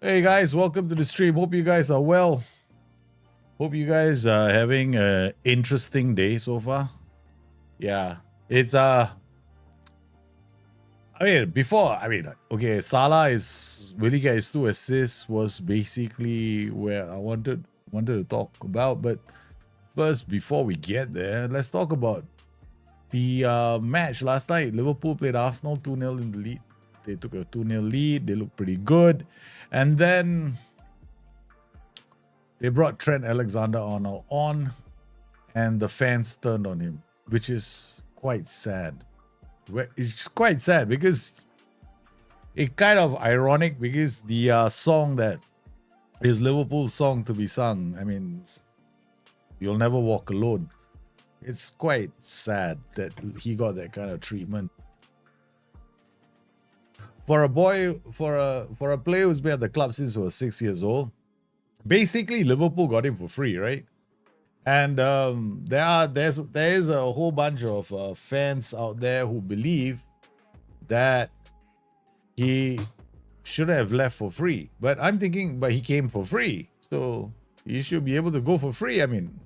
Hey guys, welcome to the stream. Hope you guys are well. Hope you guys are having an interesting day so far. Yeah, it's okay, Salah is really get his 2 assists was basically where I wanted to talk about. But first, before we get there, let's talk about the match last night. Liverpool played Arsenal 2-0 in the lead. They took a 2-0 lead. They looked pretty good. And then they brought Trent Alexander-Arnold on, and the fans turned on him, which is quite sad. It's quite sad because it's kind of ironic because the song that is Liverpool's song to be sung, I mean, You'll Never Walk Alone. It's quite sad that he got that kind of treatment. For a player who's been at the club since he was 6 years old, basically Liverpool got him for free, right? And there is a whole bunch of fans out there who believe that he shouldn't have left for free. But I'm thinking, but he came for free, so he should be able to go for free. I mean,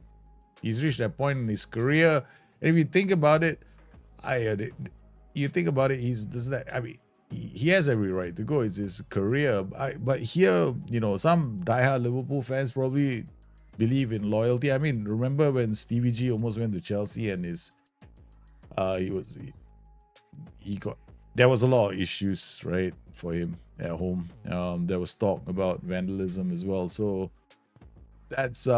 he's reached that point in his career. And if you think about it, he has every right to go. It's his career. But here, some diehard Liverpool fans probably believe in loyalty. I mean, remember when Stevie G almost went to Chelsea and there was a lot of issues, right, for him at home. There was talk about vandalism as well. So that's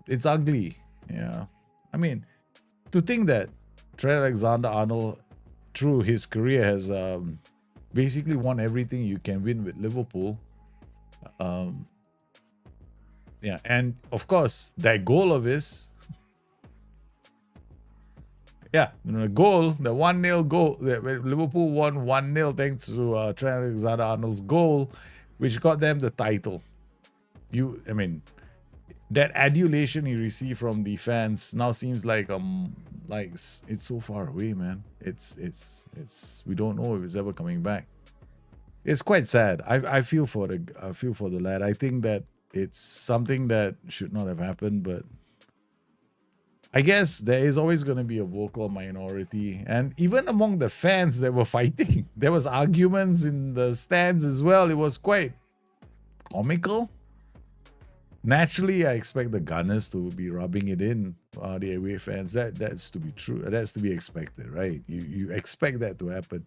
it's ugly. Yeah. I mean, to think that Trent Alexander-Arnold through his career has basically won everything you can win with Liverpool. Yeah, and of course that goal of his, the goal, the 1-0 goal, Liverpool won 1-0 thanks to Trent Alexander-Arnold's goal, which got them the title. That adulation he received from the fans now seems like it's so far away, man. It's we don't know if it's ever coming back. It's quite sad. I feel for the lad. I think that it's something that should not have happened, but I guess there is always going to be a vocal minority. And even among the fans that were fighting, there was arguments in the stands as well. It was quite comical. Naturally, I expect the Gunners to be rubbing it in, the away fans. That's to be true. That's to be expected, right? You expect that to happen.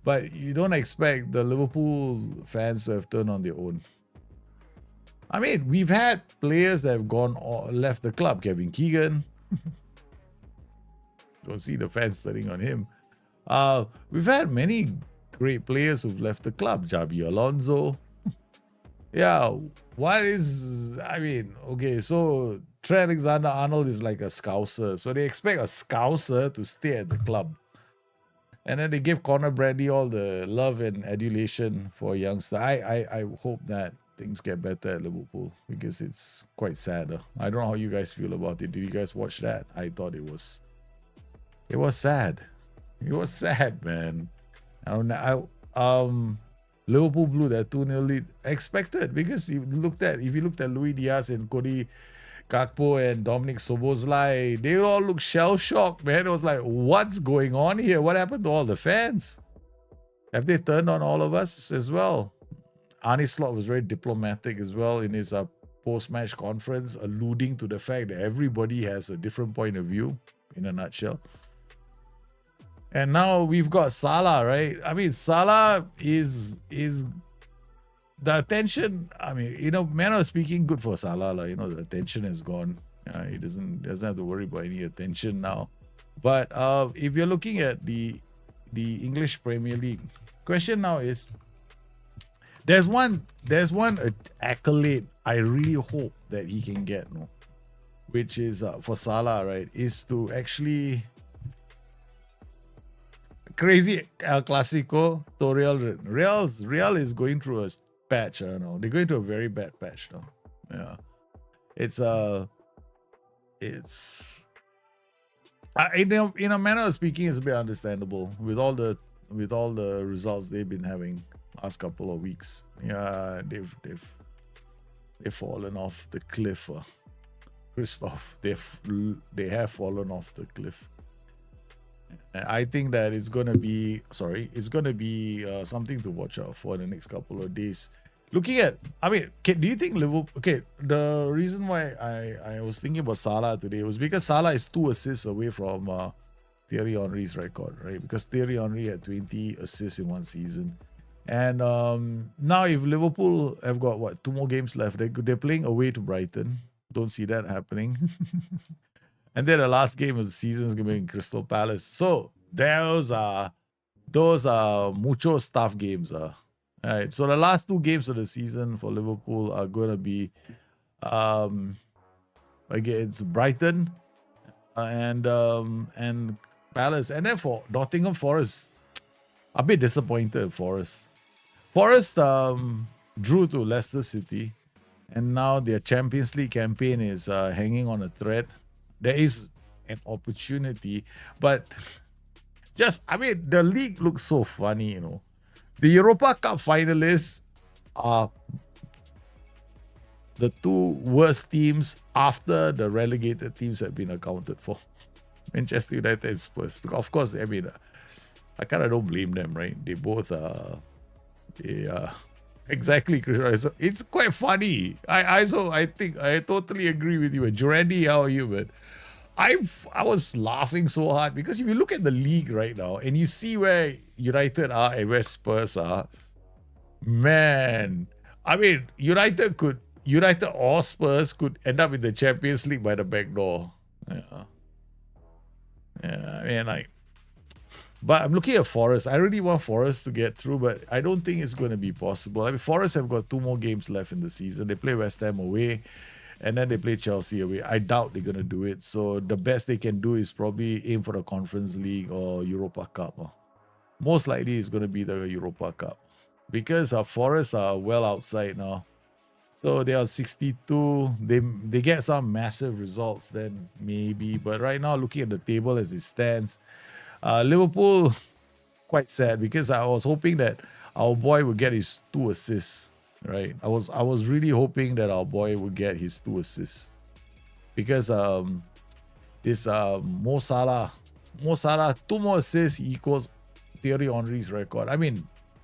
But you don't expect the Liverpool fans to have turned on their own. I mean, we've had players that have gone or left the club. Kevin Keegan. Don't see the fans turning on him. We've had many great players who've left the club. Javi Alonso. Yeah, so Trent Alexander-Arnold is like a Scouser. So they expect a Scouser to stay at the club. And then they give Conor Bradley all the love and adulation for a youngster. I hope that things get better at Liverpool because it's quite sad. I don't know how you guys feel about it. Did you guys watch that? I thought it was sad. It was sad, man. Liverpool blew that 2-0 lead. Expected, because if you looked at Luis Diaz and Cody Gakpo and Dominic Szoboszlai, they all look shell-shocked, man. It was like, what's going on here? What happened to all the fans? Have they turned on all of us as well? Arne Slot was very diplomatic as well in his post-match conference, alluding to the fact that everybody has a different point of view, in a nutshell. And now we've got Salah, right? I mean, Salah is the attention. I mean, manner of speaking, good for Salah. The attention is gone. He doesn't have to worry about any attention now. But if you're looking at the English Premier League, question now is, there's one accolade I really hope that he can get, which is for Salah, right? Is to actually crazy El Clasico to Real is going through a patch. I don't know. They're going through a very bad patch now. Yeah, it's in a manner of speaking, it's a bit understandable with all the results they've been having. last couple of weeks. Yeah, they've fallen off the cliff. Christoph, they have fallen off the cliff. And I think that it's gonna be something to watch out for in the next couple of days. Looking at, I mean, do you think Liverpool? Okay, the reason why I was thinking about Salah today was because Salah is 2 assists away from Thierry Henry's record, right? Because Thierry Henry had 20 assists in one season. And now if Liverpool have got 2 more games left, they're playing away to Brighton. Don't see that happening. And then the last game of the season is going to be in Crystal Palace. So those are mucho tough games. Right. So the last 2 games of the season for Liverpool are going to be against Brighton and Palace. And then for Nottingham Forest, a bit disappointed. Forest drew to Leicester City, and now their Champions League campaign is hanging on a thread. There is an opportunity, but the league looks so funny, The Europa Cup finalists are the 2 worst teams after the relegated teams have been accounted for. Manchester United and Spurs. Because of course, I kind of don't blame them, right? They both are... Exactly, Chris. So it's quite funny. I think I totally agree with you. Jorandi, how are you, man? I was laughing so hard because if you look at the league right now and you see where United are and where Spurs are, man, United or Spurs could end up in the Champions League by the back door. But I'm looking at Forest. I really want Forest to get through, but I don't think it's going to be possible. Forest have got 2 more games left in the season. They play West Ham away, and then they play Chelsea away. I doubt they're going to do it. So the best they can do is probably aim for the Conference League or Europa Cup. Most likely it's going to be the Europa Cup because our Forest are well outside now. So they are 62. They get some massive results then maybe. But right now, looking at the table as it stands, Liverpool, quite sad because I was hoping that our boy would get his 2 assists, right? I was really hoping that our boy would get his 2 assists because this Mo Salah, 2 more assists equals Thierry Henry's record.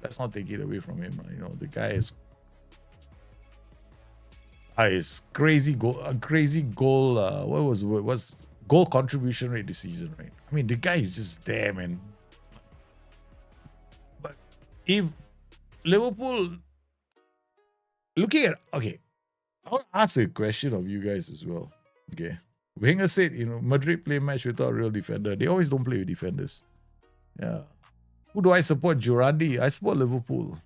Let's not take it away from him. The guy is crazy goal. What was goal contribution rate this season, right? The guy is just there, man. But if Liverpool looking at I want to ask a question of you guys as well. Okay. Wenger said, Madrid play match without a real defender. They always don't play with defenders. Yeah. Who do I support? Jorandi. I support Liverpool.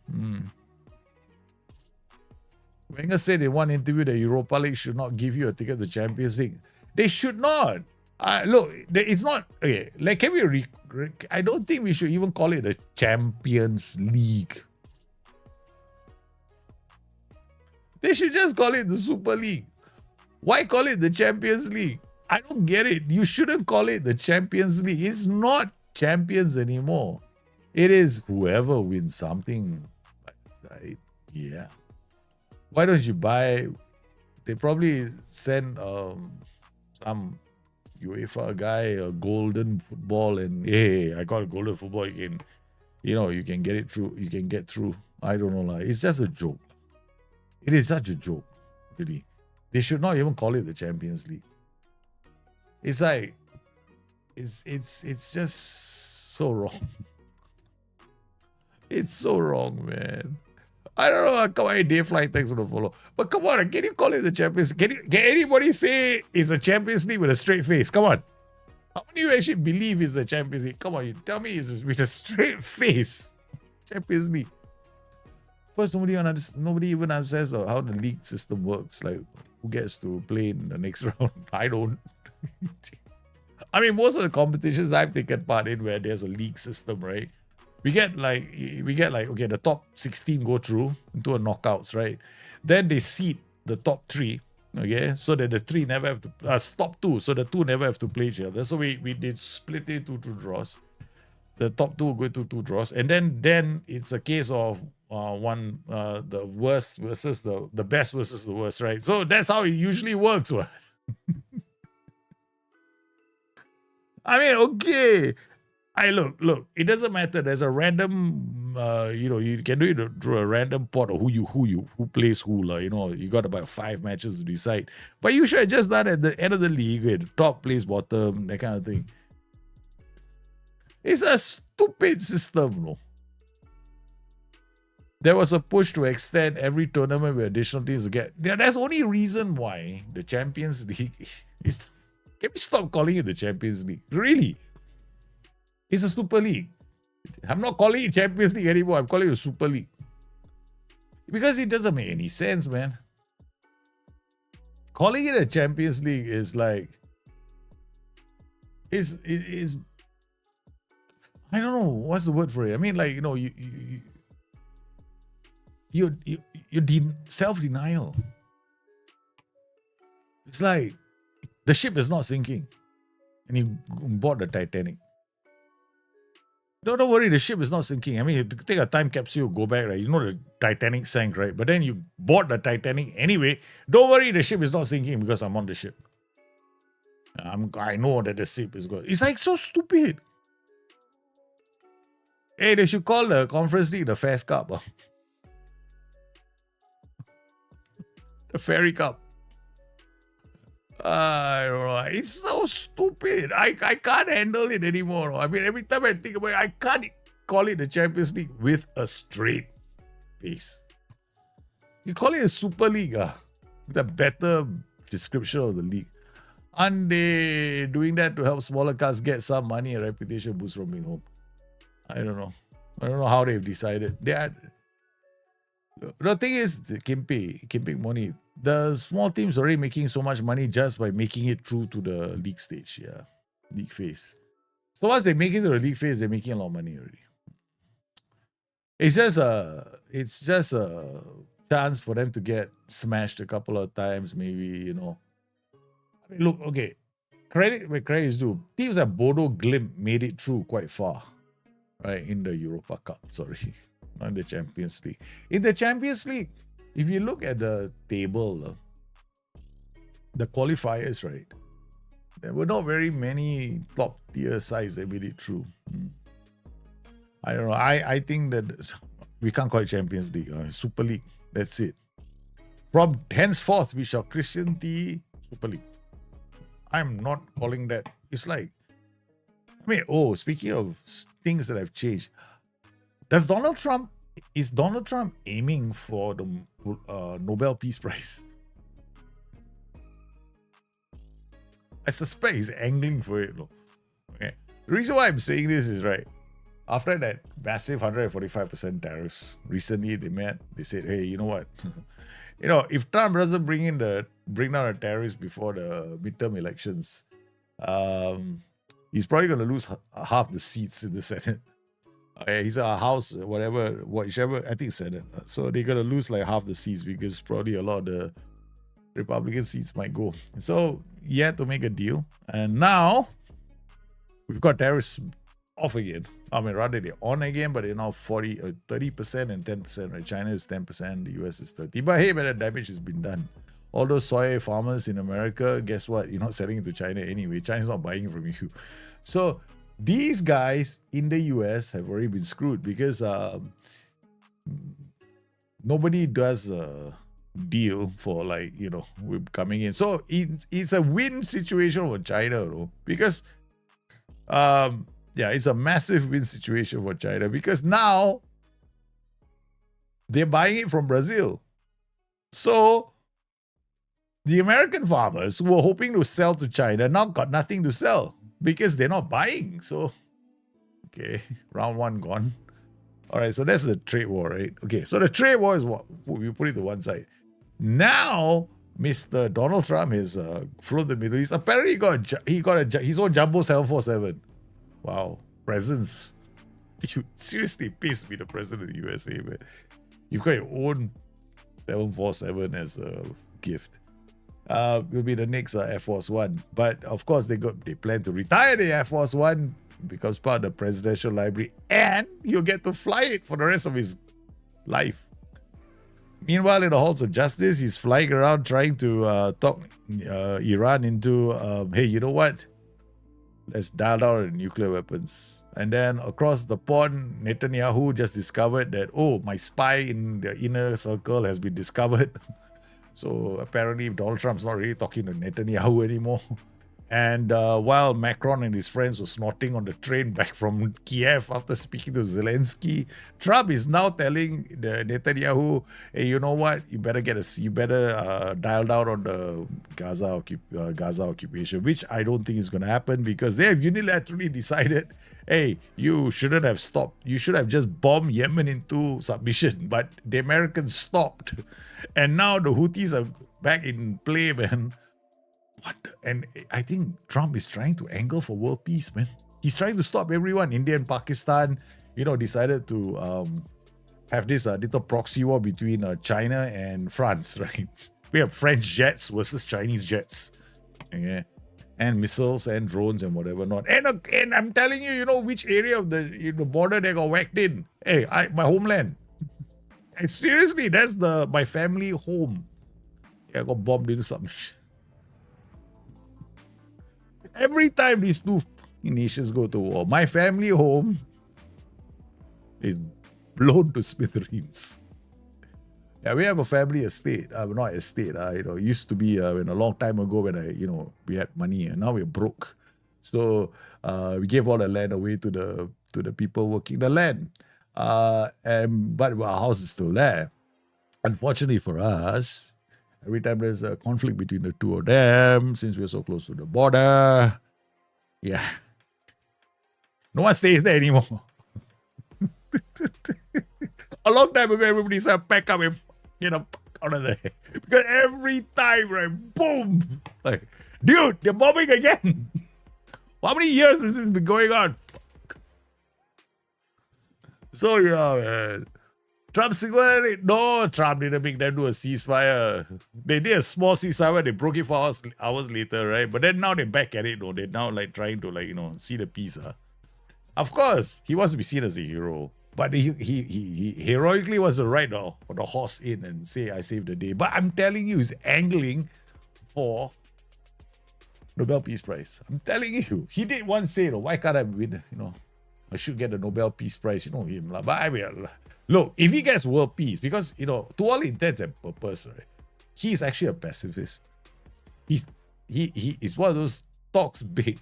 Wenger said in one interview that Europa League should not give you a ticket to Champions League. They should not. Look, it's not okay. Can we? I don't think we should even call it the Champions League. They should just call it the Super League. Why call it the Champions League? I don't get it. You shouldn't call it the Champions League. It's not champions anymore. It is whoever wins something. Right? Yeah. Why don't you buy? They probably send some UEFA guy a golden football and hey, I got a golden football. You can get it through. You can get through. I don't know. It's just a joke. It is such a joke, really. They should not even call it the Champions League. It's like it's just so wrong. It's so wrong, man. I don't know how many day flight things to follow. But come on, can you call it the Champions League? Can anybody say it's a Champions League with a straight face? Come on. How many of you actually believe it's the Champions League? Come on, you tell me it's with a straight face. Champions League. First, nobody even understands how the league system works. Like, who gets to play in the next round? I don't. Most of the competitions I've taken part in where there's a league system, right? We get like okay, the top 16 go through into a knockouts, right? Then they seed the top 3, okay, so that the 3 never have to top 2, so the 2 never have to play each other. So we did split it into 2 draws. The top 2 go to 2 draws, and then it's a case of the worst versus the best versus the worst, right? So that's how it usually works. I mean, okay. I look. It doesn't matter. There's a random, you can do it through a random pot of who plays who, you got about 5 matches to decide. But you should have just done at the end of the league, top plays bottom, that kind of thing. It's a stupid system, no. There was a push to extend every tournament with additional teams to get. Yeah, that's the only reason why the Champions League is. Can we stop calling it the Champions League? Really? It's a Super League. I'm not calling it Champions League anymore. I'm calling it a Super League. Because it doesn't make any sense, man. Calling it a Champions League is like... is I don't know. What's the word for it? I mean, like, you're self-denial. It's like the ship is not sinking and you bought the Titanic. Don't worry, the ship is not sinking. I mean, you take a time capsule, go back, right? You know the Titanic sank, right? But then you bought the Titanic anyway. Don't worry, the ship is not sinking because I'm on the ship. I know that the ship is good. It's like so stupid. Hey, they should call the Conference League the Fast Cup. The Ferry Cup. I don't know. It's so stupid. I can't handle it anymore. I mean, every time I think about it, I can't call it the Champions League with a straight face. You call it a Super League, with a better description of the league. Aren't they doing that to help smaller cars get some money and reputation boost from being home? I don't know. I don't know how they've decided. The thing is, Kimpe money. The small teams are already making so much money just by making it through to the league stage, league phase. So once they make it to the league phase, they're making a lot of money already. It's just a chance for them to get smashed a couple of times, maybe, I mean, look, okay, credit where credit is due. Teams like Bodo Glimt made it through quite far, right, in the Europa Cup, sorry, not in the Champions League. In the Champions League, if you look at the table, the qualifiers, right, there were not very many top tier sides that made it through. I don't know. I think that we can't call it Champions League. Super League. That's it. From henceforth, we shall Christian T Super League. I'm not calling that. It's like, I mean, speaking of things that have changed, is Donald Trump aiming for the Nobel Peace Prize? I suspect he's angling for it. Okay. The reason why I'm saying this is, right, after that massive 145% tariffs, recently they said, hey, you know what? If Trump doesn't bring down the tariffs before the midterm elections, he's probably going to lose half the seats in the Senate. He's a House, whichever, I think Senate. So they're going to lose like half the seats because probably a lot of the Republican seats might go. So he had to make a deal. And now we've got tariffs off again. I mean, rather they're on again, but they're now 30% and 10%. Right? China is 10%, the US is 30%. But hey, the damage has been done. All those soy farmers in America, guess what? You're not selling it to China anyway. China's not buying it from you. So these guys in the US have already been screwed because nobody does a deal for with coming in. So it's a win situation for China, because it's a massive win situation for China because now they're buying it from Brazil. So the American farmers who were hoping to sell to China now got nothing to sell because they're not buying. So, okay, round one gone. All right, so that's the trade war, right? Okay, so the trade war is what we put it to one side. Now, Mr. Donald Trump has flown the Middle East. Apparently, he got his own Jumbo 747. Wow, presents. You seriously pissed me, the president of the USA, man. You've got your own 747 as a gift. Will be the next Air Force One, but of course they plan to retire the Air Force One, becomes part of the presidential library, and he'll get to fly it for the rest of his life. Meanwhile, in the halls of justice, he's flying around trying to talk Iran into, hey, you know what? Let's dial down on nuclear weapons. And then across the pond, Netanyahu just discovered that, oh, my spy in the inner circle has been discovered. So apparently Donald Trump's not really talking to Netanyahu anymore. And while Macron and his friends were snorting on the train back from Kiev after speaking to Zelensky, Trump is now telling the Netanyahu, "Hey, you know what? You better dial down on the Gaza occupation," which I don't think is going to happen because they have unilaterally decided, "Hey, you shouldn't have stopped. You should have just bombed Yemen into submission." But the Americans stopped, and now the Houthis are back in play, man. What? And I think Trump is trying to angle for world peace, man. He's trying to stop everyone. India and Pakistan, decided to have this little proxy war between China and France, right? We have French jets versus Chinese jets, okay? And missiles and drones and whatever not. And I'm telling you, which area of the border they got whacked in. Hey, my homeland. And seriously, that's my family home. Yeah, I got bombed into some shit. Every time these two nations go to war, my family home is blown to smithereens. Yeah, we have a family estate. Not estate. Used to be when a long time ago when we had money, and now we're broke. So we gave all the land away to the people working the land. But our house is still there. Unfortunately for us, every time there's a conflict between the two of them, since we're so close to the border, yeah, no one stays there anymore. A long time ago, everybody said, pack up and get up out of there. Because every time, right, boom, like, dude, they're bombing again. How many years has this been going on? So, yeah, man. Trump said, no, Trump didn't make them do a ceasefire. They did a small ceasefire. They broke it 4 hours later, right? But then now they're back at it, though. They're now trying to see the peace. Of course, he wants to be seen as a hero. But he heroically wants to ride on the horse in and say, I saved the day. But I'm telling you, he's angling for Nobel Peace Prize. I'm telling you. He did once say, why can't I win? I should get the Nobel Peace Prize. Him. But I mean, look, if he gets world peace, because, to all intents and purposes, right, he's actually a pacifist. He is one of those talks big,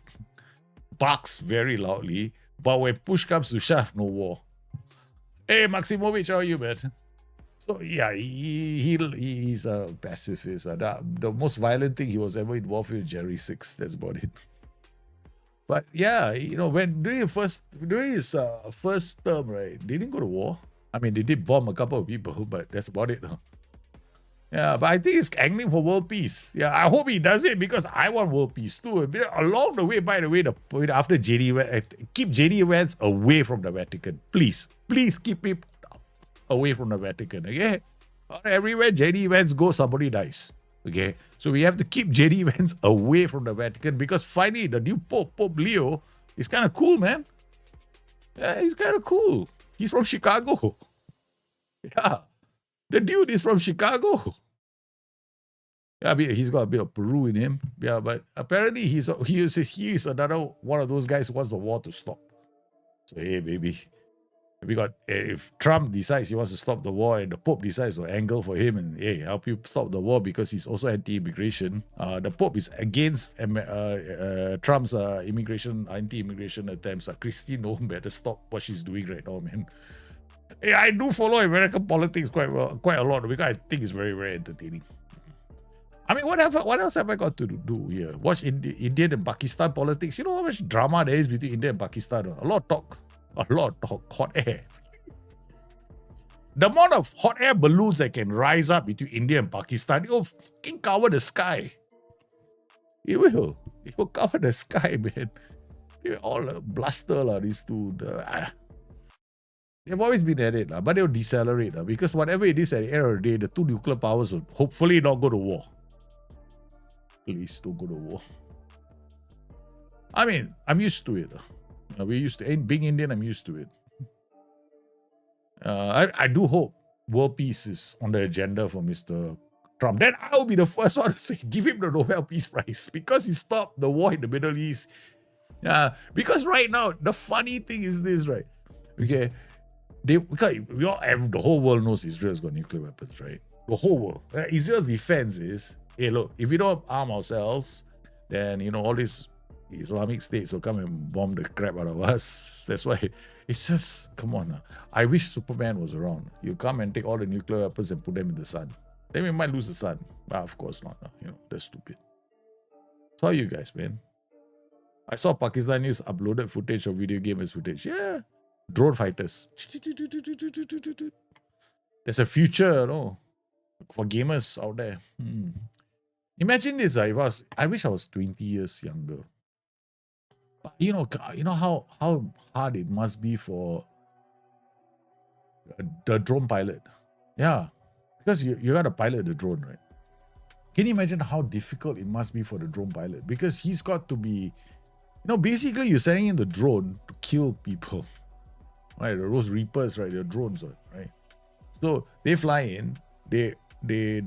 barks very loudly, but when push comes to shove, no war. Hey, Maximovic, how are you, man? So, yeah, he's a pacifist. The most violent thing he was ever involved with, Jerry Six. That's about it. But yeah, when during his first term, right, they didn't go to war. I mean, they did bomb a couple of people, but that's about it. Yeah, but I think he's angling for world peace. Yeah, I hope he does it because I want world peace too. Along the way, by the way, after keep JD Vance away from the Vatican. Please keep him away from the Vatican. Okay, everywhere JD Vance goes, somebody dies. Okay, so we have to keep JD Vance away from the Vatican because finally the new Pope Leo, is kind of cool, man. Yeah, he's kind of cool. He's from Chicago. Yeah, the dude is from Chicago. Yeah, I mean, he's got a bit of Peru in him. Yeah, but apparently he is another one of those guys who wants the war to stop. So hey, baby. If Trump decides he wants to stop the war and the Pope decides to angle for him and help you stop the war because he's also anti-immigration. The Pope is against Trump's anti-immigration attempts. Christine Noem better stop what she's doing right now, man. I do follow American politics quite a lot because I think it's very, very entertaining. I mean, what else have I got to do here? Watch Indian and Pakistan politics. You know how much drama there is between India and Pakistan? A lot of talk, hot air. The amount of hot air balloons that can rise up between India and Pakistan, it can cover the sky. It will. It will cover the sky, man. They're all a bluster, these two. They've always been at it, but they'll decelerate. Because whatever it is at the end of the day, the two nuclear powers will hopefully not go to war. Please don't go to war. I mean, I'm used to it. Being Indian, I'm used to it. I do hope world peace is on the agenda for Mr. Trump, then I'll be the first one to say, give him the Nobel Peace Prize because he stopped the war in the Middle East. Yeah, because right now, the funny thing is this, right? Okay, because the whole world knows Israel's got nuclear weapons, right? The whole world. Israel's defense is, hey, look, if we don't arm ourselves, then, all these Islamic states will come and bomb the crap out of us. That's why it's just, come on now. I wish Superman was around. You come and take all the nuclear weapons and put them in the sun. Then we might lose the sun. But of course not. That's stupid. So how you guys, man? I saw Pakistan News uploaded footage of video gamers footage. Yeah. Drone fighters. There's a future, for gamers out there. Imagine this. I wish I was 20 years younger. But you know how hard it must be for the drone pilot. Yeah. Because you got to pilot the drone, right? Can you imagine how difficult it must be for the drone pilot? Because he's got to be, basically you're sending in the drone to kill people. Right? Those reapers, right? They're drones, right? So they fly in, they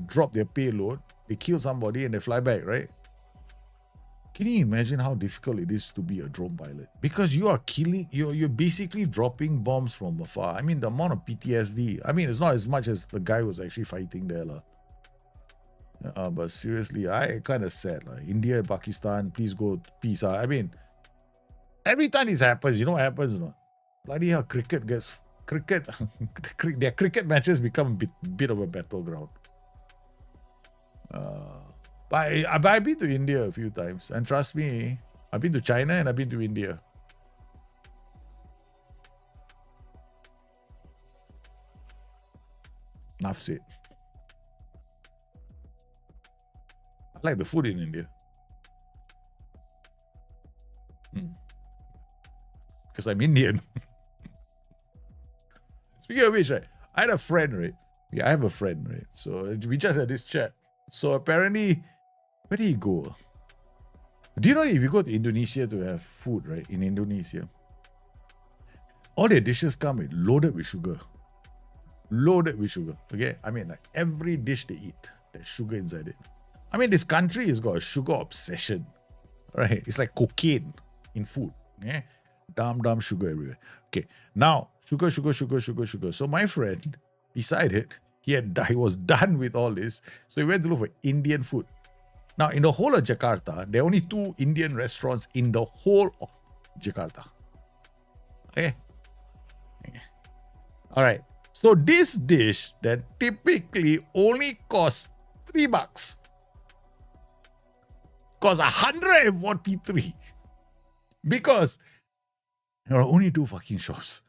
drop their payload, they kill somebody and they fly back, right? Can you imagine how difficult it is to be a drone pilot? Because you are killing, you're basically dropping bombs from afar. I mean, the amount of PTSD, it's not as much as the guy who was actually fighting there. But seriously, I kind of sad. India and Pakistan, please go peace. Every time this happens, you know what happens? Bloody hell, their cricket matches become a bit of a battleground. But I've been to India a few times, and trust me, I've been to China and I've been to India. Enough said. I like the food in India. Because I'm Indian. Speaking of which, right, I had a friend, right? Yeah, I have a friend, right? So we just had this chat. So apparently, where did he go? Do you know if you go to Indonesia to have food, right? In Indonesia, all their dishes come loaded with sugar. Loaded with sugar. Okay? Every dish they eat, there's sugar inside it. This country has got a sugar obsession. Right? It's like cocaine in food. Yeah? Damn sugar everywhere. Okay. Now, sugar. So my friend decided he was done with all this. So he went to look for Indian food. Now, in the whole of Jakarta, there are only 2 Indian restaurants in the whole of Jakarta. Okay. All right. So this dish that typically only costs $3 costs 143 because there are only 2 fucking shops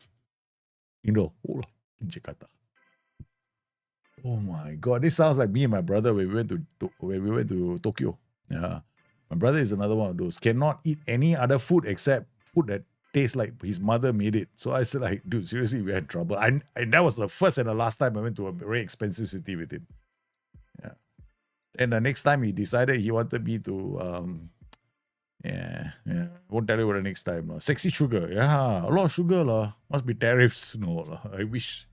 in the whole of Jakarta. Oh my God, this sounds like me and my brother when we went to Tokyo. Yeah, my brother is another one of those. Cannot eat any other food except food that tastes like his mother made it. So I said, dude, seriously, we're in trouble. And that was the first and the last time I went to a very expensive city with him. Yeah, and the next time he decided he wanted me to won't tell you what the next time. Sexy sugar, yeah, a lot of sugar must be tariffs. No, I wish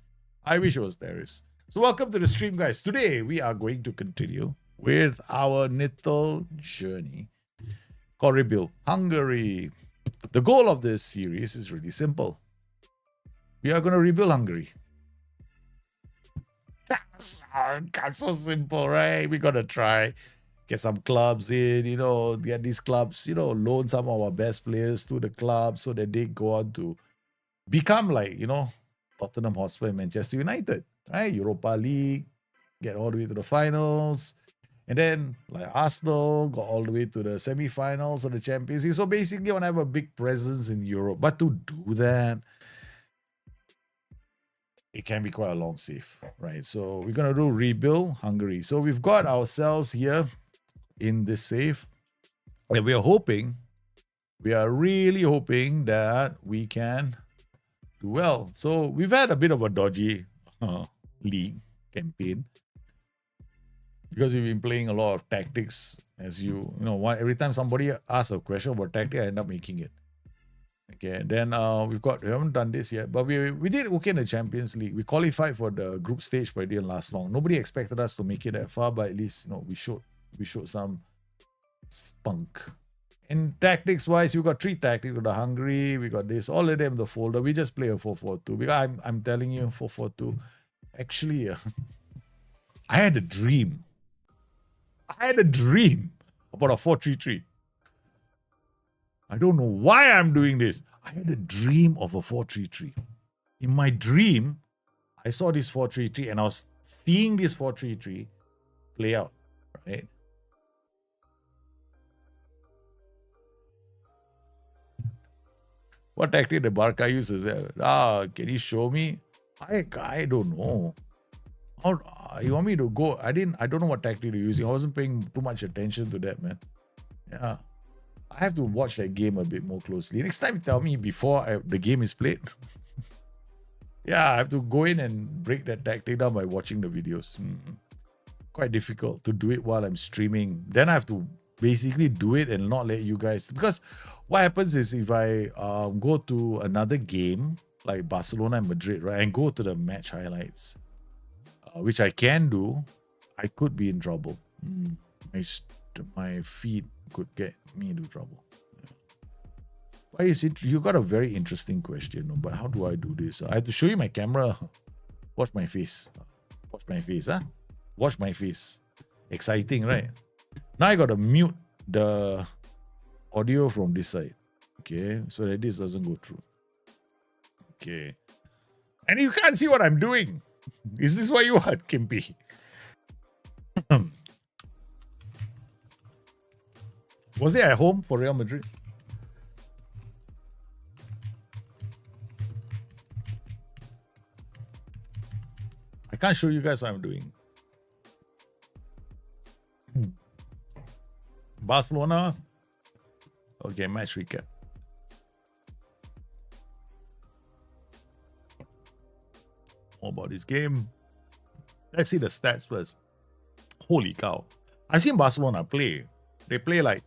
it was tariffs. So welcome to the stream, guys. Today we are going to continue with our little journey called Rebuild Hungary. The goal of this series is really simple. We are going to rebuild Hungary. That's so simple, right? We're going to try get some clubs in, get these clubs, loan some of our best players to the club so that they go on to become like, Tottenham Hotspur and Manchester United, right? Europa League, get all the way to the finals. And then, like Arsenal, got all the way to the semi-finals of the Champions League. So basically, I want to have a big presence in Europe. But to do that, it can be quite a long save, right? So we're going to do rebuild Hungary. So we've got ourselves here in this save. And we are really hoping that we can do well. So we've had a bit of a dodgy league campaign because we've been playing a lot of tactics. As every time somebody asks a question about tactics, I end up making it. Okay, then we haven't done this yet, but we did okay in the Champions League. We qualified for the group stage, but it didn't last long. Nobody expected us to make it that far, but at least we showed some spunk. And tactics wise, we got 3 tactics with the Hungary. We got this, all of them in the folder. We just play a 4-4-2 because I'm telling you, 4-4-2. Actually, I had a dream. About a 4-3-3. I don't know why I'm doing this. I had a dream of a 4-3-3. In my dream, I saw this 4-3-3 and I was seeing this 4-3-3 play out, right? What tactic the Barca uses? Can you show me? I don't know. How you want me to go? I don't know what tactic they're using. I wasn't paying too much attention to that, man. Yeah. I have to watch that game a bit more closely. Next time, tell me before the game is played. Yeah, I have to go in and break that tactic down by watching the videos. Quite difficult to do it while I'm streaming. Then I have to basically do it and not let you guys... Because what happens is if I go to another game, like Barcelona and Madrid, right, and go to the match highlights, which I can do, I could be in trouble. My feet could get me into trouble. Why is it? You got a very interesting question, but how do I do this? I have to show you my camera. Watch my face. Watch my face, huh? Watch my face. Exciting, right? Now I got to mute the audio from this side. Okay, so that this doesn't go through. Okay. And you can't see what I'm doing. Is this what you want, Kimpy? Was it at home for Real Madrid? I can't show you guys what I'm doing. Barcelona. Okay, match recap. More about this game. Let's see the stats first. Holy cow. I've seen Barcelona play. They play like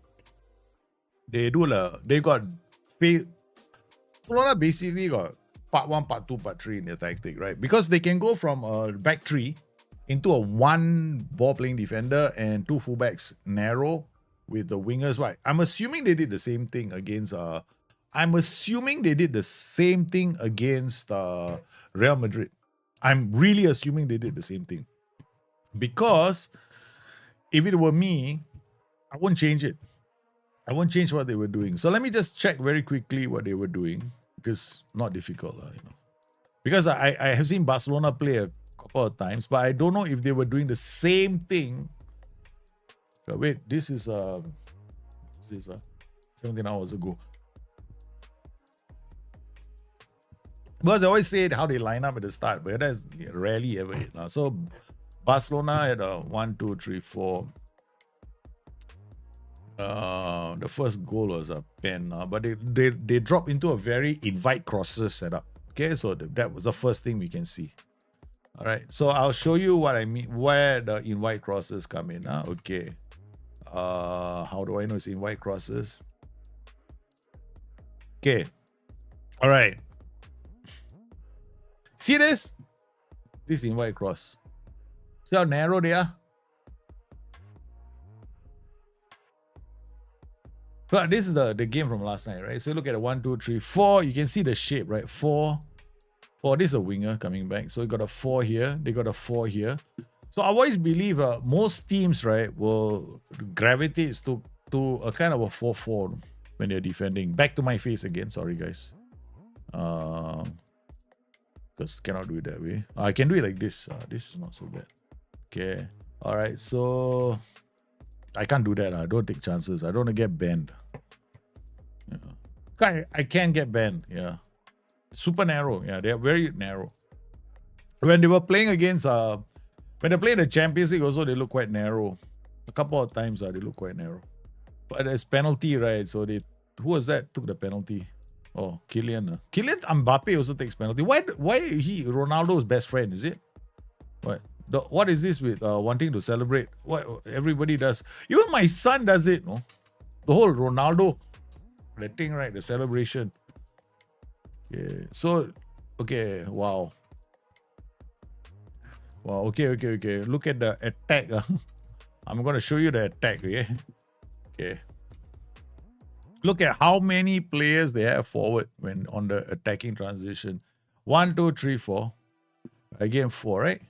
Barcelona basically got part 1, part 2, part 3 in their tactic, right? Because they can go from a back 3 into a 1 ball playing defender and 2 fullbacks narrow with the wingers wide. I'm assuming they did the same thing against Real Madrid. I'm really assuming they did the same thing. Because if it were me, I won't change it. I won't change what they were doing. So let me just check very quickly what they were doing. Because not difficult, Because I have seen Barcelona play a couple of times, but I don't know if they were doing the same thing. Wait, this is 17 hours ago. Because I always say how they line up at the start, but that's rarely ever it. So Barcelona had a 1, 2, 3, 4. The first goal was a pen, but they dropped into a very invite crosses setup. Okay, so that was the first thing we can see. All right, so I'll show you what I mean, where the invite crosses come in. Okay, how do I know it's invite crosses? Okay, all right. See this? This invite cross. See how narrow they are? But this is the game from last night, right? So look at the 1, 2, 3, 4. You can see the shape, right? 4. This is a winger coming back. So you got a 4 here. They got a 4 here. So I always believe most teams, right, will gravitate to a kind of a 4-4 when they're defending. Back to my face again. Sorry, guys. Because cannot do it that way. I can do it like this. This is not so bad. Okay. All right. So I can't do that. I don't take chances. I don't want to get banned. Yeah. I can get banned. Yeah. Super narrow. Yeah, they're very narrow. When they were playing against when they played the Champions League also, they look quite narrow. A couple of times they look quite narrow. But there's penalty, right? So who was that took the penalty? Oh, Kylian. Kylian Mbappe also takes penalty. Why he Ronaldo's best friend, is it? What is this with wanting to celebrate? What everybody does. Even my son does it, no? The whole Ronaldo, the thing, right? The celebration. Okay. So, okay. Wow. Wow. Okay. Look at the attack. I'm going to show you the attack. Okay. Okay. Look at how many players they have forward when on the attacking transition. 1, 2, 3, 4. Again, 4, right?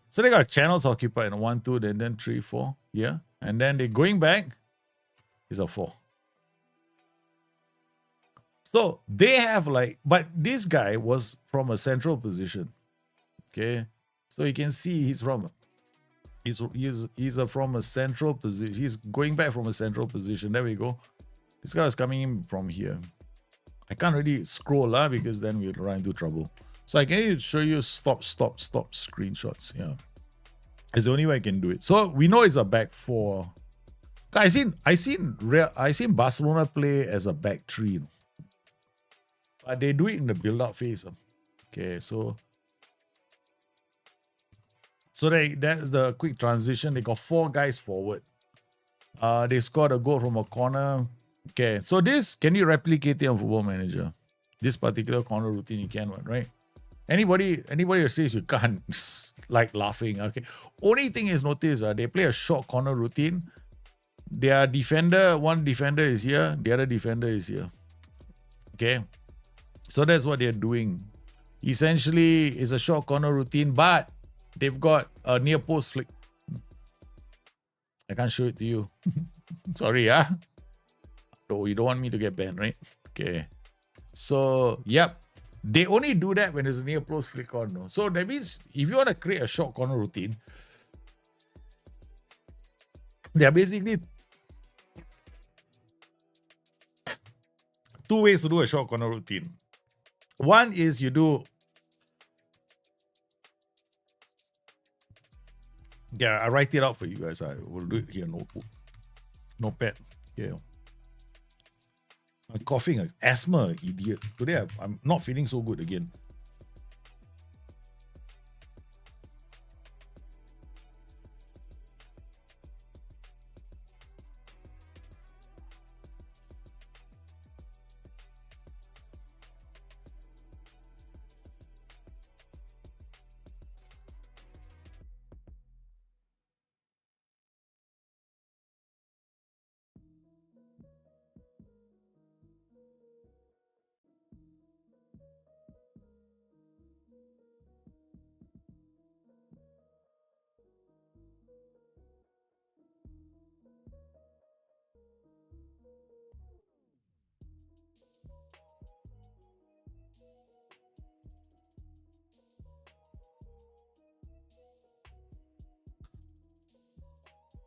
So they got channels occupied in 1, 2, then 3, 4. Yeah. And then they going back is a 4. So they have like, but this guy was from a central position. Okay. So you can see he's from from a central position. He's going back from a central position. There we go. This guy is coming in from here. I can't really scroll because then we'll run into trouble. So I can show you stop screenshots. Yeah. It's the only way I can do it. So we know it's a back 4. I seen Barcelona play as a back 3. But they do it in the build-up phase. Okay, so that's the quick transition. They got 4 guys forward. They scored a goal from a corner. Okay, so this, can you replicate it on Football Manager? This particular corner routine, you can, right? Anybody who says you can't, like laughing. Okay, only thing is notice they play a short corner routine. Their defender, one defender is here, the other defender is here. Okay, so that's what they're doing. Essentially, it's a short corner routine, but they've got a near post flick. I can't show it to you. Sorry, Oh, you don't want me to get banned, right? Okay. So, yep. They only do that when there's a near post flick on. No? So that means if you want to create a short corner routine, there are basically 2 ways to do a short corner routine. One is you do, I write it out for you guys. I will do it here, notepad. Yeah. I'm coughing, asthma, idiot. Today I'm not feeling so good again.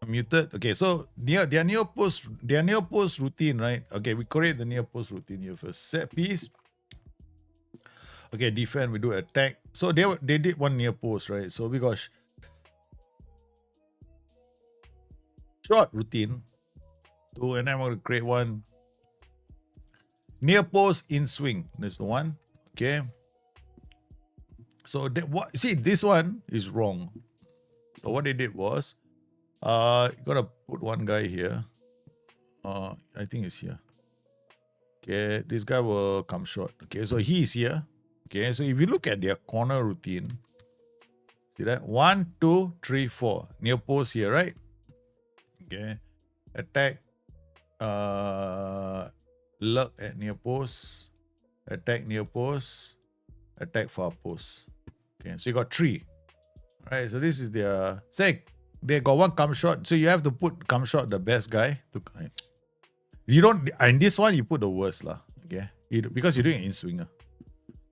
Muted. Okay, so their near post routine, right? Okay, we create the near post routine here first. Set piece. Okay, defend, we do attack. So they did one near post, right? So we got short routine. And I'm going to create one near post in swing. That's the one. Okay. So this one is wrong. So what they did was, you gotta put one guy here. I think it's here. Okay, this guy will come short. Okay, so he's here. Okay, so if you look at their corner routine, see that 1, 2, 3, 4 near post here, right? Okay, attack. Look at near post, attack near post, attack far post. Okay, so you got 3. Right, so this is their they got one come shot, so you have to put come shot the best guy. You don't, in this one you put the worst lah. Okay, because you're doing it in swinger.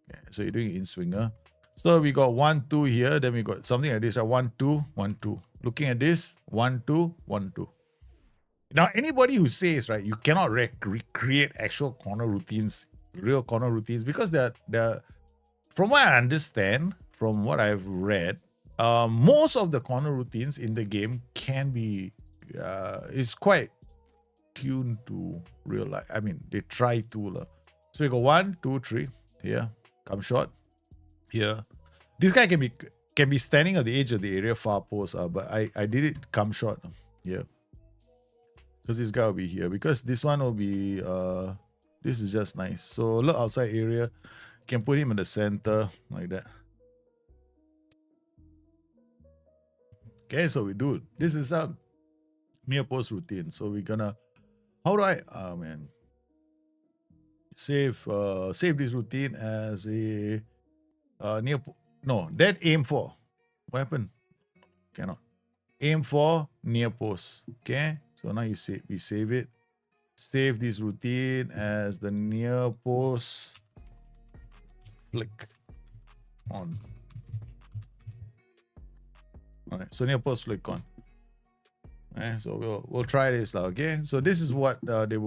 Okay, so you're doing it in swinger. So we got 1, 2 here. Then we got something like this: 1, 2, 1, 2. Looking at this, 1, 2, 1, 2. Now anybody who says right, you cannot recreate actual corner routines, real corner routines, because they're from what I understand, from what I've read. Most of the corner routines in the game can be is quite tuned to real life. I mean, they try to. So we go 1, 2, 3 here, come short here. This guy can be standing at the edge of the area far post, but I did it come short here because this guy will be here, because this one will be This is just nice. So look outside area. Can put him in the center like that. Okay, so we do. This is our near post routine. So we're gonna. How do I? Oh man. Save this routine as a near. No, that aim for. What happened? Cannot. Aim for near post. Okay. So now we save it. Save this routine as the near post flick on. All right. So near post flick on. So we'll try this now, okay? So this is what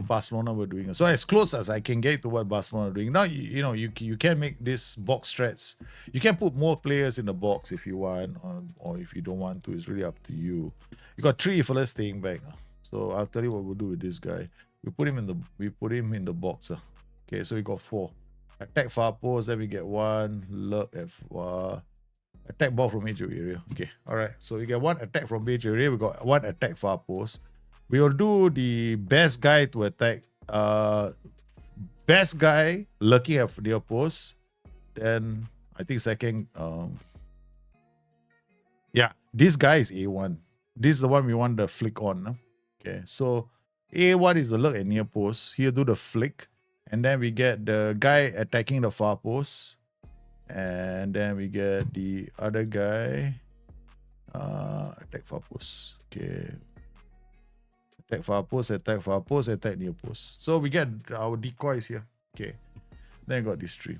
Barcelona were doing. So as close as I can get to what Barcelona are doing. Now, you can make this box threats. You can put more players in the box if you want, or if you don't want to. It's really up to you. You got 3 fellas staying back. So I'll tell you what we'll do with this guy. We put him in the box. Okay, so we got 4. Attack far post, then we get 1. Look at attack ball from major area. Okay, all right. So we get 1 attack from major area. We got 1 attack far post. We will do the best guy to attack. Best guy looking at near post. Then I think second. Yeah, this guy is A1. This is the one we want the flick on. No? Okay, so A1 is the look at near post. Here do the flick, and then we get the guy attacking the far post. And then we get the other guy. Attack far post. Okay. Attack far post, attack near post. So we get our decoys here. Okay. Then got these 3.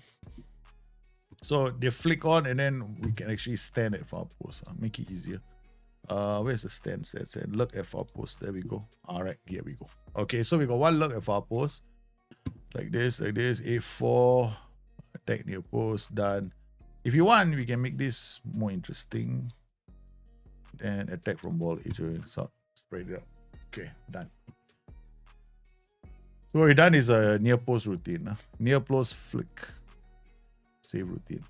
So they flick on and then we can actually stand at far post. Make it easier. Where's the stand? Look at far post. There we go. Alright, here we go. Okay, so we got 1 look at far post. Like this. A4. Attack near post, done. If you want, we can make this more interesting. Then attack from ball edge. So spread it out. Okay, done. So what we've done is a near post routine. Near post flick. Save routine.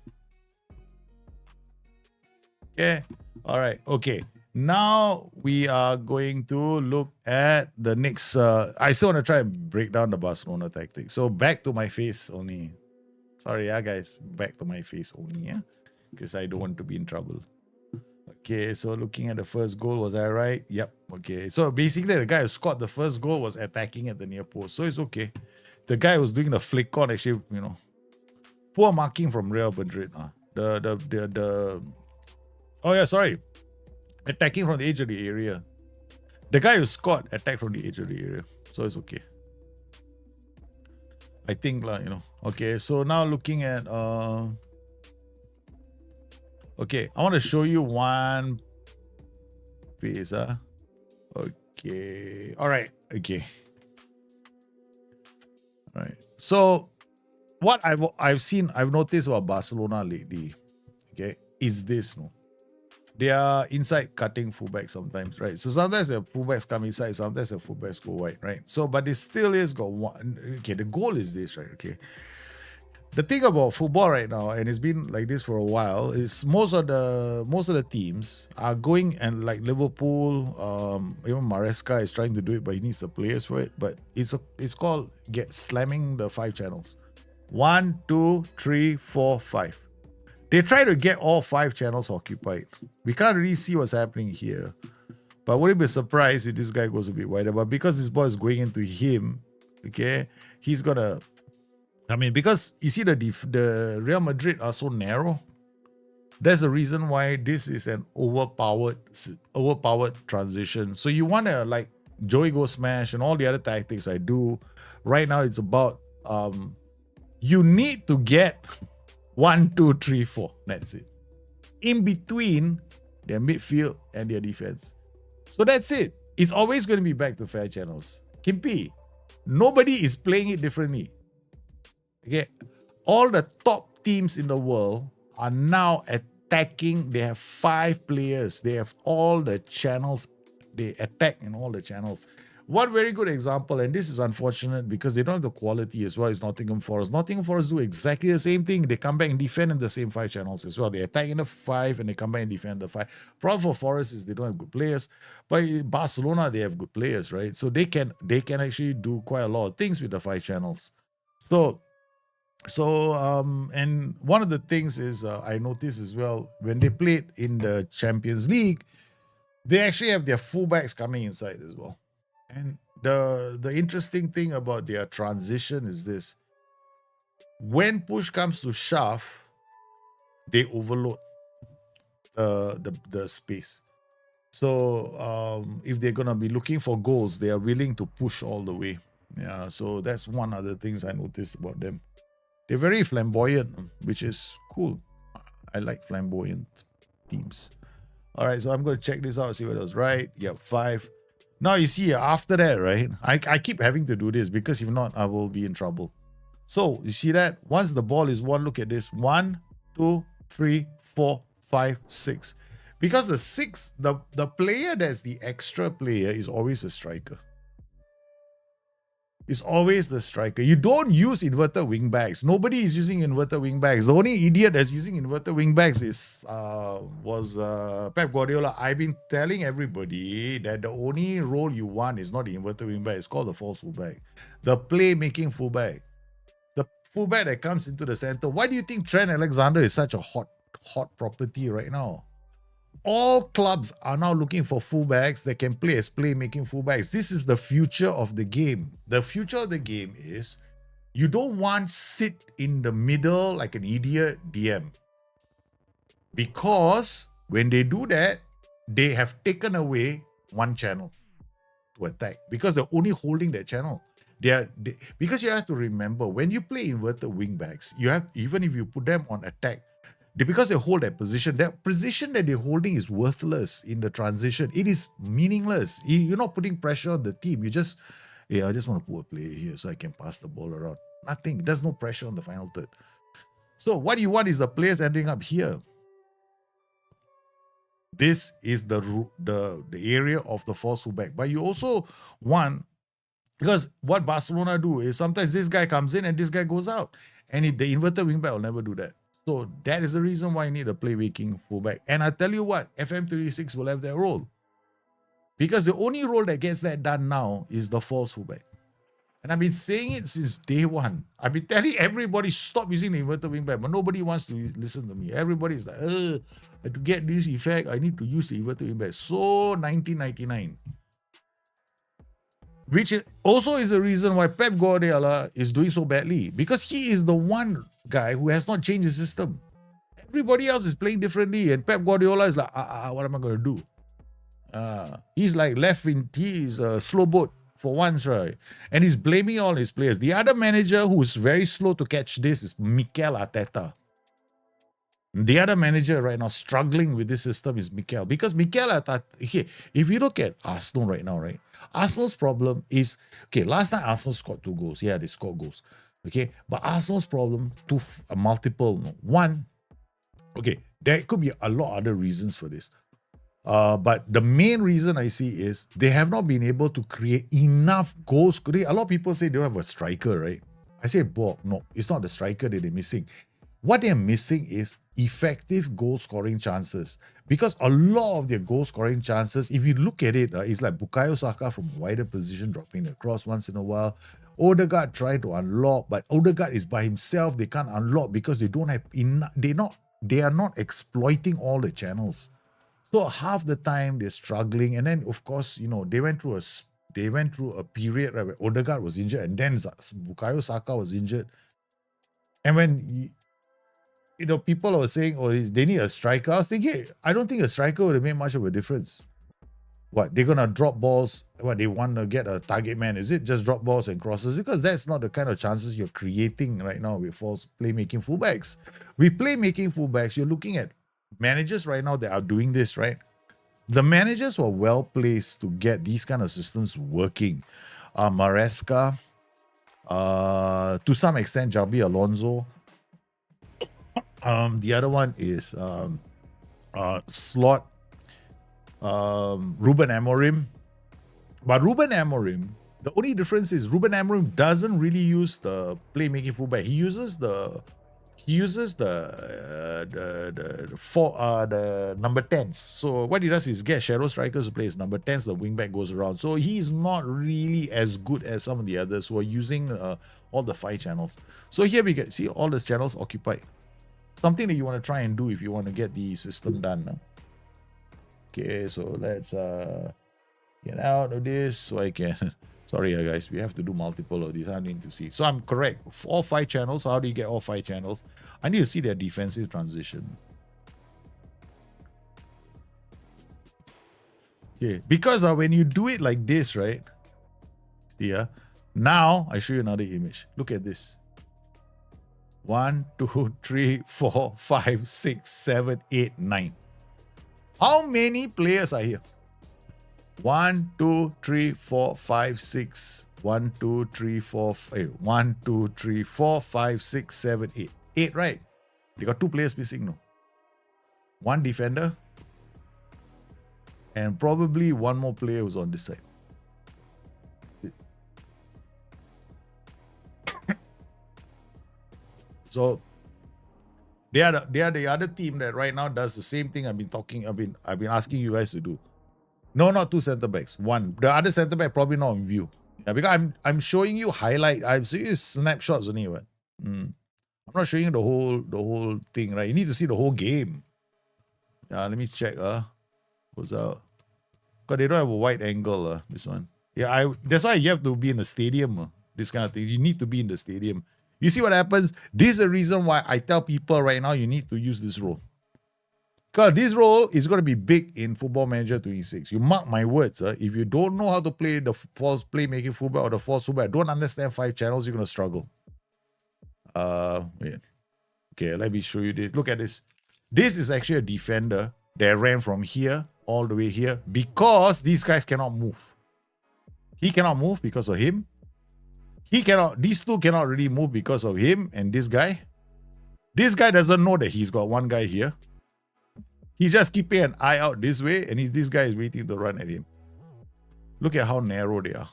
Okay. All right. Okay. Now we are going to look at the next. I still want to try and break down the Barcelona tactic. So back to my face only. Sorry, guys. Back to my face only, because I don't want to be in trouble. Okay, so looking at the first goal, was I right? Yep. Okay, so basically the guy who scored the first goal was attacking at the near post, so it's okay. The guy who was doing the flick on actually, poor marking from Real Madrid. Attacking from the edge of the area. The guy who scored attacked from the edge of the area, so it's okay. I think, Okay, so now looking at okay, I want to show you one piece. Okay. All right. Okay. All right. So what I've noticed about Barcelona lately, okay, is this. They are inside cutting fullbacks sometimes, right? So sometimes the fullbacks come inside, sometimes the fullbacks go wide, right? So, but it still is got one. Okay, the goal is this, right? Okay. The thing about football right now, and it's been like this for a while, is most of the teams are going, and like Liverpool, even Maresca is trying to do it, but he needs the players for it. But it's called slamming the 5 channels. 1, 2, 3, 4, 5. They try to get all 5 channels occupied. We can't really see what's happening here. But wouldn't be surprised if this guy goes a bit wider. But because this ball is going into him, okay, he's gonna. I mean, because you see the Real Madrid are so narrow. That's the reason why this is an overpowered transition. So you want to like Joey go smash and all the other tactics I do. Right now it's about you need to get 1, 2, 3, 4. That's it. In between their midfield and their defense. So that's it. It's always going to be back to fair channels. Kimpi, nobody is playing it differently. Okay, all the top teams in the world are now attacking. They have 5 players. They have all the channels. They attack in all the channels. One very good example, and this is unfortunate because they don't have the quality as well, is Nottingham Forest. Nottingham Forest do exactly the same thing. They come back and defend in the same 5 channels as well. They attack in the 5 and they come back and defend the 5. Problem for Forest is they don't have good players. But in Barcelona, they have good players, right? So they can actually do quite a lot of things with the 5 channels. So and one of the things is I noticed as well when they played in the Champions League, they actually have their fullbacks coming inside as well. And the interesting thing about their transition is this: when push comes to shove, they overload the space. So if they're gonna be looking for goals, they are willing to push all the way. Yeah, so that's one other things I noticed about them. They're very flamboyant, which is cool. I like flamboyant teams. All right, so I'm going to check this out, see what was right. Yeah, 5. Now you see, after that, right? I keep having to do this because if not, I will be in trouble. So you see that? Once the ball is won, look at this. 1, 2, 3, 4, 5, 6. Because the 6, the player that's the extra player is always a striker. It's always the striker. You don't use inverted wing backs. Nobody is using inverted wing backs. The only idiot that's using inverted wing backs was Pep Guardiola. I've been telling everybody that the only role you want is not the inverted wing back. It's called the false fullback. The playmaking fullback. The fullback that comes into the center. Why do you think Trent Alexander is such a hot property right now? All clubs are now looking for fullbacks that can play as playmaking fullbacks. This is the future of the game. The future of the game is you don't want sit in the middle like an idiot DM. Because when they do that, they have taken away one channel to attack. Because they're only holding that channel. Because you have to remember, when you play inverted wing backs, you have, even if you put them on attack, because they hold that position that they're holding is worthless in the transition. It is meaningless. You're not putting pressure on the team. You just, I just want to put a player here so I can pass the ball around. Nothing. There's no pressure on the final third. So what you want is the players ending up here. This is the area of the false fullback. But you also want, because what Barcelona do is sometimes this guy comes in and this guy goes out. And the inverted wingback will never do that. So that is the reason why you need a playmaking fullback. And I tell you what, FM36 will have that role. Because the only role that gets that done now is the false fullback. And I've been saying it since day one. I've been telling everybody, stop using the inverted wingback, but nobody wants to listen to me. Everybody's like, to get this effect, I need to use the inverted wingback. So 1999. Which also is the reason why Pep Guardiola is doing so badly. Because he is the one guy who has not changed his system. Everybody else is playing differently. And Pep Guardiola is like, what am I going to do? He's like he is a slow boat for once, right? And he's blaming all his players. The other manager who is very slow to catch this is Mikel Arteta. The other manager right now struggling with this system is Mikel. Because Mikel Arteta, okay, if you look at Arsenal right now, right? Arsenal's problem is, okay, last time Arsenal scored 2 goals. Yeah, they scored goals. Okay, but Arsenal's problem, multiple. No. One, okay, there could be a lot of other reasons for this. But the main reason I see is they have not been able to create enough goals. A lot of people say they don't have a striker, right? I say, no, it's not the striker that they're missing. What they're missing is effective goal-scoring chances. Because a lot of their goal-scoring chances, if you look at it, it's like Bukayo Saka from wider position dropping across once in a while. Odegaard trying to unlock, but Odegaard is by himself. They can't unlock because they don't have enough. They are not exploiting all the channels. So half the time they're struggling. And then, of course, they went through a period where Odegaard was injured and then Bukayo Saka was injured. And when people are saying, they need a striker. I was thinking, I don't think a striker would have made much of a difference. What, they're going to drop balls? What, they want to get a target man? Is it just drop balls and crosses? Because that's not the kind of chances you're creating right now with false playmaking fullbacks. With playmaking fullbacks, you're looking at managers right now that are doing this, right? The managers who are well placed to get these kind of systems working are Maresca, to some extent, Xabi Alonso. The other one is Slot, Ruben Amorim. But Ruben Amorim, the only difference is Ruben Amorim doesn't really use the playmaking fullback. He uses the he uses the number 10s. So what he does is get shadow strikers to play his number 10s, the wingback goes around. So he's not really as good as some of the others who are using all the 5 channels. So here we get, see all the channels occupied. Something that you want to try and do if you want to get the system done. No? Okay, so let's get out of this so I can... Sorry, guys, we have to do multiple of these. I need to see. So I'm correct. All 5 channels. How do you get all 5 channels? I need to see their defensive transition. Okay, because when you do it like this, right? Yeah. Now I show you another image. Look at this. 1, 2, 3, 4, 5, 6, 7, 8, 9. How many players are here? 1, 2, 3, 4, 5, 6. 1, 2, 3, 4, 5. 1, 2, 3, 4, 5, 6, 7, 8. 8, right? They got 2 players missing, no? 1 defender. And probably 1 more player who's on this side. So they are the other team that right now does the same thing I've been asking you guys to do. No, not 2 center backs. 1. The other center back probably not in view. Yeah, because I'm showing you highlight. I'm showing you snapshots only. What? I'm not showing you the whole thing, right? You need to see the whole game. Yeah, let me check. What's out? Because they don't have a wide angle. This one. Yeah, that's why you have to be in the stadium. This kind of thing. You need to be in the stadium. You see what happens? This is the reason why I tell people right now you need to use this role. Because this role is going to be big in Football Manager 26. You mark my words. If you don't know how to play the false playmaking fullback or the false fullback, don't understand 5 channels, you're going to struggle. Wait. Okay, let me show you this. Look at this. This is actually a defender that ran from here all the way here because these guys cannot move. He cannot move because of him. These 2 cannot really move because of him and this guy. This guy doesn't know that he's got 1 guy here. He's just keeping an eye out this way, and this guy is waiting to run at him. Look at how narrow they are.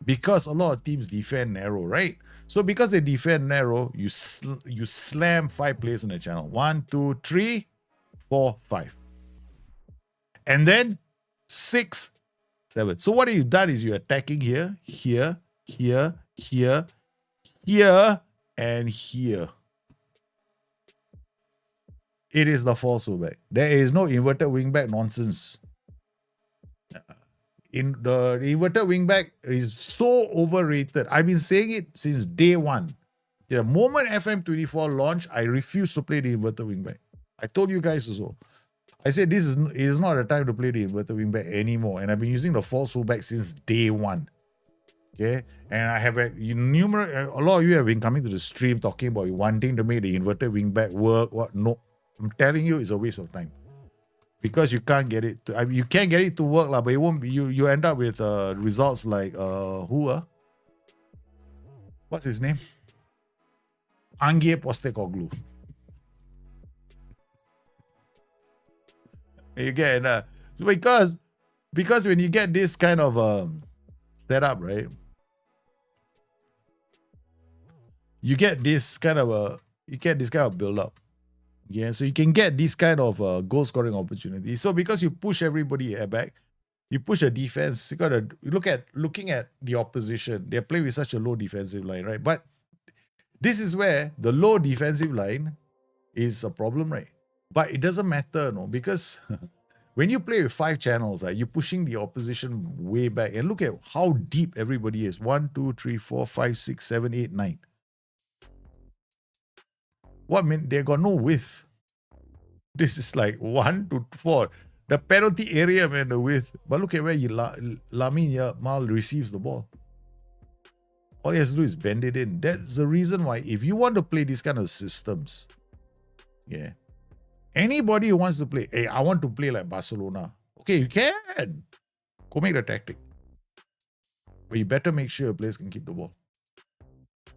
Because a lot of teams defend narrow, right? So because they defend narrow, you slam 5 players in the channel. 1, 2, 3, 4, 5. And then 6, 7. So what you've done is you're attacking here, here, here, here, here, and here. It is the false fullback. There is no inverted wingback nonsense. In the inverted wingback is so overrated. I've been saying it since day 1. The moment FM24 launched, I refused to play the inverted wingback. I told you guys also. I said it is not the time to play the inverted wingback anymore. And I've been using the false fullback since day 1. Okay, and I have a lot of you have been coming to the stream talking about wanting to make the inverted wingback work. What? No, I'm telling you, it's a waste of time because you can't get it. You can get it to work, but it won't be. You end up with results like what's his name? Ange Postecoglou. You get because when you get this kind of setup, right? You get this kind of build up. Yeah, so you can get this kind of goal scoring opportunity. So because you push everybody back, you push a defense, you gotta looking at the opposition. They play with such a low defensive line, right? But this is where the low defensive line is a problem, right? But it doesn't matter, no, because when you play with 5 channels, you're pushing the opposition way back. And look at how deep everybody is. 1, 2, 3, 4, 5, 6, 7, 8, 9. What mean they got no width? This is like 1 to 4. The penalty area, man, the width. But look at where Lamine Yamal receives the ball. All he has to do is bend it in. That's the reason why if you want to play these kind of systems, yeah, anybody who wants to play, hey, I want to play like Barcelona. Okay, you can. Go make the tactic. But you better make sure your players can keep the ball.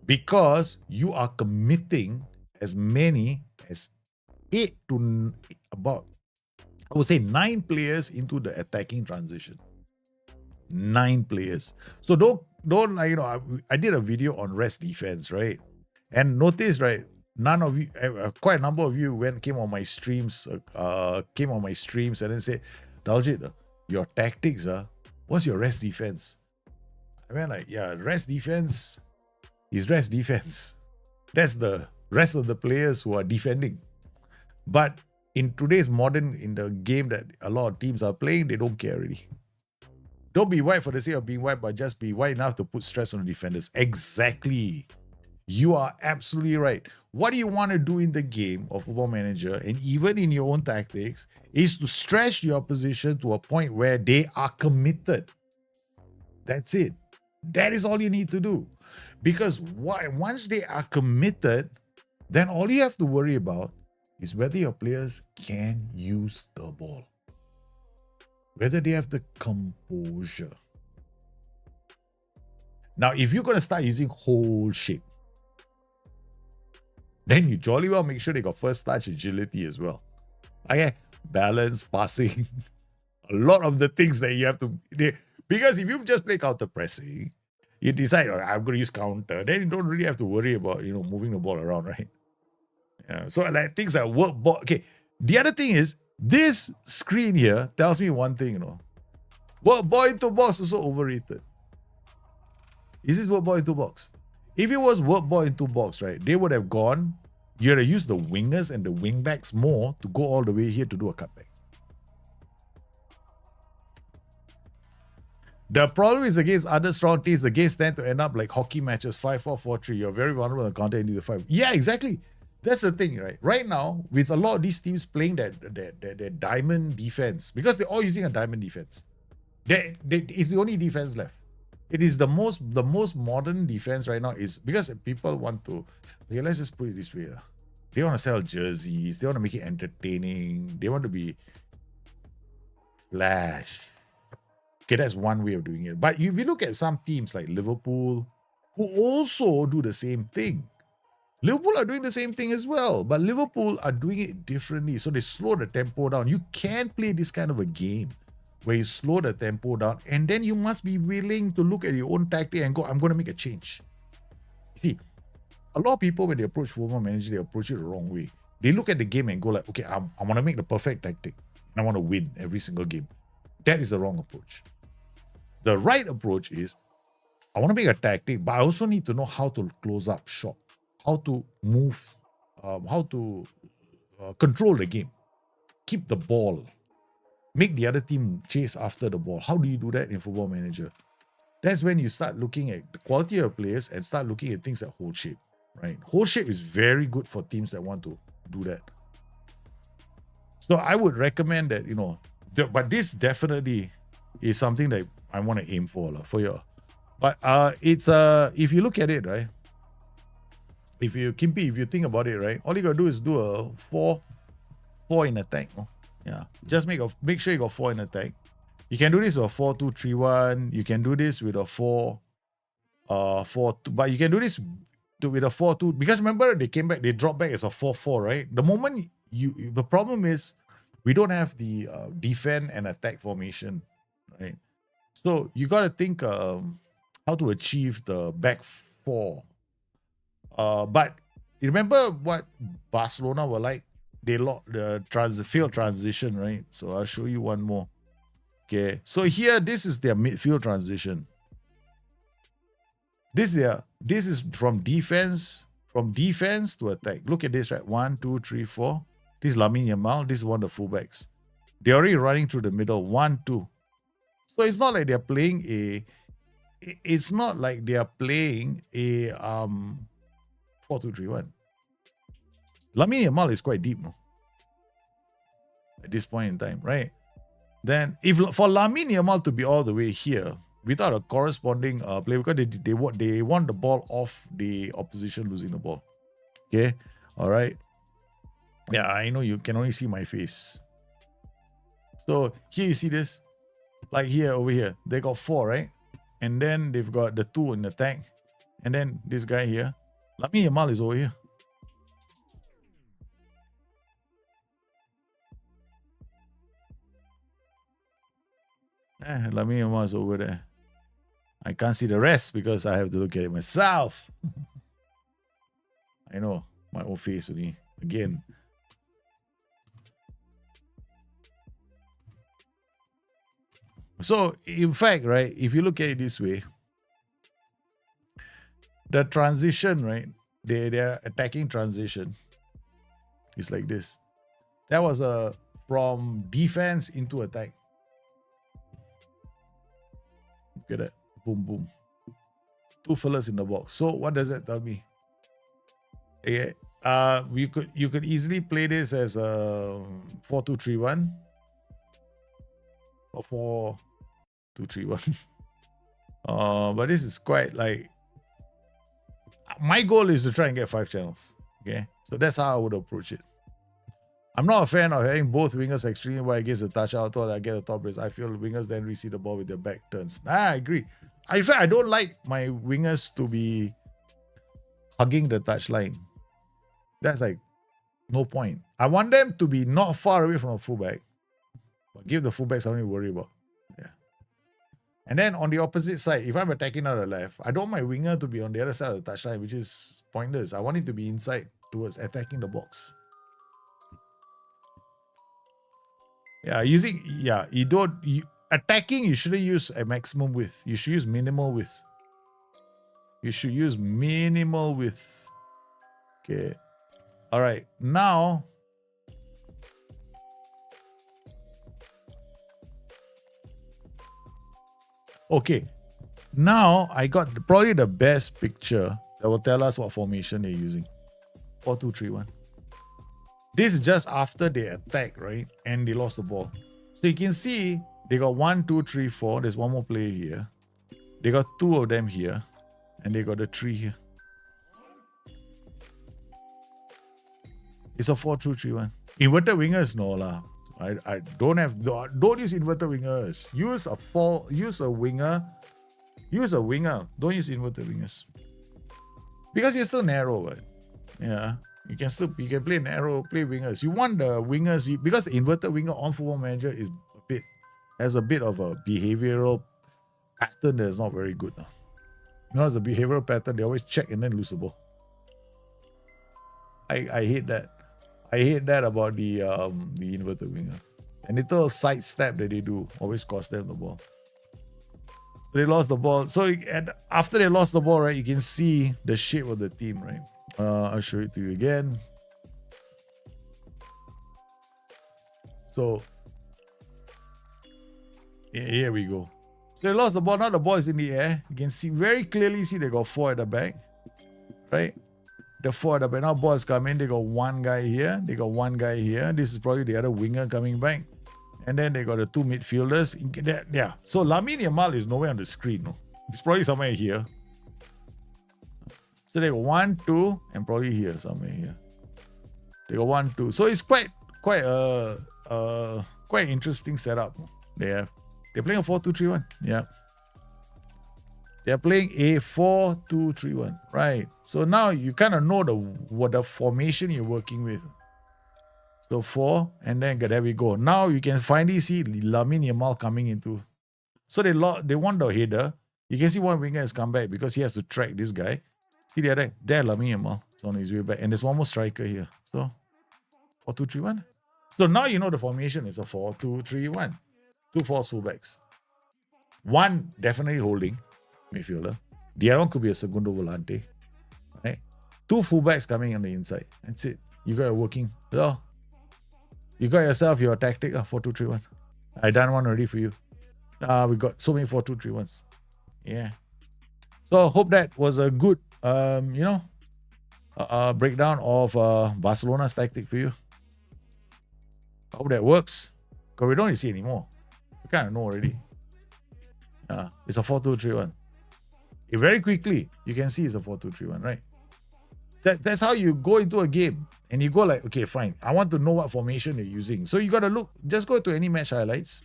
Because you are committing as many as 8 to about, I would say 9 players into the attacking transition. 9 players. So don't I did a video on rest defense, right? And notice, right, none of you, quite a number of you came on my streams, and then said, Daljit, your tactics, what's your rest defense? I mean, like, yeah, rest defense is rest defense. That's the rest of the players who are defending. But in today's in the game that a lot of teams are playing, they don't care really. Don't be wide for the sake of being wide, but just be wide enough to put stress on the defenders. Exactly. You are absolutely right. What do you want to do in the game of Football Manager, and even in your own tactics, is to stretch your opposition to a point where they are committed. That's it. That is all you need to do. Because once they are committed, then all you have to worry about is whether your players can use the ball. Whether they have the composure. Now, if you're going to start using whole shape, then you jolly well make sure they got first touch agility as well. Okay, balance, passing, a lot of the things that you have to... Because if you just play counter pressing, you decide, oh, I'm going to use counter, then you don't really have to worry about, moving the ball around, right? Yeah, so like things like work ball. Okay, the other thing is, this screen here tells me one thing, Work ball into box also overrated. Is this work ball into box? If it was work ball into box, right, they would have gone, you had to use the wingers and the wingbacks more to go all the way here to do a cutback. The problem is against other strong teams, the games tend to end up like hockey matches, 5-4, 4-3. You're very vulnerable on the counter and need the 5. Yeah, exactly. That's the thing, right? Right now, with a lot of these teams playing that diamond defense, because they're all using a diamond defense, it's the only defense left. It is the most modern defense right now is because people want to, okay, let's just put it this way. They want to sell jerseys. They want to make it entertaining. They want to be flash. Okay, that's one way of doing it. But if you look at some teams like Liverpool, who also do the same thing. Liverpool are doing the same thing as well, but Liverpool are doing it differently. So they slow the tempo down. You can't play this kind of a game where you slow the tempo down, and then you must be willing to look at your own tactic and go, I'm going to make a change. You see, a lot of people, when they approach Football Manager, they approach it the wrong way. They look at the game and go like, okay, I want to make the perfect tactic. And I want to win every single game. That is the wrong approach. The right approach is, I want to make a tactic, but I also need to know how to close up shop, how to move, how to control the game, keep the ball, make the other team chase after the ball. How do you do that in Football Manager? That's when you start looking at the quality of players and start looking at things like whole shape, right? Whole shape is very good for teams that want to do that. So I would recommend that, but this definitely is something that I want to aim for you. But it's if you look at it, right? If you think about it, right, all you gotta do is do a 4 in attack. Yeah, just make sure you got 4 in attack. You can do this with a 4-2-3-1. You can do this with a 4-4-2, but you can do this with a 4-2 because remember they dropped back as a 4-4, right? The moment the problem is we don't have the defend and attack formation, right? So you got to think how to achieve the back 4. But you remember what Barcelona were like? They lost the field transition, right? So I'll show you one more. Okay, so here this is their midfield transition. This is from defense to attack. Look at this, right? 1, 2, 3, 4. This is Lamine Yamal. This is one of the fullbacks. They're already running through the middle. 1, 2. So it's not like they're playing a 4-2-3-1. Lamine Yamal is quite deep, no? At this point in time, right? Then, if for Lamine Yamal to be all the way here without a corresponding play, because they want the ball off the opposition losing the ball. Okay, all right. Yeah, I know you can only see my face. So here you see this, like here over here, they got 4, right? And then they've got the 2 in the tank, and then this guy here, Lamine Yamal is over here. Lamine Yamal is over there. I can't see the rest because I have to look at it myself. I know. my own face only. Again. So, in fact, right, if you look at it this way, the transition, right, they're attacking transition. It's like this. That was from defense into attack. Look at that. Boom, boom. 2 fellas in the box. So what does that tell me? Okay. You could easily play this as a 4-2-3-1 or 4-2-3-1. But this is quite like, my goal is to try and get 5 channels. Okay, so that's how I would approach it. I'm not a fan of having both wingers extremely wide against the touchdown. I thought I get a top brace. I feel wingers then receive the ball with their back turns. I agree. In fact, I don't like my wingers to be hugging the touchline. That's like no point. I want them to be not far away from the fullback, but give the fullback something to worry about. Yeah. And then on the opposite side, if I'm attacking on the left, I don't want my winger to be on the other side of the touchline, which is pointless. I want it to be inside towards attacking the box. Yeah, attacking, you shouldn't use a maximum width. You should use minimal width. Okay. All right. Now, okay. Now I got probably the best picture that will tell us what formation they're using. 4-2-3-1. This is just after they attack, right? And they lost the ball. So you can see they got 1, 2, 3, 4. There's one more player here. They got 2 of them here. And they got the 3 here. It's a 4-2-3-1. Inverted wingers, no lah. I don't use inverted wingers. Use a winger. Don't use inverted wingers. Because you're still narrow, right? Yeah. You can play narrow, play wingers. You want the wingers because the inverted winger on Football Manager has a bit of a behavioral pattern that is not very good. You know, it's a behavioral pattern. They always check and then lose the ball. I hate that. I hate that about the inverted winger. And little side step that they do always cost them the ball. So they lost the ball. So after they lost the ball, right, you can see the shape of the team, right? I'll show it to you again. So here we go. So they lost the ball. Now the ball is in the air. You can very clearly see they got 4 at the back, right? The 4 at the back. Now ball is coming. They got 1 guy here. They got 1 guy here. This is probably the other winger coming back. And then they got the 2 midfielders. Yeah. So Lamine Yamal is nowhere on the screen. No? He's probably somewhere here. So they got 1, 2, and probably here, somewhere here. They got 1, 2. So it's quite interesting setup. They're playing a 4-2-3-1. Yeah. They're playing a 4-2-3-1. Right. So now you kind of know what the formation you're working with. So 4, and then there we go. Now you can finally see Lamine Yamal coming into. So they won the header. You can see one winger has come back because he has to track this guy. See the other, there Lamine Yamal is on his way back. And there's one more striker here. So 4-2-3-1. So now you know the formation is a 4-2-3-1. 2 false fullbacks. 1 definitely holding midfielder. The other one could be a segundo volante. Right? 2 fullbacks coming on the inside. That's it. You got your working. So you got yourself your tactic, 4-2-3-1. I done one already for you. We got so many 4-2-3-1s. Yeah. So hope that was a good breakdown of Barcelona's tactic for you. I hope that works. Because we don't really see anymore. We kind of know already. It's a 4-2-3-1. Very quickly, you can see it's a 4-2-3-1, right? That's how you go into a game. And you go like, okay, fine. I want to know what formation they're using. So you got to look. Just go to any match highlights.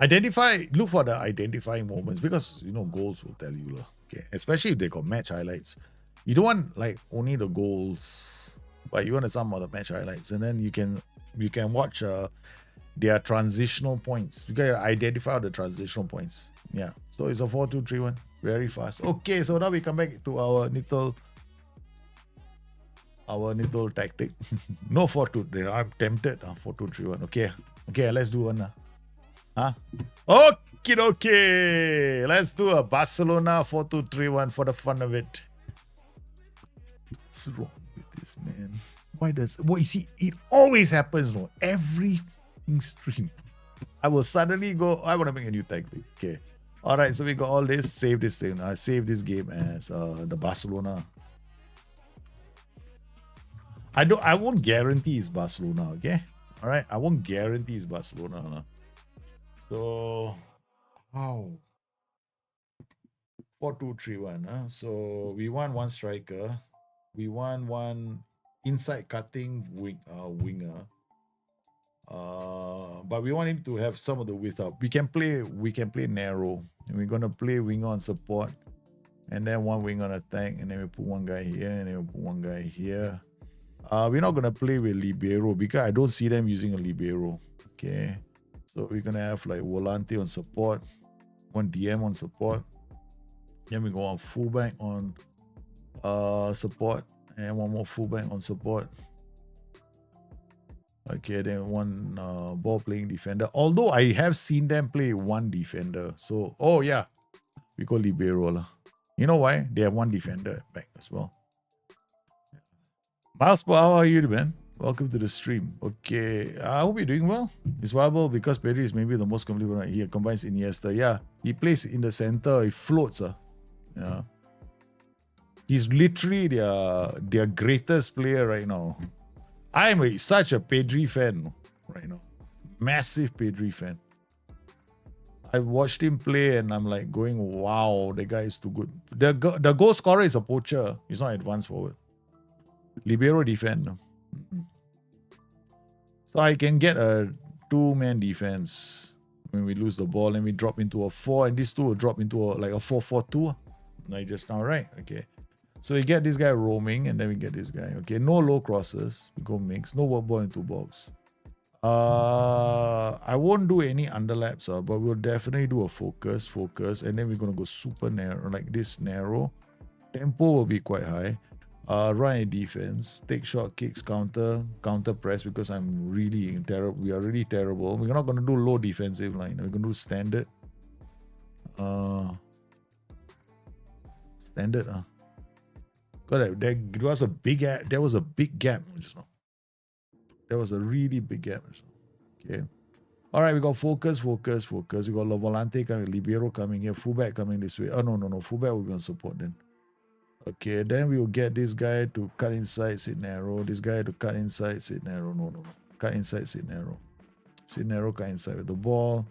Look for the identifying moments. Because, goals will tell you. Okay, especially if they got match highlights. You don't want like only the goals. But you want some of the match highlights. And then you can watch their transitional points. You got to identify the transitional points. Yeah. So it's a 4-2-3-1. Very fast. Okay, so now we come back to our little our little tactic. No 4-2. I'm tempted. 4-2-3-1. Okay, let's do one. Huh? Okay. Let's do a Barcelona 4-2-3-1 for the fun of it. What's wrong with this, man? Why does... Well, you see, it always happens, no? Every stream. I will suddenly go, I want to make a new tactic. Okay. All right, so we got all this. Save this thing. I save this game as the Barcelona. I won't guarantee it's Barcelona, okay? All right, I won't guarantee it's Barcelona. No? So, how? 4-2-3-1. So we want one striker. We want one inside cutting winger. But we want him to have some of the width up. We can play narrow. And we're gonna play winger on support, and then one wing on attack, and then we put one guy here, and then we put one guy here. We're not gonna play with libero because I don't see them using a libero. Okay, so we're gonna have like volante on support, one DM on support, then we go on fullback on support, and one more fullback on support. Okay, then one ball playing defender. Although I have seen them play one defender. So, oh yeah, we call libero lah. You know why? They have one defender back as well. Miles, how are you, man? Welcome to the stream. Okay, I hope you're doing well. It's viable because Pedri is maybe the most complete one. He combines Iniesta. Yeah, he plays in the center. He floats. Yeah, he's literally their greatest player right now. I'm such a Pedri fan right now. Massive Pedri fan. I watched him play and I'm like going, wow, the guy is too good. The goal scorer is a poacher. He's not advanced forward. Libero defend. So I can get a 2-man defense when we lose the ball and we drop into a 4, and these two will drop into like a 4-4-2. Like just now, right? Okay. So we get this guy roaming, and then we get this guy. Okay, no low crosses. We go mix. No work ball into box. I won't do any underlaps, but we'll definitely do a focus, and then we're gonna go super narrow, like this narrow. Tempo will be quite high. Run a defense, take short kicks, counter press because I'm really terrible. We are really terrible. We're not gonna do low defensive line. We're gonna do standard. Standard. There was a big gap just now. There was a really big gap. Okay. All right, we got focus. We got La Volante coming, Libero coming here, fullback coming this way. Oh, no. Fullback will be on support then. Okay, then we will get this guy to cut inside, sit narrow. This guy to cut inside, sit narrow. No. Cut inside, sit narrow. Sit narrow, cut inside with the ball.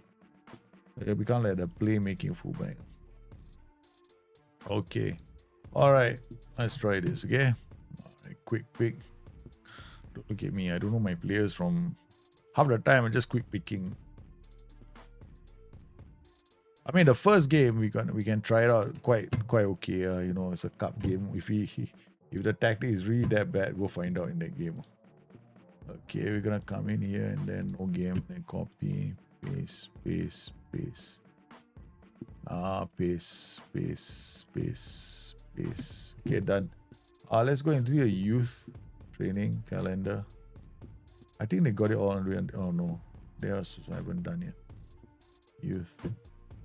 Okay, we can't let the playmaking fullback. Okay. All right, let's try this, okay? Right, quick. Don't look at me. I don't know my players from half the time. I'm just quick picking. I mean, the first game we can try it out quite okay. It's a cup game. If the tactic is really that bad, we'll find out in that game. Okay, we're gonna come in here and then no game, then copy, paste. Paste. Okay, done. Let's go into the youth training calendar. I think they got it all on. Oh no, they also haven't done yet. Youth,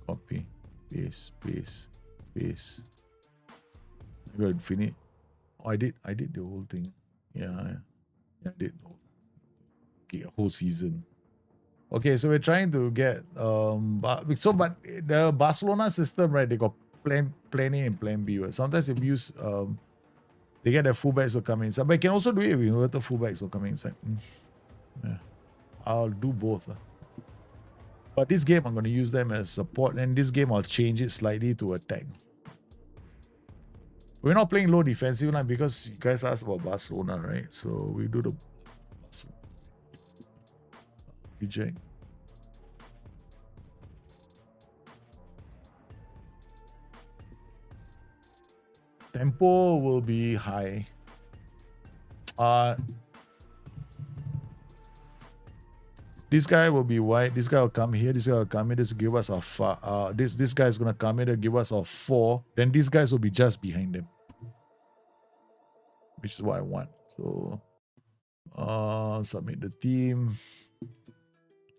copy, paste. I got finish. Oh, I did the whole thing. Yeah, I did. Okay, a whole season. Okay, so we're trying to get but the Barcelona system, right? They got plan A and plan B. Right? Sometimes if you use they get their fullbacks will come inside, but you can also do it with inverted fullbacks will come inside. Yeah, I'll do both. But this game I'm going to use them as support, and this game I'll change it slightly to attack. We're not playing low defensive line because you guys asked about Barcelona, right? So we do the reject. Tempo will be high. This guy will be wide. This guy will come here. This guy will come here. This will give us a this guy is gonna come here to give us a 4. Then these guys will be just behind them, which is what I want. So submit the team.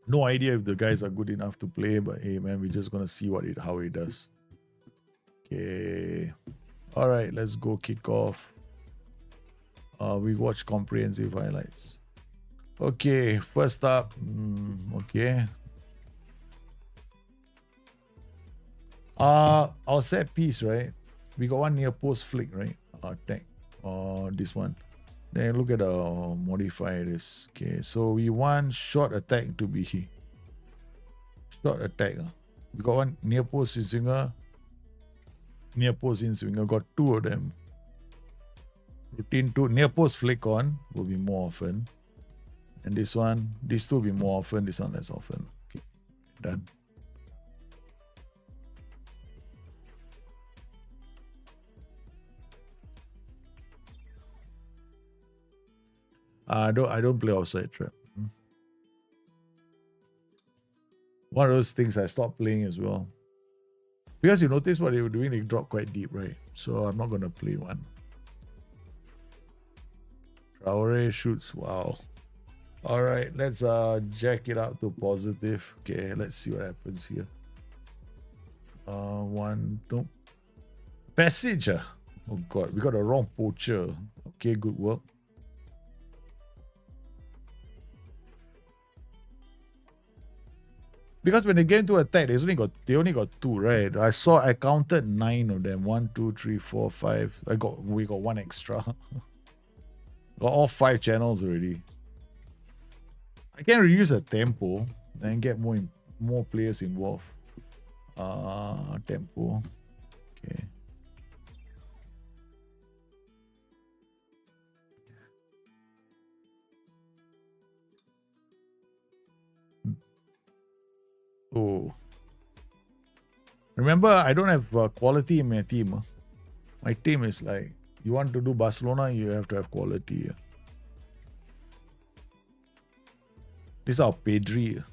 No idea if the guys are good enough to play, but hey man, we're just gonna see how it does. Okay. All right, let's go kick off. We watch comprehensive highlights. Okay, first up. Okay. Our set piece, right? We got one near post flick, right? Tag. This one. Then look at the modifier this. Okay, so we want short attack to be short attack. We got one near post in swinger, near post in swinger. Got two of them. Routine 2, near post flick on will be more often. And this one, these two will be more often, this one less often. Okay, done. I don't play offside trap. One of those things I stopped playing as well. Because you notice what they were doing, they dropped quite deep, right? So I'm not gonna play one. Traore shoots, wow. Alright, let's jack it up to positive. Okay, let's see what happens here. One, two. Passage. Oh god, we got a wrong poacher. Okay, good work. Because when they get into attack, they only got two, right? I counted 9 of them. 1, 2, 3, 4, 5. We got one extra. Got all 5 channels already. I can reduce the tempo and get more players involved. Tempo. Okay. Oh. Remember, I don't have quality in my team. My team is like, you want to do Barcelona, you have to have quality. This is our Pedri.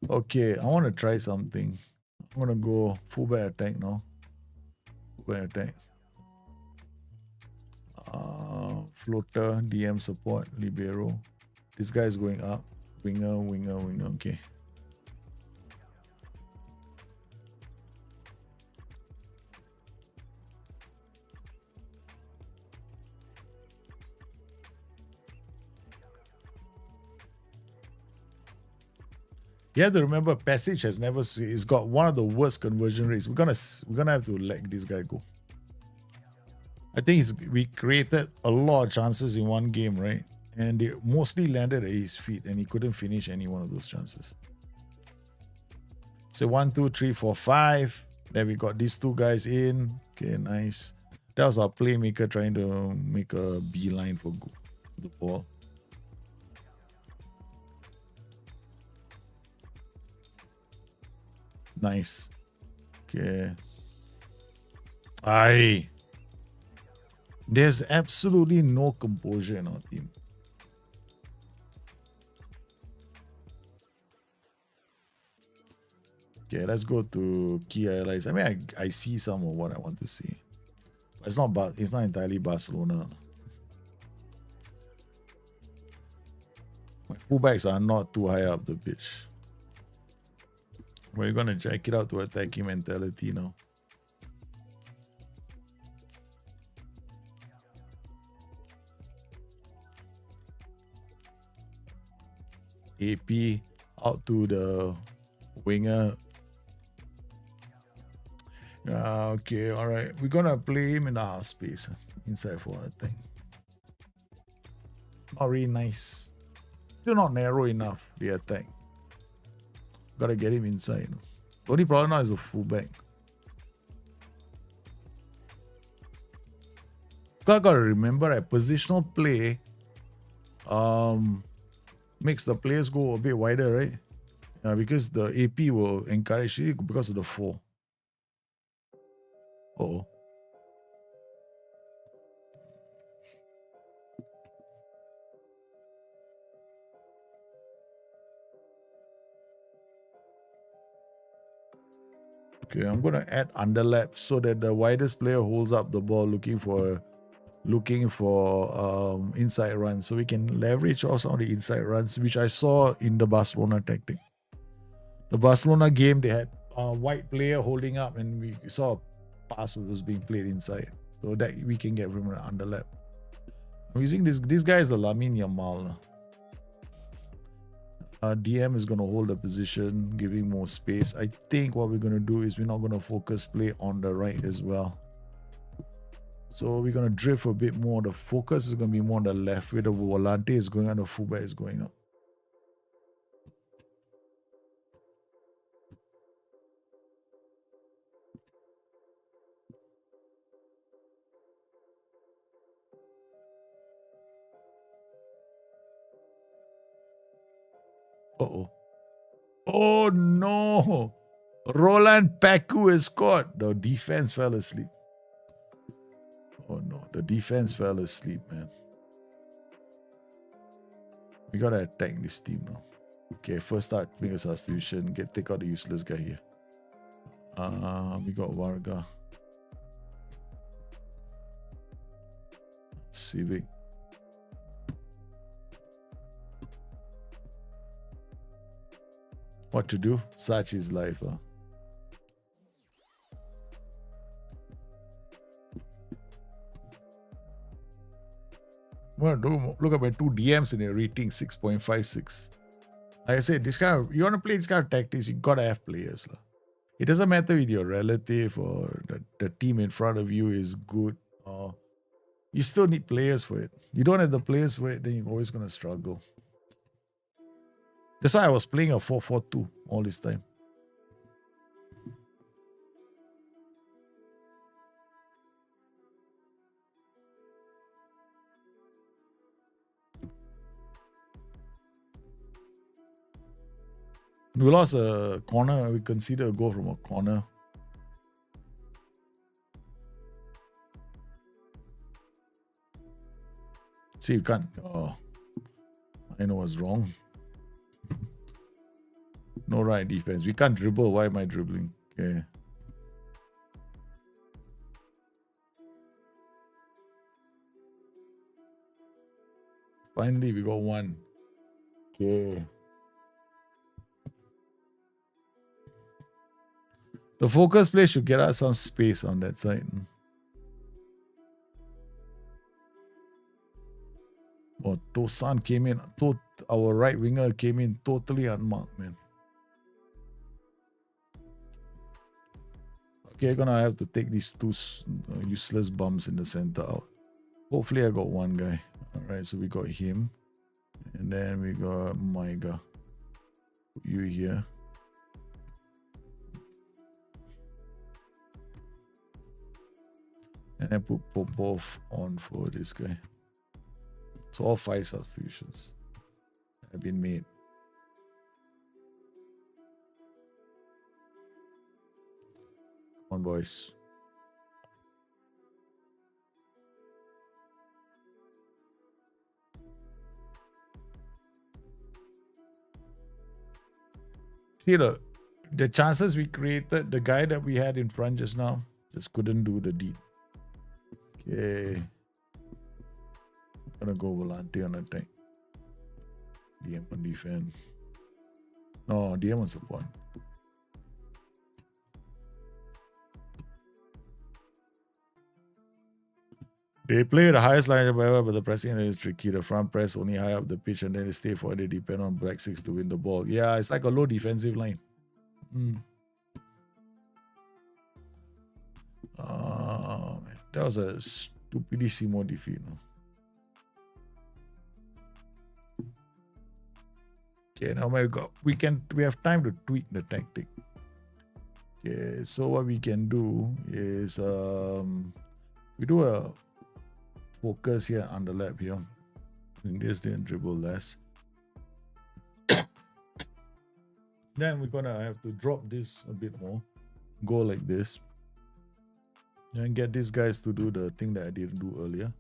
Okay, I want to try something. I'm going to go fullback attack now. Fullback attack. Floater, DM support, libero. This guy is going up. Winger. Okay. You have to remember, Passage has never it's got one of the worst conversion rates. We're gonna have to let this guy go. I think we created a lot of chances in one game, right? And they mostly landed at his feet, and he couldn't finish any one of those chances. So 1, 2, 3, 4, 5. Then we got these two guys in. Okay, nice. That was our playmaker trying to make a beeline for the ball. Nice. Okay. There's absolutely no composure in our team. Okay, let's go to key highlights. I mean, I see some of what I want to see. It's not entirely Barcelona. My fullbacks are not too high up the pitch. We're gonna jack it out to attacking mentality now. AP out to the winger. Okay, all right. We're gonna play him in the half space inside for a thing. Not really nice. Still not narrow enough, the attack. Gotta get him inside. The only problem now is the fullback. Gotta remember that positional play makes the players go a bit wider, right? Because the AP will encourage it because of the 4. Uh-oh. Okay, I'm gonna add underlap so that the widest player holds up the ball, looking for inside runs, so we can leverage off some of the inside runs, which I saw in the Barcelona tactic. The Barcelona game, they had a wide player holding up, and we saw a pass was being played inside, so that we can get from an underlap. I'm using this guy is the Lamine Yamal. DM is going to hold the position, giving more space. I think what we're going to do is we're not going to focus play on the right as well. So we're going to drift a bit more. The focus is going to be more on the left, where the volante is going on, the fullback is going up. Uh-oh. Oh no! Roland Paku is caught. The defense fell asleep. Oh no, the defense fell asleep, man. We gotta attack this team now. Okay, first start, make a substitution. Take out the useless guy here. We got Varga. Civic. What to do? Such is life, huh? Well, look at my two DMs and they're rating 6.56. Like I said, you want to play this kind of tactics, you gotta have players. It doesn't matter if your relative or the team in front of you is good. You still need players for it. You don't have the players for it, then you're always gonna struggle. That's why I was playing a 4-4-2 all this time. We lost a corner. We conceded a goal from a corner. See, you can't. Oh, I know what's wrong. No right defense. We can't dribble. Why am I dribbling? Okay. Finally, we got one. Okay. The focus play should get us some space on that side. Oh, Tosan came in. Our right winger came in totally unmarked, man. Okay, gonna have to take these two useless bums in the center out. Hopefully, I got one guy. All right, so we got him, and then we got Maiga. Put you here. And I put Popov on for this guy. So all 5 substitutions have been made. Come on, boys. See, the chances we created, the guy that we had in front just now just couldn't do the deed. Okay. I'm gonna go Volante on attack. DM on defense. No, DM on support. They play the highest line ever, but the pressing is tricky. The front press only high up the pitch and then they stay for it. They depend on black 6 to win the ball. Yeah, it's like a low defensive line. Man. That was a stupidissimo defeat. No? Okay, now we have time to tweak the tactic. Okay, so what we can do is we do a focus here on the lap here. Doing this, then dribble less. Then we're gonna have to drop this a bit more. Go like this. And get these guys to do the thing that I didn't do earlier.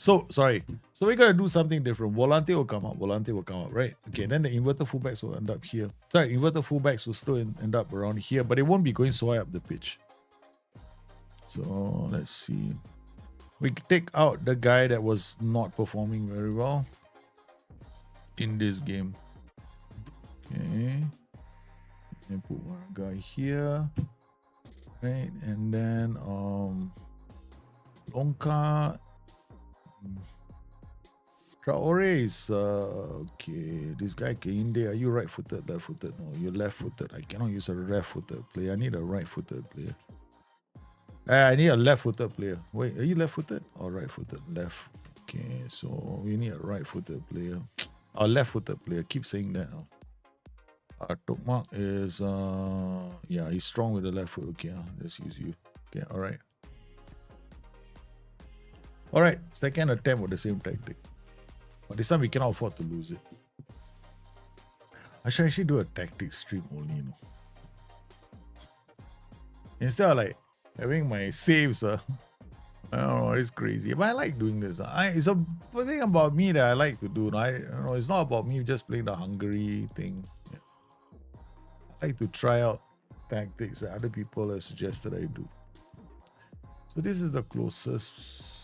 So sorry. So we're gonna do something different. Volante will come up. Volante will come up, right? Okay. Then the inverted fullbacks will end up here. Sorry, inverted fullbacks will still end up around here, but it won't be going so high up the pitch. So let's see. We take out the guy that was not performing very well in this game. Okay. And put one guy here. Right. And then Lonka. Traore is okay. This guy Keinde, are you right-footed, left-footed? No, you're left-footed. I cannot use a left-footed player. I need a right-footed player. I need a left-footed player. Wait, are you left-footed or right-footed? Left. Okay, so we need a right-footed player. Or left-footed player. Keep saying that. Tokmak is yeah, he's strong with the left foot. Okay, let's use you. Okay, all right. All right, second attempt with the same tactic. But this time we cannot afford to lose it. I should actually do a tactic stream only, you know. Instead of like having my saves, I don't know, it's crazy. But I like doing this. It's a thing about me that I like to do. I don't know, it's not about me just playing the Hungary thing. Yeah. I like to try out tactics that other people have suggested I do. So this is the closest.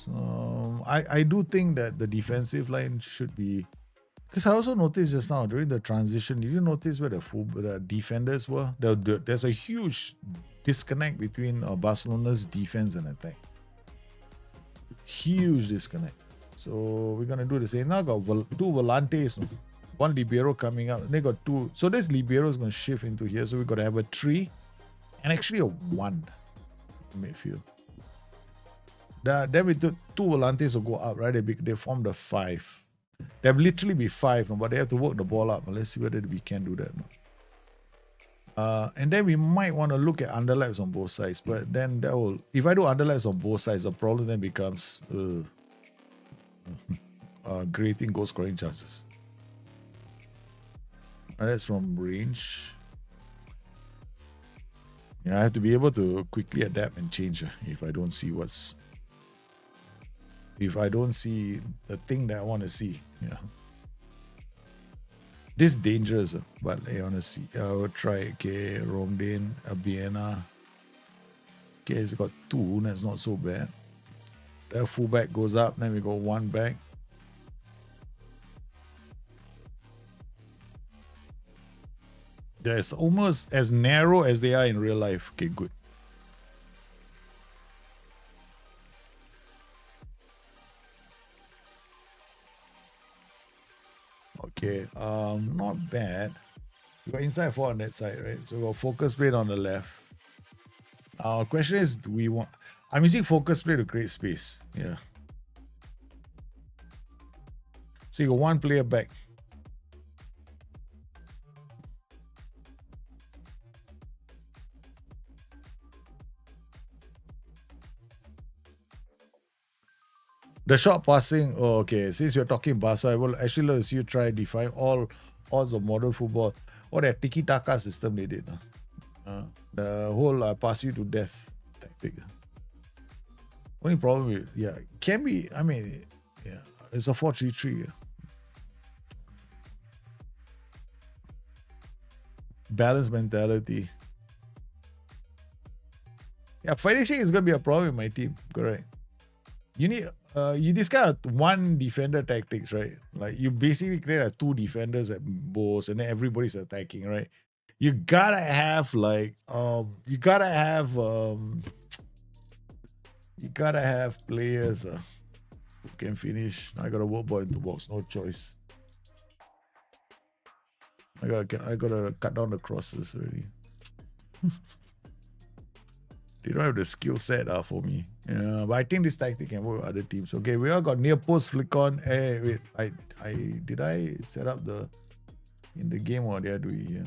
I do think that the defensive line should be, because I also noticed just now during the transition, did you notice where the defenders were? There's a huge disconnect between Barcelona's defense and attack. Huge disconnect. So we're gonna do the same. Now got two volantes, one libero coming up. They got two. So this libero is gonna shift into here. So we got to have a 3 and actually a 1 midfield. Then we took two volantes will go up, right? They form the 5. There will literally be 5, but they have to work the ball up. Let's see whether we can do that. And then we might want to look at underlaps on both sides. But then that will, if I do underlaps on both sides, the problem then becomes creating goal scoring chances. And that's from range. Yeah, I have to be able to quickly adapt and change if I don't see the thing that I want to see. Yeah. This is dangerous, but I want to see. I will try. Okay, Romdane, Abiena. Okay, it's got 2. That's not so bad. The fullback goes up. Then we got 1 back. That's almost as narrow as they are in real life. Okay, good. Okay, not bad. We got inside 4 on that side, right? So we got focus plate on the left. Our question is, do we want... I'm using focus plate to create space. Yeah. So you got 1 player back. The short passing, oh, okay. Since we're talking Barca, I will actually let you try define all odds of modern football. Or that tiki-taka system they did. The whole pass you to death tactic. Only problem with, yeah, can be, I mean, yeah, it's a 4-3-3. Yeah. Balanced mentality. Yeah, finishing is going to be a problem with my team. Correct. You need this kind of 1 defender tactics, right? Like you basically create 2 defenders at both, and then everybody's attacking, right? You gotta have like you gotta have players who can finish. I gotta work ball into box, no choice. I gotta cut down the crosses already. They don't have the skill set for me. Yeah, but I think this tactic can work with other teams. Okay, we all got near post flick on. Hey, wait, did I set up in the game or did I do it here?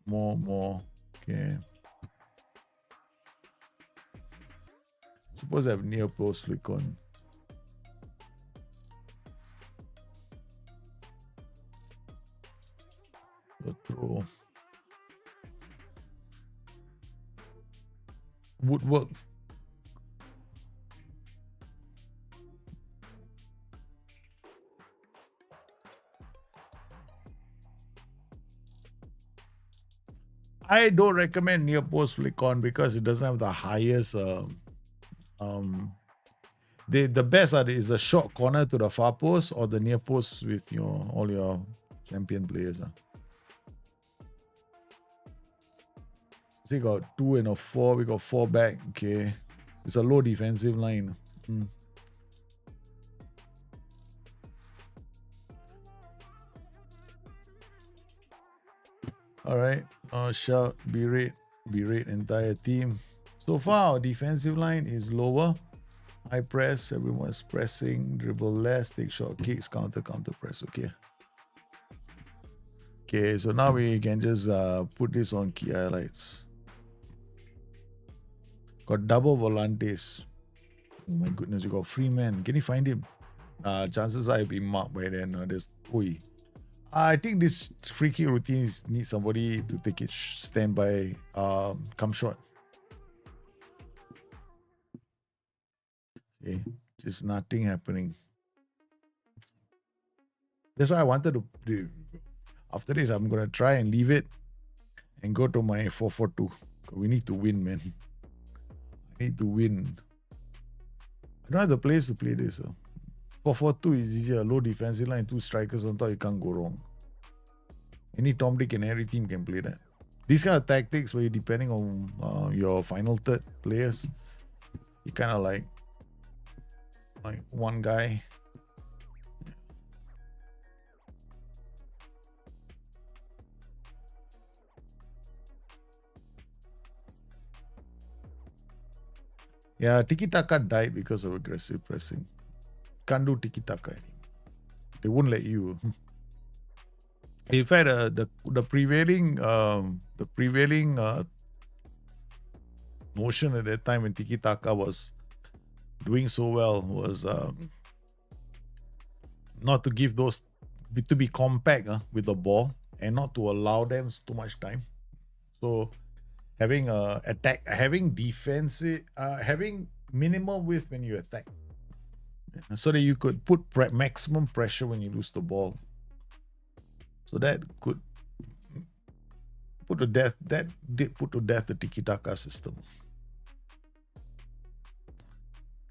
More. Okay. Suppose I have near post flick on. The throw. Would work. I don't recommend near post flick on because it doesn't have the highest. Um, the best is a short corner to the far post or the near post with all your champion players. So you got 2 and a 4. We got 4 back. Okay, it's a low defensive line. All right. Shout, berate entire team. So far, our defensive line is lower. High press, everyone's pressing, dribble less, take short kicks, counter press. Okay. Okay, so now we can just put this on key highlights. Got double volantes. Oh my goodness, we got Freeman. Can you find him? Chances are he'll be marked by then. There's Oi. I think this free kick routine needs somebody to take it, stand by, come short. Okay, just nothing happening. That's why I wanted to do. After this, I'm gonna try and leave it and go to my 4-4-2. We need to win, man. I need to win. I don't have the players to play this. 4-4-2 is easier. Low defensive line, 2 strikers on top. You can't go wrong. Any Tom, Dick, and every team can play that. These kind of tactics where you're depending on your final third players, you kind of like one guy. Yeah, tiki-taka died because of aggressive pressing. Can't do tiki-taka anymore. They won't let you. In fact, the prevailing notion at that time when tiki-taka was doing so well was not to give those, to be compact with the ball and not to allow them too much time. So having attack, having defensive, having minimal width when you attack, so that you could put maximum pressure when you lose the ball. So that could put to death. That did put to death the tiki-taka system.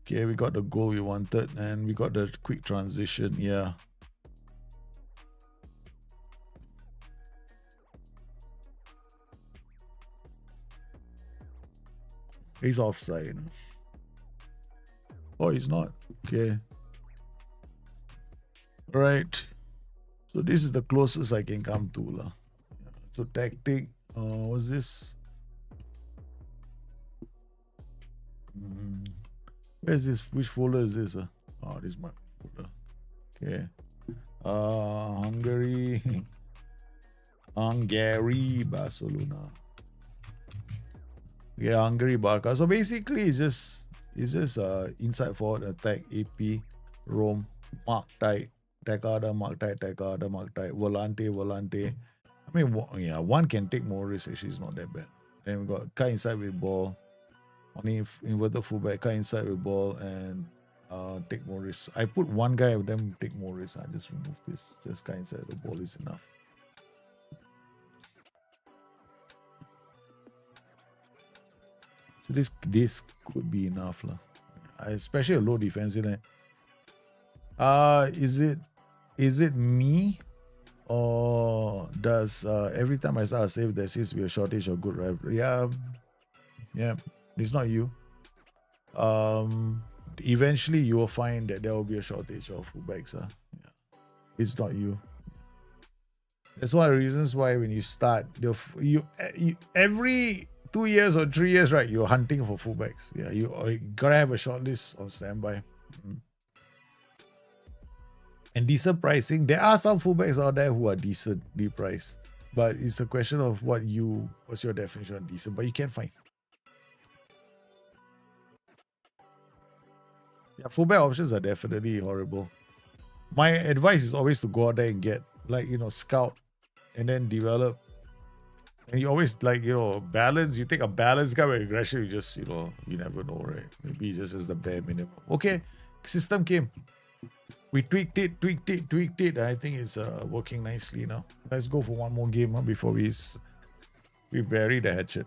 Okay, we got the goal we wanted, and we got the quick transition. Yeah. He's offside. Oh, he's not. Okay. All right. So this is the closest I can come to. So tactic. What's this? Where's this? Which folder is this? Oh, this is my folder. Okay. Hungary, Barcelona. Yeah, Hungary, Barca. So basically, it's just inside forward attack, AP, Rome, mark tight, Takada, mark tight, Takada, mark tight, Volante. I mean, yeah, one can take more risks. Actually, it's not that bad. Then we got Kai inside with ball, only inverted fullback, Kai inside with ball, and take more risks. I put one guy of them take more risks. I just remove this. Just Kai inside the ball is enough. So this could be enough, especially a low defensive line. Is it me, or does every time I start a save there seems to be a shortage of good rivalry? Yeah, it's not you. Eventually you will find that there will be a shortage of fullbacks. Yeah. It's not you. That's one of the reasons why when you start, you every 2 years or 3 years, right, you're hunting for fullbacks. Yeah, you gotta have a short list on standby. And decent pricing. There are some fullbacks out there who are decently priced, but it's a question of what's your definition of decent, but you can't find. Yeah, fullback options are definitely horrible. My advice is always to go out there and get, scout and then develop. And you always balance. You take a balanced guy with aggression, you just, you never know, right? Maybe he just has the bare minimum. Okay, system came. We tweaked it. And I think it's working nicely now. Let's go for one more game before we We buried the hatchet.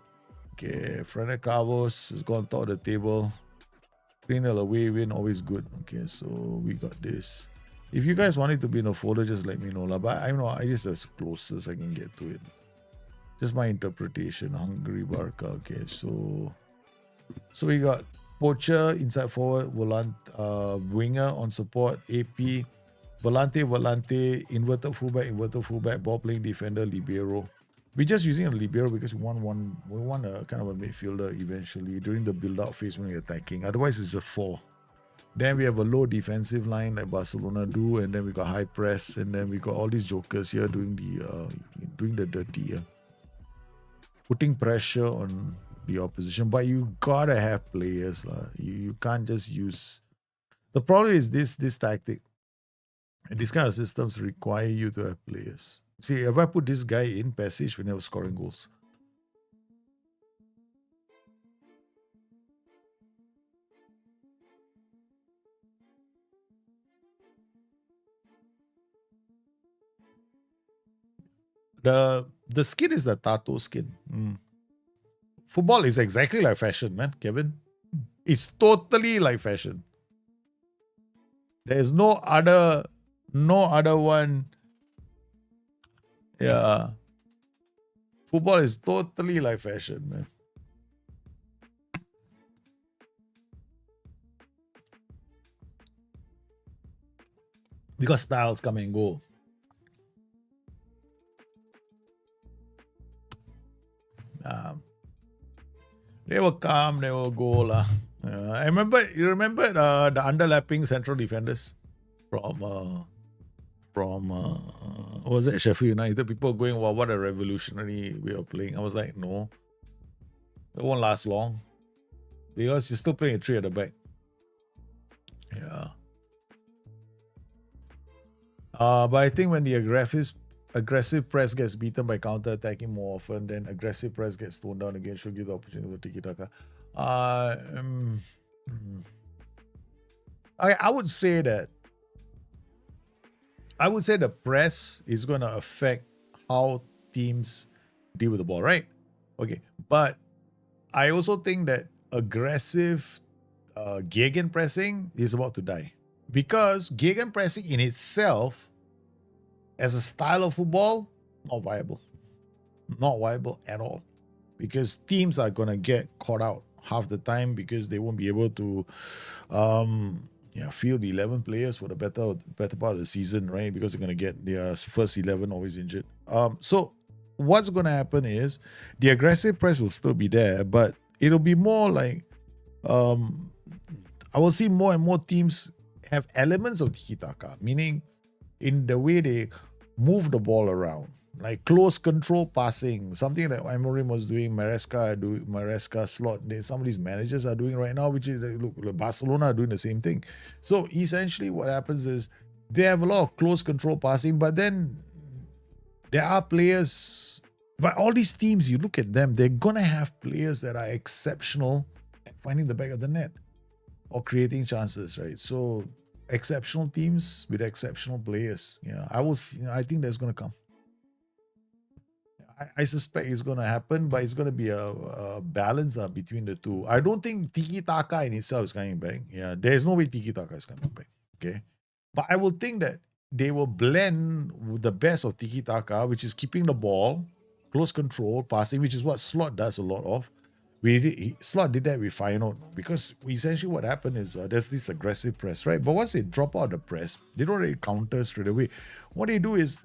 Okay, Frene Cravos has gone top of the table. 3-0 away win, always good. Okay, so we got this. If you guys want it to be in a folder, just let me know. But I know I just as close as I can get to it. Just my interpretation. Hungary Barca. Okay, so we got Poacher, inside forward, winger on support, AP, Volante, inverted fullback, ball playing defender, libero. We're just using a libero because we want a kind of a midfielder eventually during the build-out phase when we're attacking. Otherwise, it's a 4. Then we have a low defensive line like Barcelona do, and then we got high press, and then we got all these jokers here doing the dirty, putting pressure on the opposition. But you gotta have players, you can't just use. The problem is this tactic. And these kind of systems require you to have players. See, if I put this guy in passage, we never scoring goals. The skin is the tattoo skin. Football is exactly like fashion, man, Kevin. It's totally like fashion. There's no other one. Yeah. Football is totally like fashion, man. Because styles come and go. They will come, they will go. You remember the underlapping central defenders from what was it, Sheffield United? People going, wow, what a revolutionary way of playing. I was like, no, it won't last long because you're still playing a 3 at the back. Yeah. But I think when the aggressive press gets beaten by counter-attacking more often, then aggressive press gets toned down again, should give the opportunity for tiki-taka. I would say that the press is going to affect how teams deal with the ball, right? Okay, but I also think that aggressive gegenpressing is about to die. Because gegenpressing in itself, as a style of football, not viable. Not viable at all. Because teams are going to get caught out half the time because they won't be able to field the 11 players for the better part of the season, right? Because they're going to get their first 11 always injured. So what's going to happen is the aggressive press will still be there, but it'll be more like I will see more and more teams have elements of tiki-taka, meaning in the way they move the ball around, like close control passing, something that Amorim was doing, Maresca slot. Some of these managers are doing right now, which is look, Barcelona are doing the same thing. So essentially what happens is they have a lot of close control passing, but then there are players, but all these teams, you look at them, they're going to have players that are exceptional at finding the back of the net or creating chances, right? So exceptional teams with exceptional players. Yeah, I think that's going to come. I suspect it's going to happen, but it's going to be a balance between the two. I don't think tiki-taka in itself is coming back. Yeah, there's no way tiki-taka is coming back. Okay, but I will think that they will blend with the best of tiki-taka, which is keeping the ball, close control, passing, which is what Slot does a lot of. Slot did that with Feyenoord because essentially what happened is there's this aggressive press, right? But once they drop out the press, they don't really counter straight away. What they do is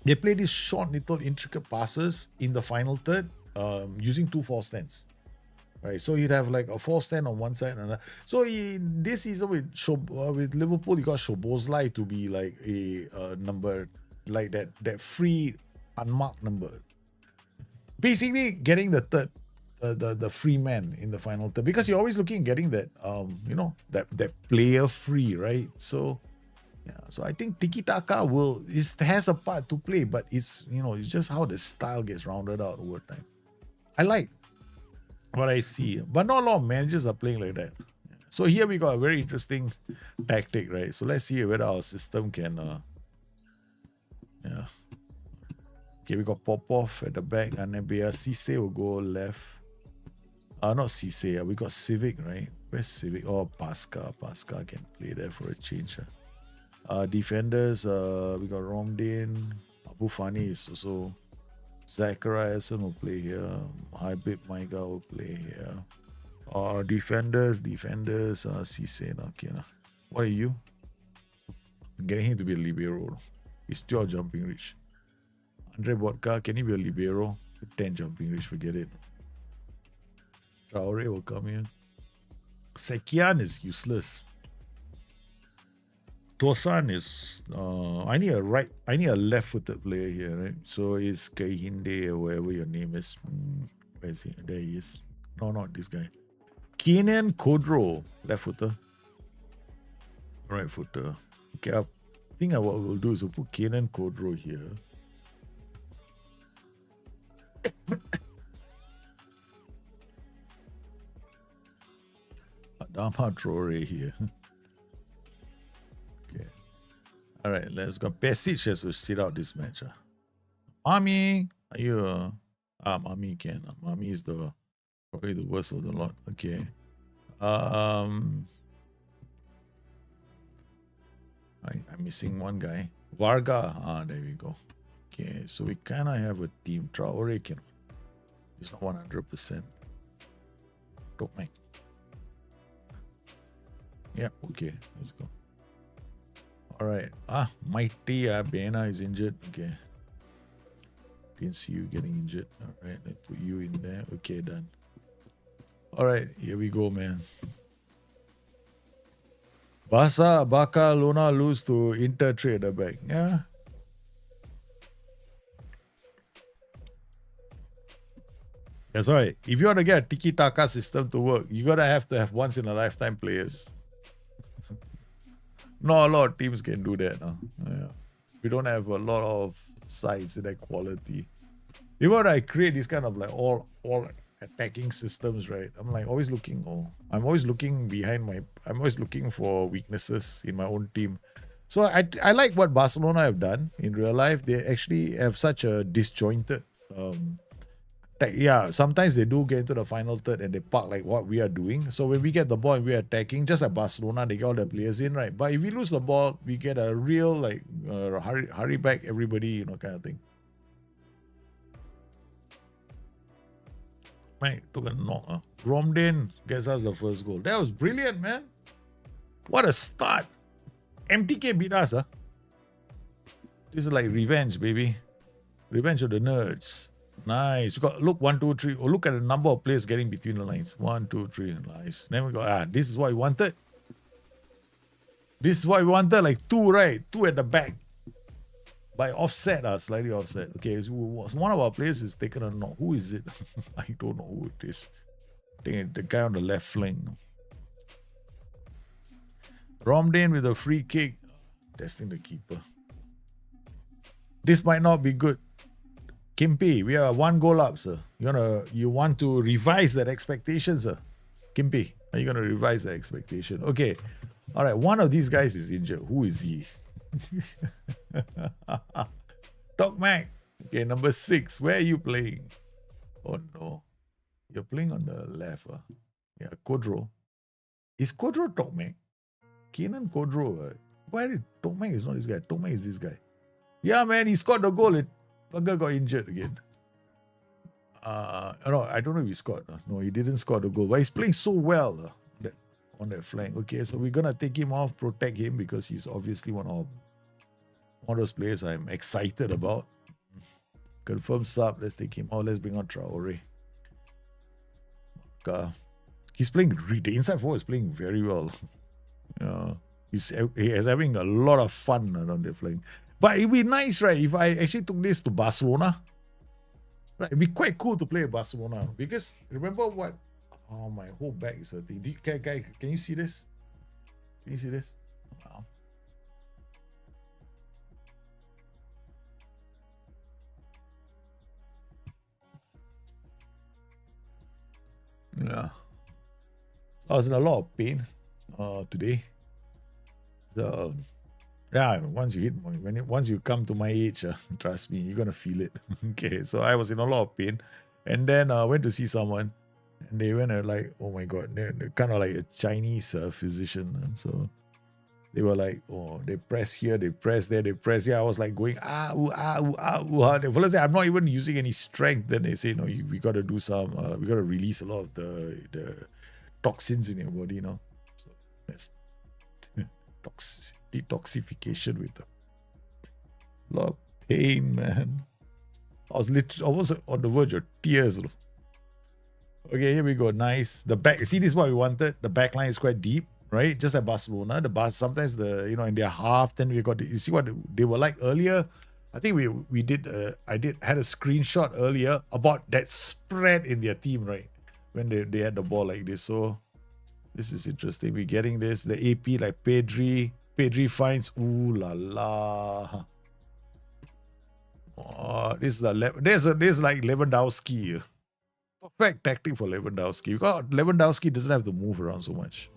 they play these short, little, intricate passes in the final third using 2 false stands, right? So you'd have like a false stand on one side and another. So in this season with Liverpool, you got Szoboszlai to be like a number, like that free, unmarked number. Basically getting the third. The free man in the final third, because you're always looking at getting that that player free, right? So yeah, so I think tiki-taka has a part to play, but it's it's just how the style gets rounded out over time. I like what I see, but not a lot of managers are playing like that. So here we got a very interesting tactic, right? So let's see whether our system can Okay, we got Popov at the back, and then Cisse will go left. Not Cisse. We got Civic, right? Where's Civic? Oh, Pasca. Pasca can play there for a change. Defenders, we got Romdin. Abu Fani is also. Zachariason will play here. Hybrid Maiga will play here. Defenders, Cisse. Okay. What are you? I'm getting him to be a libero. He's still jumping reach. Andre Vodka, can he be a libero? 10 jumping reach, forget it. Traore will come in. Sekian is useless. Tosan is I need a left-footed player here, right? So is Kahinde or whatever your name is. Where is he? There he is. No, not this guy. Kenan Kodro, left-footer. Right-footer. Okay, I think what we'll do is we'll put Kenan Kodro here. Adama Traore here. Okay. All right, let's go. Pesic has to sit out this match. Mami, are you? Mami can. Mami is probably the worst of the lot. Okay. I'm missing one guy. Varga. There we go. Okay, so we kind of have a team. Traore can. He's not 100%. Don't mind. Yeah, okay, let's go. All right. Mighty Bena is injured. Okay. Didn't see you getting injured. All right, let's put you in there. Okay, done. All right, here we go, man. Barcelona lose to Inter at the back. Yeah. That's right. If you want to get a tiki-taka system to work, you gotta have to have once in a lifetime players. Not a lot of teams can do that. Yeah. We don't have a lot of sides in that quality. Even when I create this kind of like all attacking systems, right? I'm always looking for weaknesses in my own team. So I like what Barcelona have done in real life. They actually have such a disjointed sometimes they do get into the final third and they park like what we are doing. So when we get the ball and we're attacking, just like Barcelona, they get all the players in, right? But if we lose the ball, we get a real like hurry back everybody, kind of thing. Right, took a knock. Romden gets us the first goal. That was brilliant, man. What a start. MTK beat us, huh? This is like revenge, baby. Revenge of the nerds. Nice. We got, look, 1, 2, 3. Oh, look at the number of players getting between the lines. 1, 2, 3. Nice. Then we got, this is what we wanted. This is what we wanted. Like 2, right? 2 at the back. By offset, slightly offset. Okay, so one of our players is taken a knock. Who is it? I don't know who it is. I think it's the guy on the left flank. Romden with a free kick. Testing the keeper. This might not be good. Kimpi, we are 1 goal up, sir. You want to revise that expectation, sir? Kimpi, are you gonna revise that expectation? Okay. All right, one of these guys is injured. Who is he? Doc Mac. Okay, number 6. Where are you playing? Oh no. You're playing on the left. Yeah, Kodro. Is Kodro Doc Mac? Kenan Kodro. Why did Doc Mac is not this guy? Doc Mac is this guy. Yeah, man, he scored the goal. Plugger got injured again. No, I don't know if he scored. No, he didn't score the goal. But he's playing so well on that flank. Okay, so we're gonna take him off, protect him because he's obviously one of those players I'm excited about. Confirm sub. Let's take him out. Let's bring on Traore. He's playing. The inside forward is playing very well. He's having a lot of fun on the flank. But it'd be nice, right, if I actually took this to Barcelona. Right, it'd be quite cool to play at Barcelona. Because remember what? Oh, my whole back is hurting. Can you see this? Can you see this? Wow. Yeah. I was in a lot of pain today. So Yeah, once you come to my age, trust me, you're gonna feel it. Okay, so I was in a lot of pain, and then went to see someone, and they went like, oh my god, they're kind of like a Chinese physician, and so they were like, oh, they press here, they press there, they press here. I was like going ooh, ooh, ooh, ah. The fellow say I'm not even using any strength. Then they say no, we got to do some, we got to release a lot of the toxins in your body, So that's detoxification with a lot of pain, man. I was literally almost on the verge of tears. Okay, here we go. Nice. The back. See, this is what we wanted. The back line is quite deep, right? Just like Barcelona. The bus sometimes in their half. Then we got. You see what they were like earlier. I think we did. Had a screenshot earlier about that spread in their team, right? When they had the ball like this. So this is interesting. We're getting this. The AP like Pedri. Pedri finds. Ooh la la. Oh, this is there's like Lewandowski. Perfect tactic for Lewandowski. Because Lewandowski doesn't have to move around so much.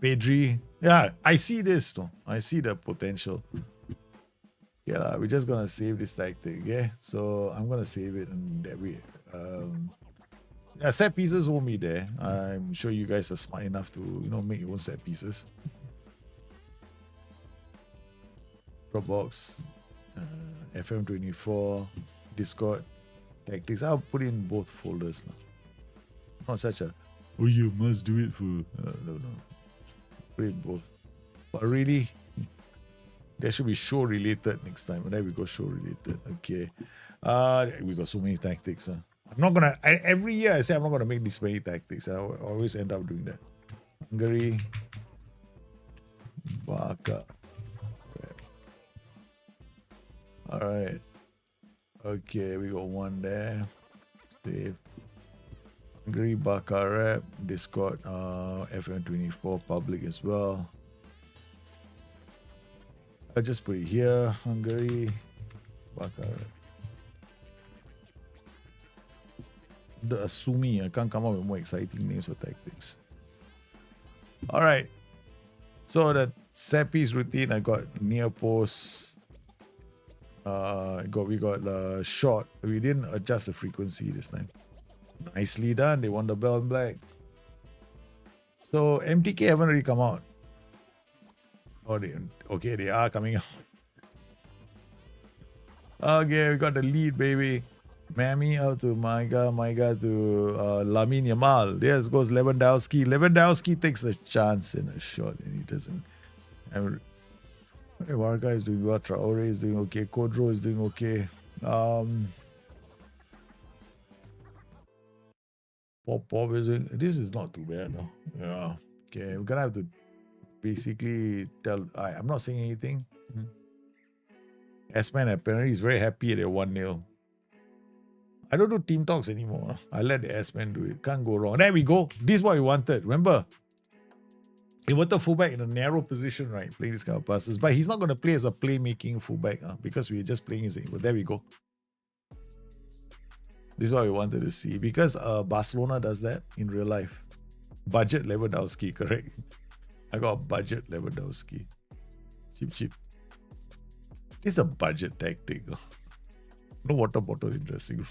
Pedri. Yeah, I see this. No? I see the potential. Yeah, we're just gonna save this tactic. Yeah, so I'm gonna save it, and that way. Set pieces won't be there. I'm sure you guys are smart enough to make your own set pieces. Dropbox, FM24, Discord, tactics. I'll put in both folders now. Not such a you must do it for no. Put it both. But really, there should be show related next time. There we go, show related. Okay. We got so many tactics. I'm not gonna every year I say I'm not gonna make this many tactics. I always end up doing that. Hungary, Barca. Alright. Okay, we got one there. Save. Hungary, Barca rep, Discord, FM24 public as well. I'll just put it here. Hungary, Barca rep. The Asumi, I can't come up with more exciting names or tactics. Alright. So the set piece routine, I got near post. We got short. We didn't adjust the frequency this time. Nicely done. They won the bell in black. So MTK haven't really come out. Oh, they are coming out. Okay, we got the lead, baby. Mammy out to Maiga to Lamine Yamal. There goes Lewandowski. Lewandowski takes a chance in a shot and he doesn't. Varga is doing well. Traore is doing okay. Kodro is doing okay. Pop is doing. This is not too bad, no. Yeah. Okay, we're gonna have to basically tell. I'm not saying anything. S-Man apparently is very happy at a 1-0. I don't do team talks anymore. I let the S-Man do it. Can't go wrong. There we go. This is what we wanted. Remember? He wanted fullback in a narrow position, right? Playing this kind of passes. But he's not going to play as a playmaking fullback because we're just playing his. But there we go. This is what we wanted to see. Because Barcelona does that in real life. Budget Lewandowski, correct? I got budget Lewandowski. Cheap. It's a budget tactic. No water bottle, interesting.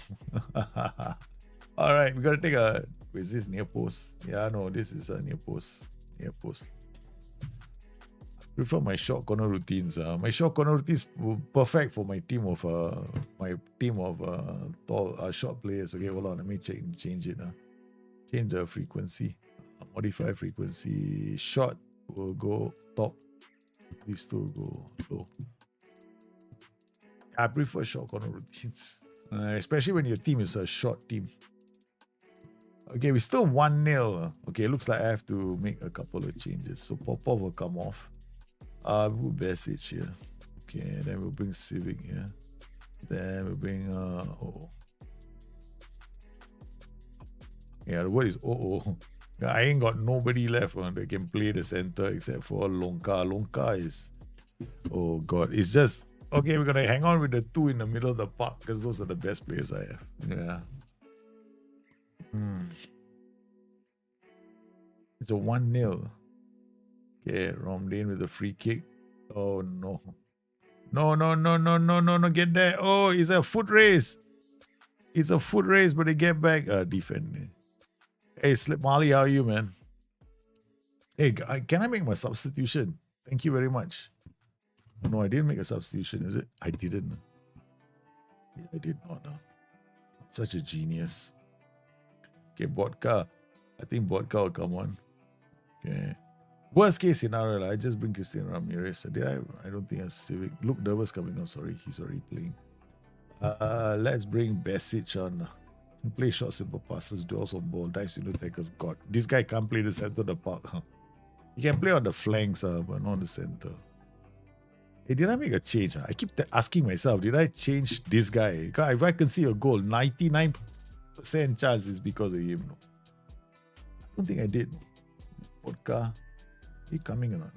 Alright, we got to take a... Is this near post? Yeah, no, this is a near post. Near post. I prefer my short corner routines. My short corner routines perfect for my team of tall short players. Okay, hold on. Let me change it. Change the frequency. Modify frequency. Short will go top. These two go low. I prefer short corner routines, especially when your team is a short team. Okay, we're still 1-0. Okay, looks like I have to make a couple of changes. So Popov will come off. We'll put Besic here. Okay, then we'll bring Civic here. Then we'll bring Yeah, the word is I ain't got nobody left that can play the center except for Lonka. Lonka is, oh god, it's just okay. We're gonna hang on with the two in the middle of the park because those are the best players I have. Yeah. It's a 1-0. Okay, Romdane with a free kick. Oh no. No, no, no, no, no, no, no, get there. Oh, it's a foot race. It's a foot race, but they get back. Defend. Hey, Slip Mali, how are you, man? Hey, can I make my substitution? Thank you very much. No, I didn't make a substitution, is it? I didn't. Yeah, I did not. Such a genius. Okay, Vodka. I think Vodka will come on. Okay. Worst case scenario, I just bring Cristiano Ramirez. I don't think a Civic. Luke Dervis coming on. Sorry, he's already playing. Let's bring Besic on. Play short, simple passes, duels on ball, dives into tackles. God, this guy can't play the center of the park. Huh? He can play on the flanks, but not the center. Hey, did I make a change? I keep asking myself, did I change this guy? Because if I can see a goal, 99% chance is because of him. No? I don't think I did. Vodka, he coming or not?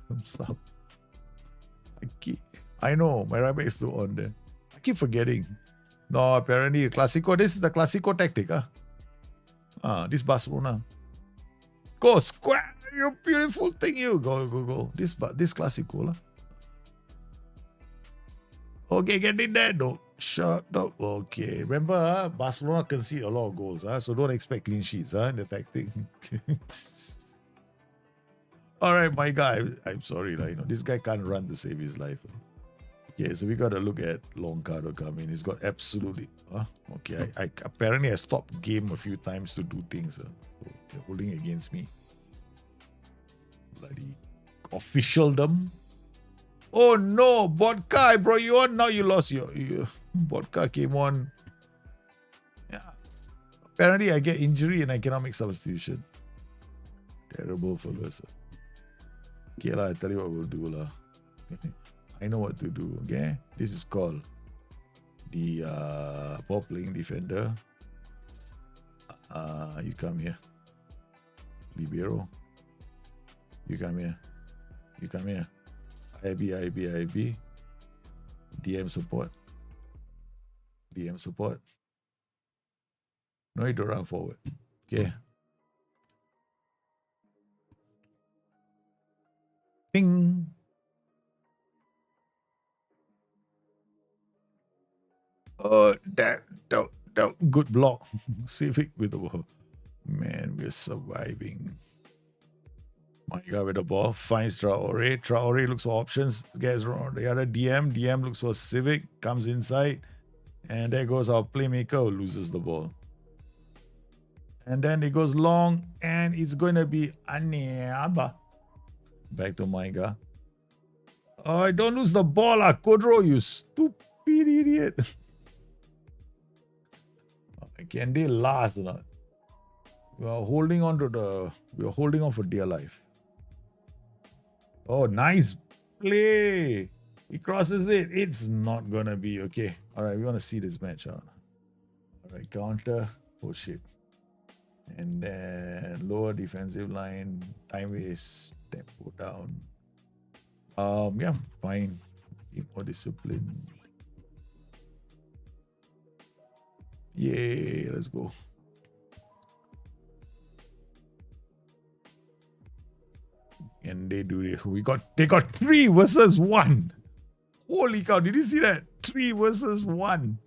Thumbs up. I know, my rabbit is still on there. I keep forgetting. No, apparently Clasico. This is the Clasico tactic. This Barcelona. Go square, you beautiful thing. You go. This Clasico. Okay, get in there. No, shut up. Okay, remember Barcelona concede a lot of goals. So don't expect clean sheets. The tactic. All right, my guy. I'm sorry. This guy can't run to save his life. Okay, so we got to look at Longcardo coming. He's got absolutely... okay, I apparently I stopped game a few times to do things. So they're holding against me. Bloody officialdom. Oh no, Vodka, I brought you on. Now you lost your Vodka came on. Yeah. Apparently I get injury and I cannot make substitution. Terrible for us. Okay, I tell you what we'll do. I know what to do, okay? This is called the ball playing defender. You come here. Libero. You come here. You come here. IB. DM support. DM support. No need to run forward. Okay. Ding. Oh, that good block. Civic with the ball. Man, we're surviving. My guy with the ball finds Traore. Traore looks for options. Gets around the other DM. DM looks for Civic. Comes inside. And there goes our playmaker who loses the ball. And then it goes long. And it's going to be Aniaba. Back to my guy. Oh, don't lose the ball, Kodro, you stupid idiot. Can they last or not? We are holding on for dear life. Oh, nice play. He crosses it. It's not gonna be okay. Alright, we want to see this match out. Alright, counter. Oh shit. And then lower defensive line. Time waste. Tempo down. Yeah, fine. Keep more discipline. Yay, let's go. And they do this. They got 3 versus 1. Holy cow, did you see that? 3 versus 1.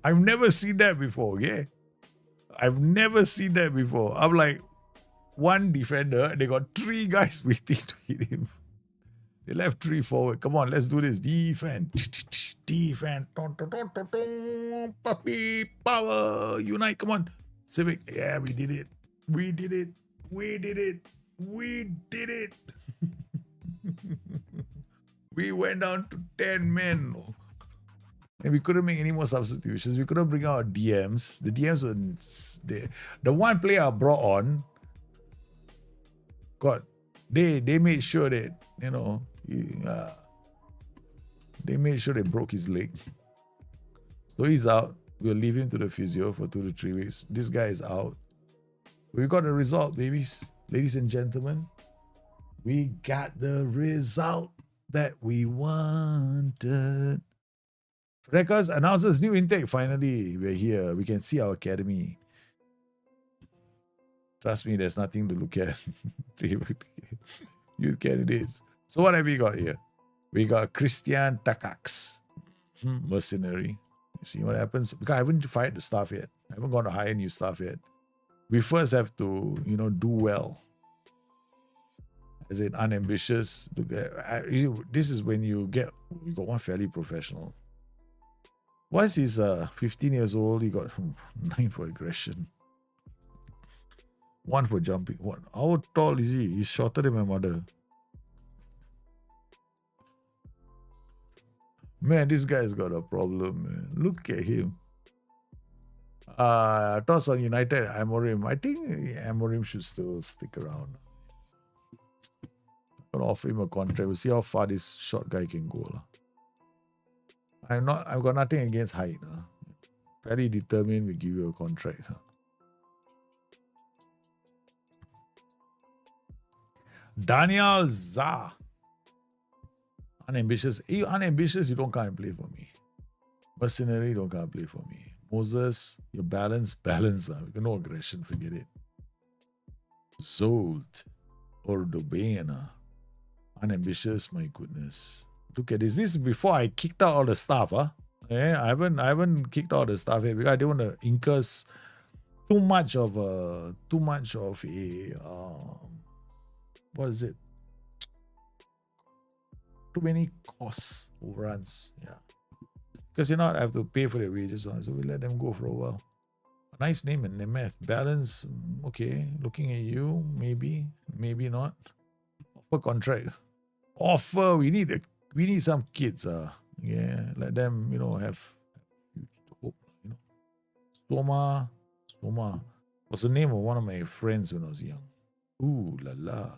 I've never seen that before, okay? I've never seen that before. I'm like, one defender, they got 3 guys waiting to hit him. They left 3 forward. Come on, let's do this. Defend. Defend. Puppy power. Unite. Come on. Civic. Yeah, we did it. We did it. We did it. We did it. We went down to 10 men. And we couldn't make any more substitutions. We couldn't bring out DMs. The DMs were... The one player I brought on... God, they made sure that, they made sure they broke his leg. So he's out. We'll leave him to the physio for 2 to 3 weeks. This guy is out. We got the result, babies. Ladies and gentlemen, we got the result that we wanted. Records announces new intake. Finally, we're here. We can see our academy. Trust me, there's nothing to look at. Youth candidates. So what have we got here? We got Christian Takacs, mercenary. You see what happens? Because I haven't fired the staff yet. I haven't gone to hire new staff yet. We first have to, do well. As in unambitious. This is when you got one fairly professional. Once he's 15 years old, he got 9 for aggression. 1 for jumping. How tall is he? He's shorter than my mother. Man, this guy's got a problem, man. Look at him. Toss on United, Amorim. I think Amorim should still stick around. I'm gonna offer him a contract. We'll see how far this short guy can go. I've got nothing against height. Fairly determined, we give you a contract. Daniel Zah. Unambitious. You unambitious, you don't come and play for me. Mercenary, you don't come and play for me. Moses, your balance. No aggression, forget it. Zolt or Dobena. Unambitious, my goodness. Look at this. This is before I kicked out all the stuff. I haven't kicked out the stuff yet because I don't want to incur too much of a what is it? Too many costs overruns. Yeah. Because I have to pay for their wages, so we let them go for a while. A nice name in Nemeth. Balance, okay. Looking at you, maybe not. Offer contract. Offer, we need some kids. Yeah, let them, have hope. Soma was the name of one of my friends when I was young. Ooh la la.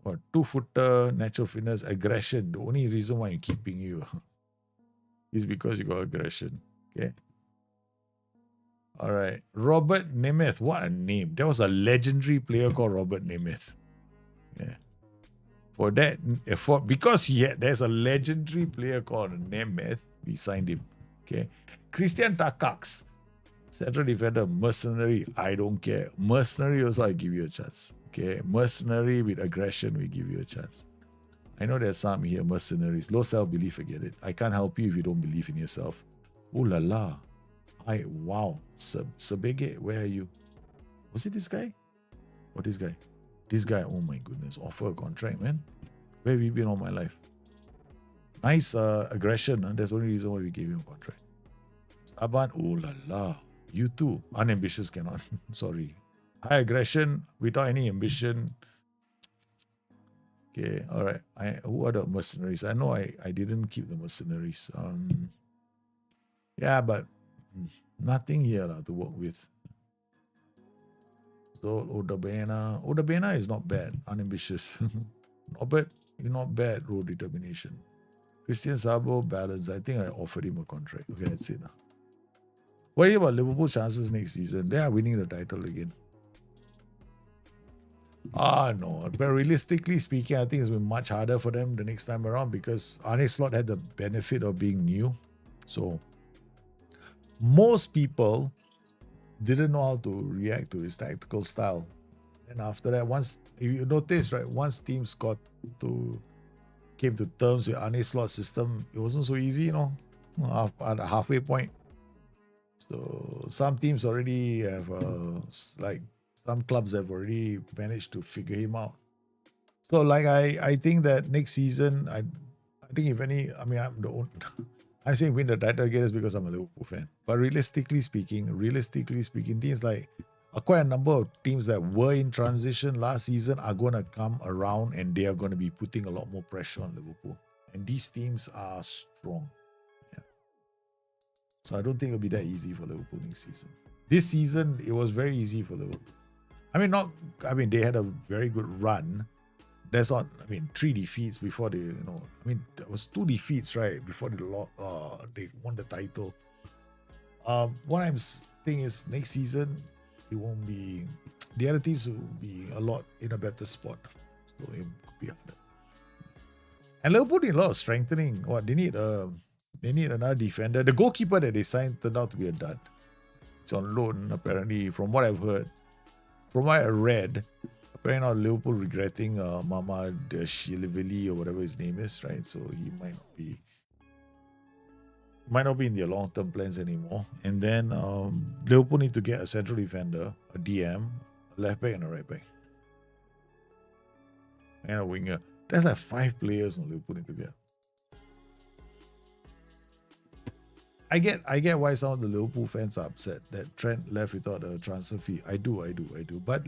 What, 2-footer, natural fitness, aggression. The only reason why I'm keeping you is because you got aggression. Okay. All right. Robert Nemeth. What a name. There was a legendary player called Robert Nemeth. Yeah. Because there's a legendary player called Nemeth, we signed him. Okay. Christian Takacs. Central defender, mercenary. I don't care. Mercenary also, I give you a chance. Okay, mercenary with aggression, we give you a chance. I know there's some here, mercenaries. Low self-belief, forget it. I can't help you if you don't believe in yourself. Oh la la. Wow. Sabege, where are you? Was it this guy? Or this guy? This guy, oh my goodness. Offer a contract, man. Where have you been all my life? Nice aggression. That's the only reason why we gave him a contract. Saban, oh la la. You too. Unambitious cannot. Sorry. High aggression without any ambition. Okay, all right. Who are the mercenaries? I know I didn't keep the mercenaries. Yeah, but nothing here to work with. So Odabena is not bad. Unambitious. Not bad. Raw determination. Christian Sabo, balance. I think I offered him a contract. Okay, that's it. What about Liverpool's chances next season? They are winning the title again. No. But realistically speaking, I think it's been much harder for them the next time around because Arne Slot had the benefit of being new. So most people didn't know how to react to his tactical style. And after that, if you notice, right, once teams came to terms with Arne Slot's system, it wasn't so easy, at the halfway point. So some teams already have some clubs have already managed to figure him out. So I think that next season, I think if any, I'm saying win the title again is because I'm a Liverpool fan. But realistically speaking, teams like quite a number of teams that were in transition last season are going to come around and they are going to be putting a lot more pressure on Liverpool. And these teams are strong. Yeah. So I don't think it'll be that easy for Liverpool next season. This season, it was very easy for Liverpool. They had a very good run. That's not, 3 defeats before they, there was 2 defeats, right, before they won the title. What I'm saying is next season, it won't be, the other teams will be a lot in a better spot. So it could be harder. And Liverpool need a lot of strengthening. They need another defender. The goalkeeper that they signed turned out to be a dud. It's on loan, apparently, from what I've heard. from what I read, apparently now Liverpool regretting Mama Dashilvili or whatever his name is, right? So he might not be in their long-term plans anymore. And then Liverpool need to get a central defender, a DM, a left back and a right back. And a winger. That's like 5 players on Liverpool need to get. I get why some of the Liverpool fans are upset that Trent left without a transfer fee. I do. But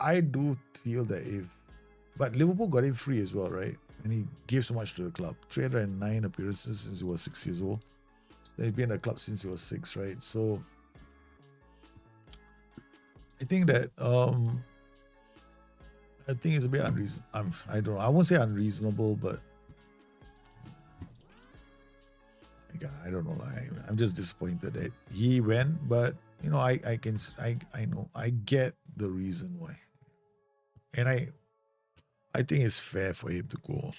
I do feel that but Liverpool got him free as well, right? And he gave so much to the club. 309 appearances since he was 6 years old. He's been in the club since he was 6, right? So I think that I think it's a bit unreasonable. I don't know. I won't say unreasonable, but I don't know. I'm just disappointed that he went, but you know, I know I get the reason why, and I think it's fair for him to go.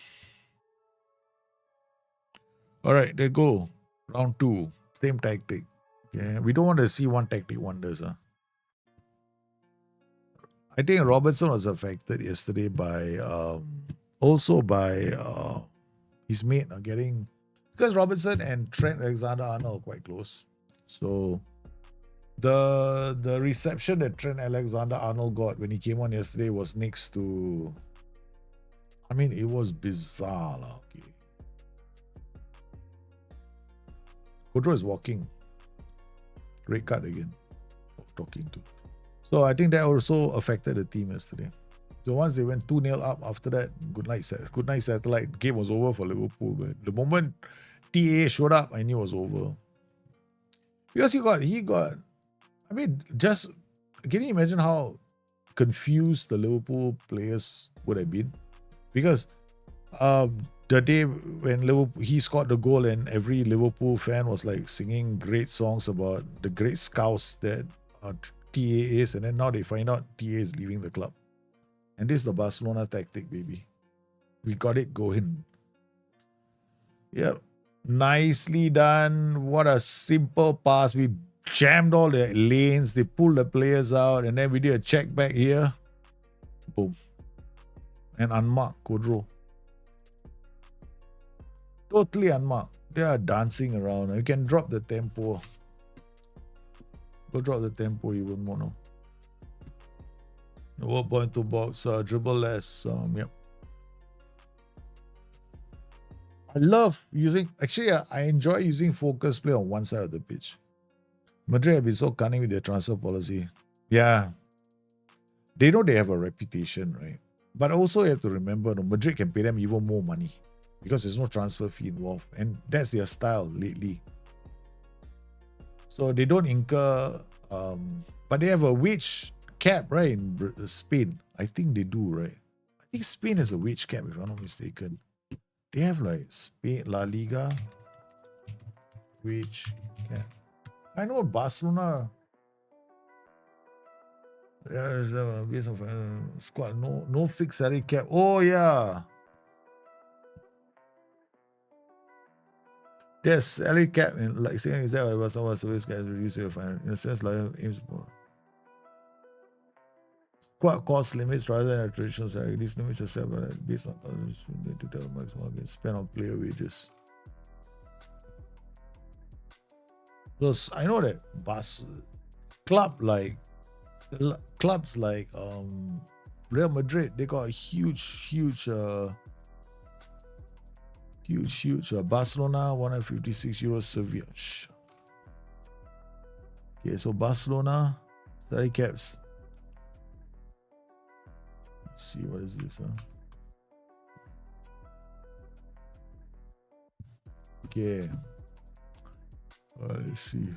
All right, they go round 2, same tactic. Okay, we don't want to see one tactic wonders, huh? I think Robertson was affected yesterday by his mate getting, because Robertson and Trent Alexander-Arnold are quite close. So the reception that Trent Alexander-Arnold got when he came on yesterday was next to, I mean, it was bizarre. Okay. Kodro is walking. Red card again. Talking to. So I think that also affected the team yesterday. So once they went 2-0 up, after that, good night satellite. Game was over for Liverpool. But the moment TA showed up, I knew it was over. Because he got. I mean, just can you imagine how confused the Liverpool players would have been? Because the day when he scored the goal and every Liverpool fan was like singing great songs about the great scouts that TA is, and then now they find out TA is leaving the club. And this is the Barcelona tactic, baby. We got it going. Yep. Nicely done. What a simple pass. We jammed all the lanes. They pulled the players out. And then we did a check back here. Boom. And unmarked Kodro. Totally unmarked. They are dancing around. You can drop the tempo. Go drop the tempo even more now. Work point to box, dribble less. Yep. I love using, actually, I enjoy using focus play on one side of the pitch. Madrid have been so cunning with their transfer policy. Yeah. They know they have a reputation, right? But also you have to remember, Madrid can pay them even more money because there's no transfer fee involved. And that's their style lately. So they don't incur, but they have a wage cap, right, in Spain. I think they do, right? I think Spain has a wage cap, if I'm not mistaken. They have like Spain, La Liga, wage cap. I know Barcelona. There's a base of squad. No fixed salary cap. Oh yeah. There's salary cap, and like saying is that whatever someone service guys reduce their finance in a sense like aims for squad cost limits rather than a traditional salary. These limits are set based on to tell maximum can spend on player wages. Because I know that clubs like Real Madrid, they got a huge Barcelona 156 euros Sevilla. Okay, so Barcelona salary caps. Let's see, what is this? Okay. Let's see.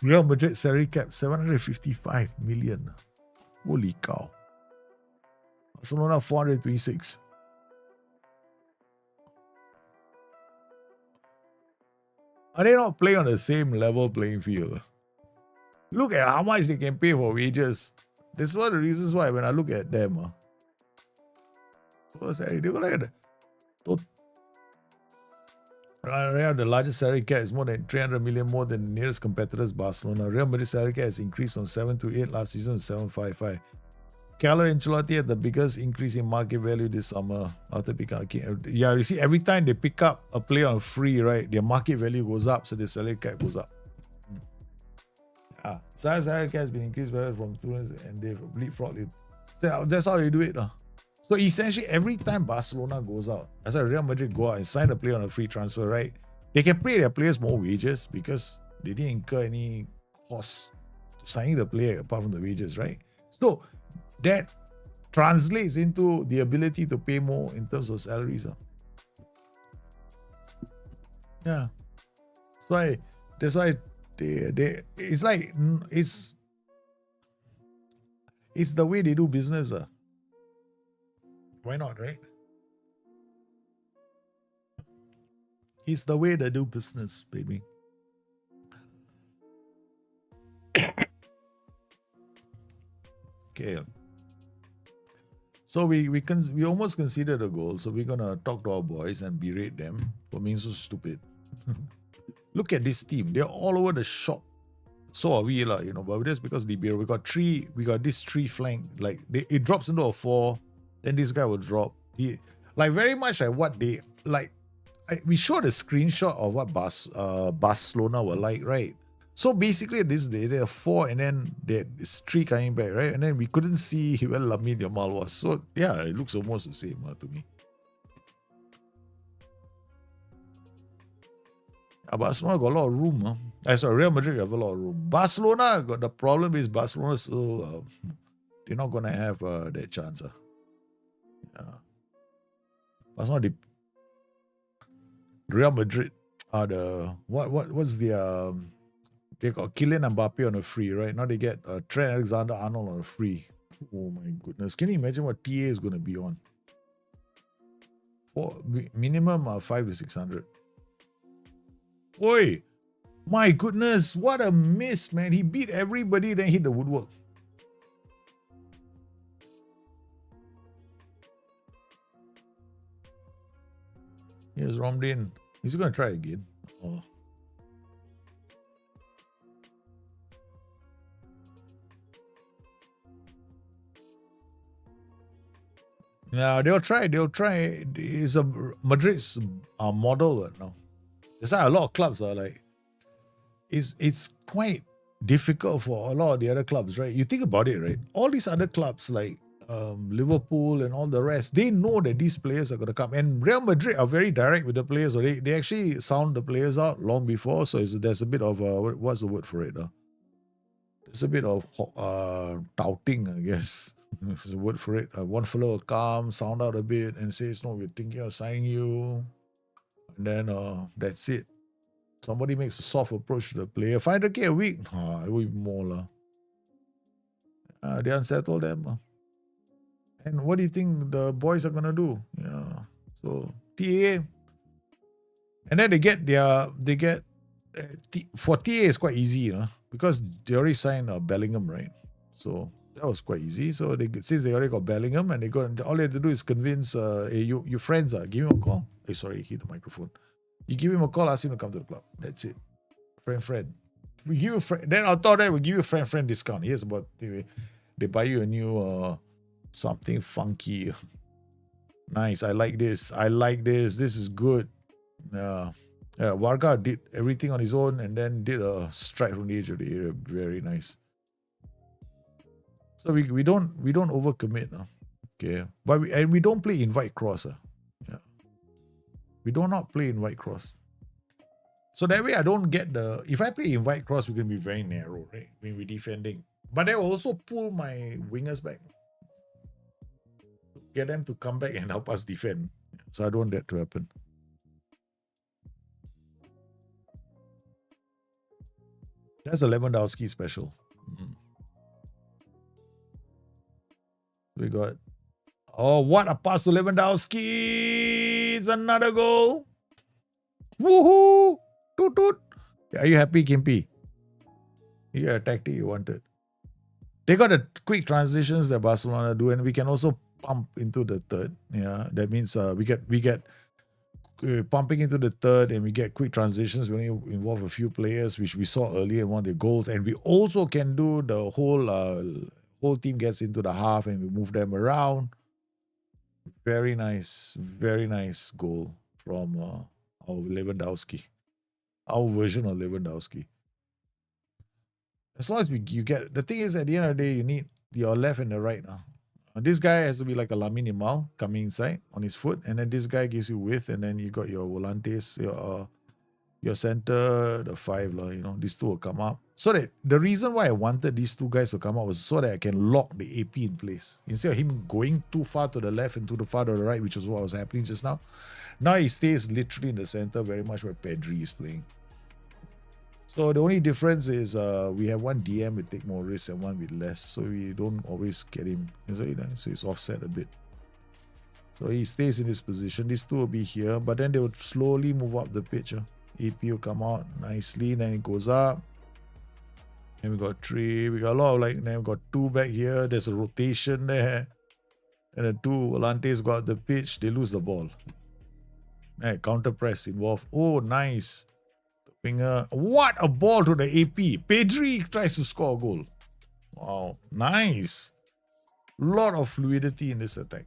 Real Madrid salary cap 755 million. Holy cow. Barcelona 426. Are they not playing on the same level playing field? Look at how much they can pay for wages. This is one of the reasons why when I look at them, they go like that. Real, the largest salary cap is more than 300 million more than the nearest competitors, Barcelona. Real Madrid salary cap has increased from 7 to 8 last season to 755. Carlo Ancelotti had the biggest increase in market value this summer after becoming king. Yeah, you see, every time they pick up a player on free, right, their market value goes up, so the salary cap goes up. Salary cap has been increased from 200 and they've leapfrogged it. So that's how they do it. So essentially, every time Barcelona goes out, that's why Real Madrid go out and sign a player on a free transfer, right? They can pay their players more wages because they didn't incur any costs to signing the player apart from the wages, right? So that translates into the ability to pay more in terms of salaries. Yeah. That's why they it's like it's the way they do business. Why not, right? It's the way they do business, baby. Okay. So we almost considered a goal. So we're gonna talk to our boys and berate them for being so stupid. Look at this team; they're all over the shop. So are we, but that's because we got this three flank. Like it drops into a 4, then this guy will drop. Very much like what they like. We showed a screenshot of what Barcelona were like, right? So basically, they are 4 and then there's 3 coming back, right? And then we couldn't see where Lamine Yamal was. So yeah, it looks almost the same to me. Barcelona got a lot of room. Real Madrid have a lot of room. Barcelona got the problem is Barcelona still they're not gonna have that chance. Barcelona, Real Madrid are what's the they got Kylian Mbappe on a free, right? Now they get Trent Alexander-Arnold on a free. Oh my goodness! Can you imagine what TA is going to be on? For minimum 5 to 600. Oi, my goodness! What a miss, man! He beat everybody, then hit the woodwork. Here's Romdin. He's going to try again. Oh. Yeah, they'll try. It's a Madrid's model now. That's why a lot of clubs are like, it's quite difficult for a lot of the other clubs, right? You think about it, right? All these other clubs like Liverpool and all the rest, they know that these players are going to come. And Real Madrid are very direct with the players. So they actually sound the players out long before. So there's a bit of, what's the word for it? There's a bit of touting, I guess. There's a word for it. One fellow will come, sound out a bit and says, no, we're thinking of signing you. And then that's it. Somebody makes a soft approach to the player. 500k a week? It will be more. They unsettle them. And what do you think the boys are going to do? Yeah. So, TA. And then for TA it's quite easy, because they already signed Bellingham, right? So, that was quite easy. So since they already got Bellingham and all they have to do is convince your friends, give him a call. Hey, sorry, hit the microphone. You give him a call, ask him to come to the club. That's it. Friend. We give you a friend. Then on top of that, we give you a friend discount. Here's about they buy you a new something funky. Nice. I like this. This is good. Varga did everything on his own and then did a strike from the edge of the area. Very nice. So we don't overcommit. Okay. But we don't play invite cross. Yeah. We do not play invite cross. So that way I don't get if I play invite cross, we can be very narrow, right? When we're defending. But that will also pull my wingers back. Get them to come back and help us defend. So I don't want that to happen. That's a Lewandowski special. We got, what a pass to Lewandowski. It's another goal. Woohoo. Toot toot. Are you happy, Kimpy? You got a tactic you wanted. They got the quick transitions that Barcelona do, and we can also pump into the third. Yeah, that means we get pumping into the third, and we get quick transitions. We only involve a few players, which we saw earlier in one of the goals. And we also can do the whole team gets into the half and we move them around. Very nice goal from our Lewandowski, our version of Lewandowski. As long as you get, the thing is, at the end of the day, you need your left and the right now. This guy has to be like a Lamine Yamal coming inside on his foot, and then this guy gives you width, and then you got your volantes, your center, the five, these two will come up. So that the reason why I wanted these two guys to come up was so that I can lock the AP in place. Instead of him going too far to the left and too far to the right, which is what was happening just now. Now he stays literally in the center, very much where Pedri is playing. So the only difference is we have one DM with take more risks and one with less. So we don't always get him. So he's offset a bit. So he stays in this position. These two will be here, but then they will slowly move up the pitch. AP will come out nicely, then it goes up. And we got 3. We got a lot of then we got 2 back here. There's a rotation there. And the 2 volantes go out the pitch. They lose the ball. Counter press involved. Oh, nice. What a ball to the AP. Pedri tries to score a goal. Wow, nice. Lot of fluidity in this attack.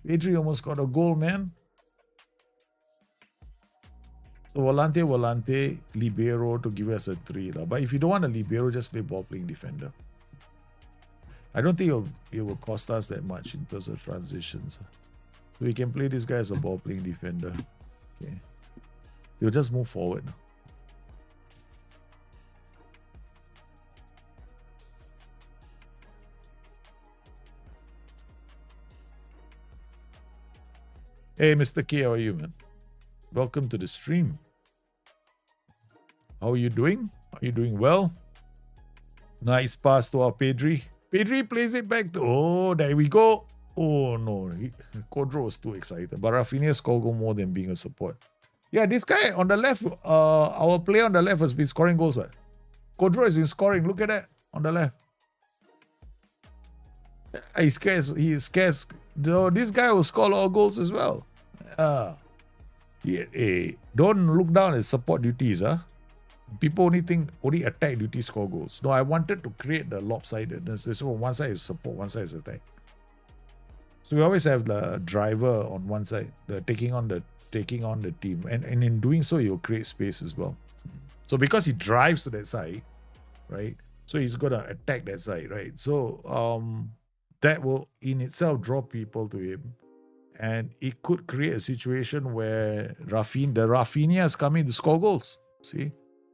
Pedri almost got a goal, man. So volante, libero to give us a 3. But if you don't want a libero, just play ball playing defender. I don't think it will cost us that much in terms of transitions. So we can play this guy as a ball playing defender. Okay. You'll just move forward. Hey, Mr. K, how are you, man? Welcome to the stream. How are you doing? Are you doing well? Nice pass to our Pedri. Pedri plays it back to... Oh, there we go. Oh, no. Kodro was too excited. But Rafinha scored goal more than being a support. Yeah, this guy on the left, our player on the left has been scoring goals. What? Kodro has been scoring. Look at that on the left. He scares. This guy will score a lot of goals as well. Don't look down at support duties. People only attack duties score goals. No, I wanted to create the lopsidedness. So one side is support, one side is attack. So we always have the driver on one side, taking on the team, and in doing so he'll create space as well. So because he drives to that side, right, so he's gonna attack that side, right? So that will in itself draw people to him, and it could create a situation where Rafinha is coming to score goals. See,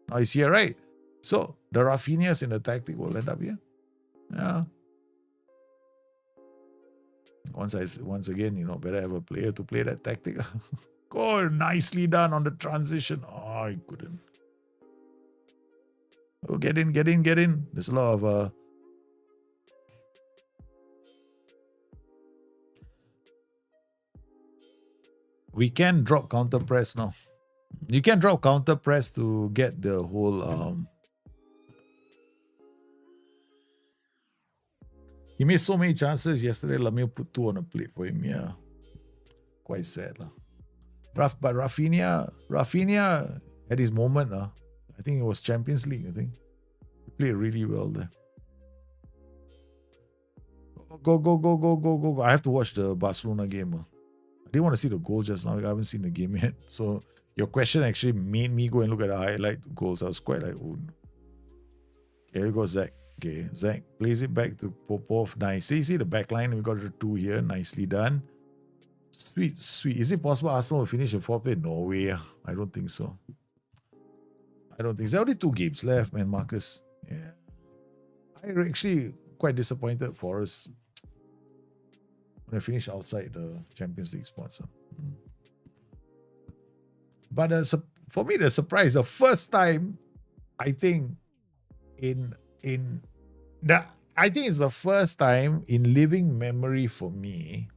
now he's here, right? So the Rafinhas in the tactic will end up here. Yeah. Once again, better have a player to play that tactic. Oh, nicely done on the transition. Oh, I couldn't. Oh, get in. There's a lot of... We can drop counter press now. You can drop counter press to get the whole... He made so many chances yesterday. Lamille put 2 on a plate for him. Yeah. Quite sad. But Rafinha had his moment. I think it was Champions League. I think he played really well there. Go. I have to watch the Barcelona game. I didn't want to see the goals just now. I haven't seen the game yet. So your question actually made me go and look at the highlight goals. I was quite like, oh. Okay, here goes Zach. Okay, Zach plays it back to Popov. Nice. See the back line. We got the 2 here. Nicely done. Sweet. Is it possible Arsenal will finish in 4th place? No way. I don't think so. There's only 2 games left, man, Marcus. Yeah. I'm actually quite disappointed for us when I finish outside the Champions League spots. But for me, the surprise, the first time, I think, I think it's the first time in living memory for me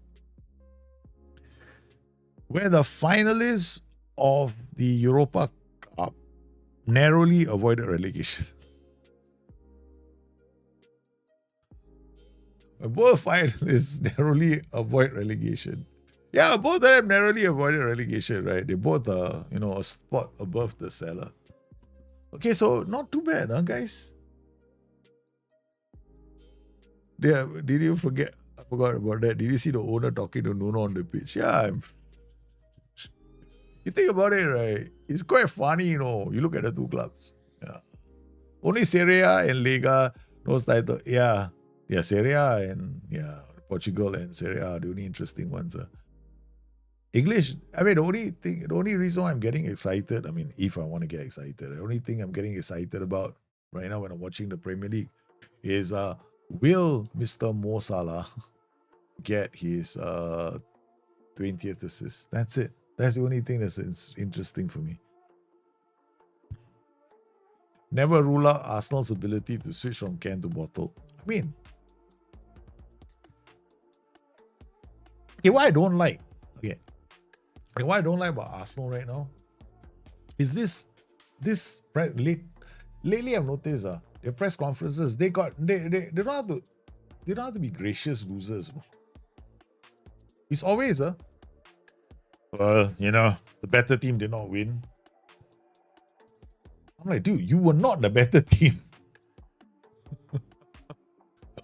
where the finalists of the Europa Cup narrowly avoided relegation. Both finalists narrowly avoid relegation. Yeah, both of them narrowly avoided relegation, right? They both a spot above the Salah. Okay, so not too bad, huh, guys? Yeah, did you forget? I forgot about that. Did you see the owner talking to Nuno on the pitch? Yeah, you think about it, right? It's quite funny, You look at the two clubs. Yeah. Only Serie A and Liga, those titles. Yeah. Yeah, Serie A and Portugal and Serie A are the only interesting ones. English, I mean, the only reason why I'm getting excited, I mean, if I want to get excited, the only thing I'm getting excited about right now when I'm watching the Premier League is will Mr. Mo Salah get his 20th assist? That's it. That's the only thing that's interesting for me. Never rule out Arsenal's ability to switch from can to bottle. I mean, okay, what I don't like about Arsenal right now is lately I've noticed their press conferences, they don't have to be gracious losers. It's always the better team did not win. I'm like, dude, you were not the better team.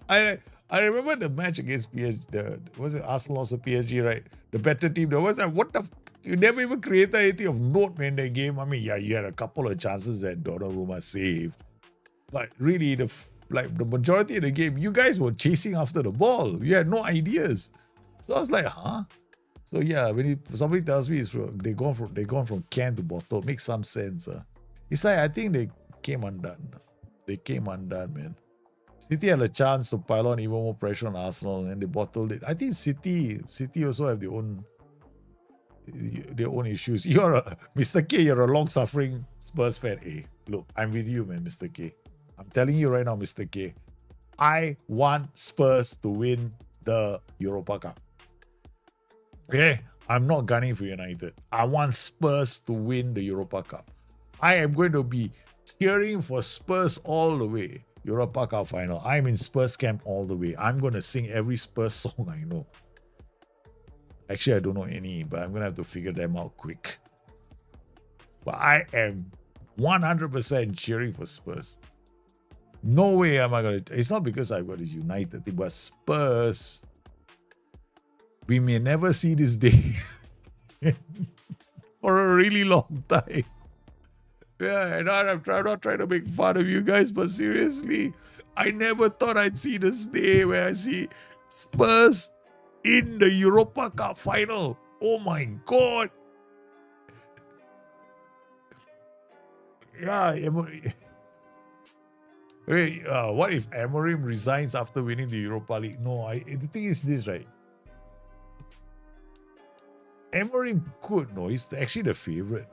I remember the match against PSG. Was it Arsenal also PSG, right? The better team. There was you never even created anything of note in that game. I mean, yeah, you had a couple of chances that Donnarumma saved, but really, the majority of the game, you guys were chasing after the ball. You had no ideas. So I was like, huh? So yeah, when somebody tells me they gone from can to bottle, makes some sense. It's like I think they came undone. They came undone, man. City had a chance to pile on even more pressure on Arsenal, and they bottled it. I think City also have their own issues. Mr. K, you're a long-suffering Spurs fan. Hey, look, I'm with you, man, Mr. K. I'm telling you right now, Mr. K, I want Spurs to win the Europa Cup. Okay? I'm not gunning for United. I want Spurs to win the Europa Cup. I am going to be cheering for Spurs all the way. Europa Cup final. I'm in Spurs camp all the way. I'm going to sing every Spurs song I know. Actually, I don't know any, but I'm going to have to figure them out quick. But I am 100% cheering for Spurs. No way am I going to... It's not because I've got this United thing, but Spurs... We may never see this day for a really long time. Yeah, and I'm not trying to make fun of you guys, but seriously, I never thought I'd see this day where I see Spurs in the Europa Cup final. Oh my God. Yeah, wait, what if Amorim resigns after winning the Europa League? No, the thing is this, right? Amorim could, no, he's actually the favourite.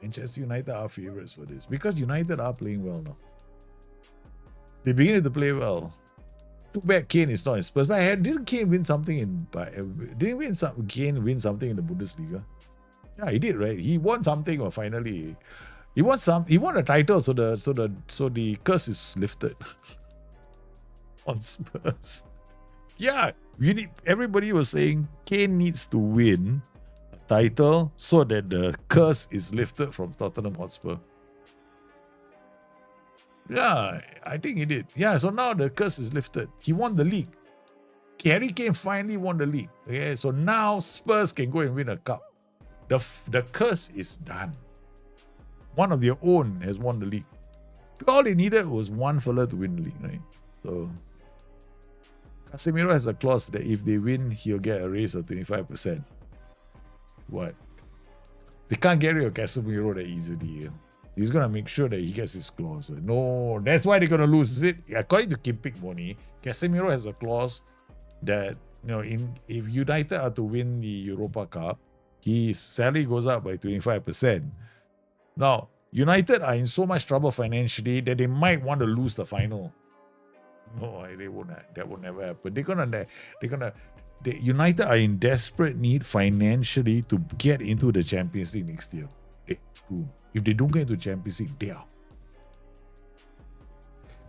Manchester United are favourites for this because United are playing well now. They beginning to play well. Too bad Kane is not in Spurs. But didn't Kane win something in the Bundesliga? Yeah, he did, right? He won something, or finally he won a title, so the curse is lifted on Spurs. Yeah, everybody was saying Kane needs to win title so that the curse is lifted from Tottenham Hotspur. Yeah, I think he did. Yeah, so now the curse is lifted. He won the league. Harry Kane finally won the league. Okay, so now Spurs can go and win a cup. The curse is done. One of their own has won the league. All they needed was one fella to win the league, right? So Casemiro has a clause that if they win, he'll get a raise of 25%. What? They can't get rid of Casemiro that easily. He's going to make sure that he gets his clause. No, that's why they're going to lose. Is it? According to Kim Pick Money, Casemiro has a clause that, if United are to win the Europa Cup, his salary goes up by 25%. Now, United are in so much trouble financially that they might want to lose the final. No, they won't. That will never happen. United are in desperate need financially to get into the Champions League next year. If they don't get into the Champions League, they are.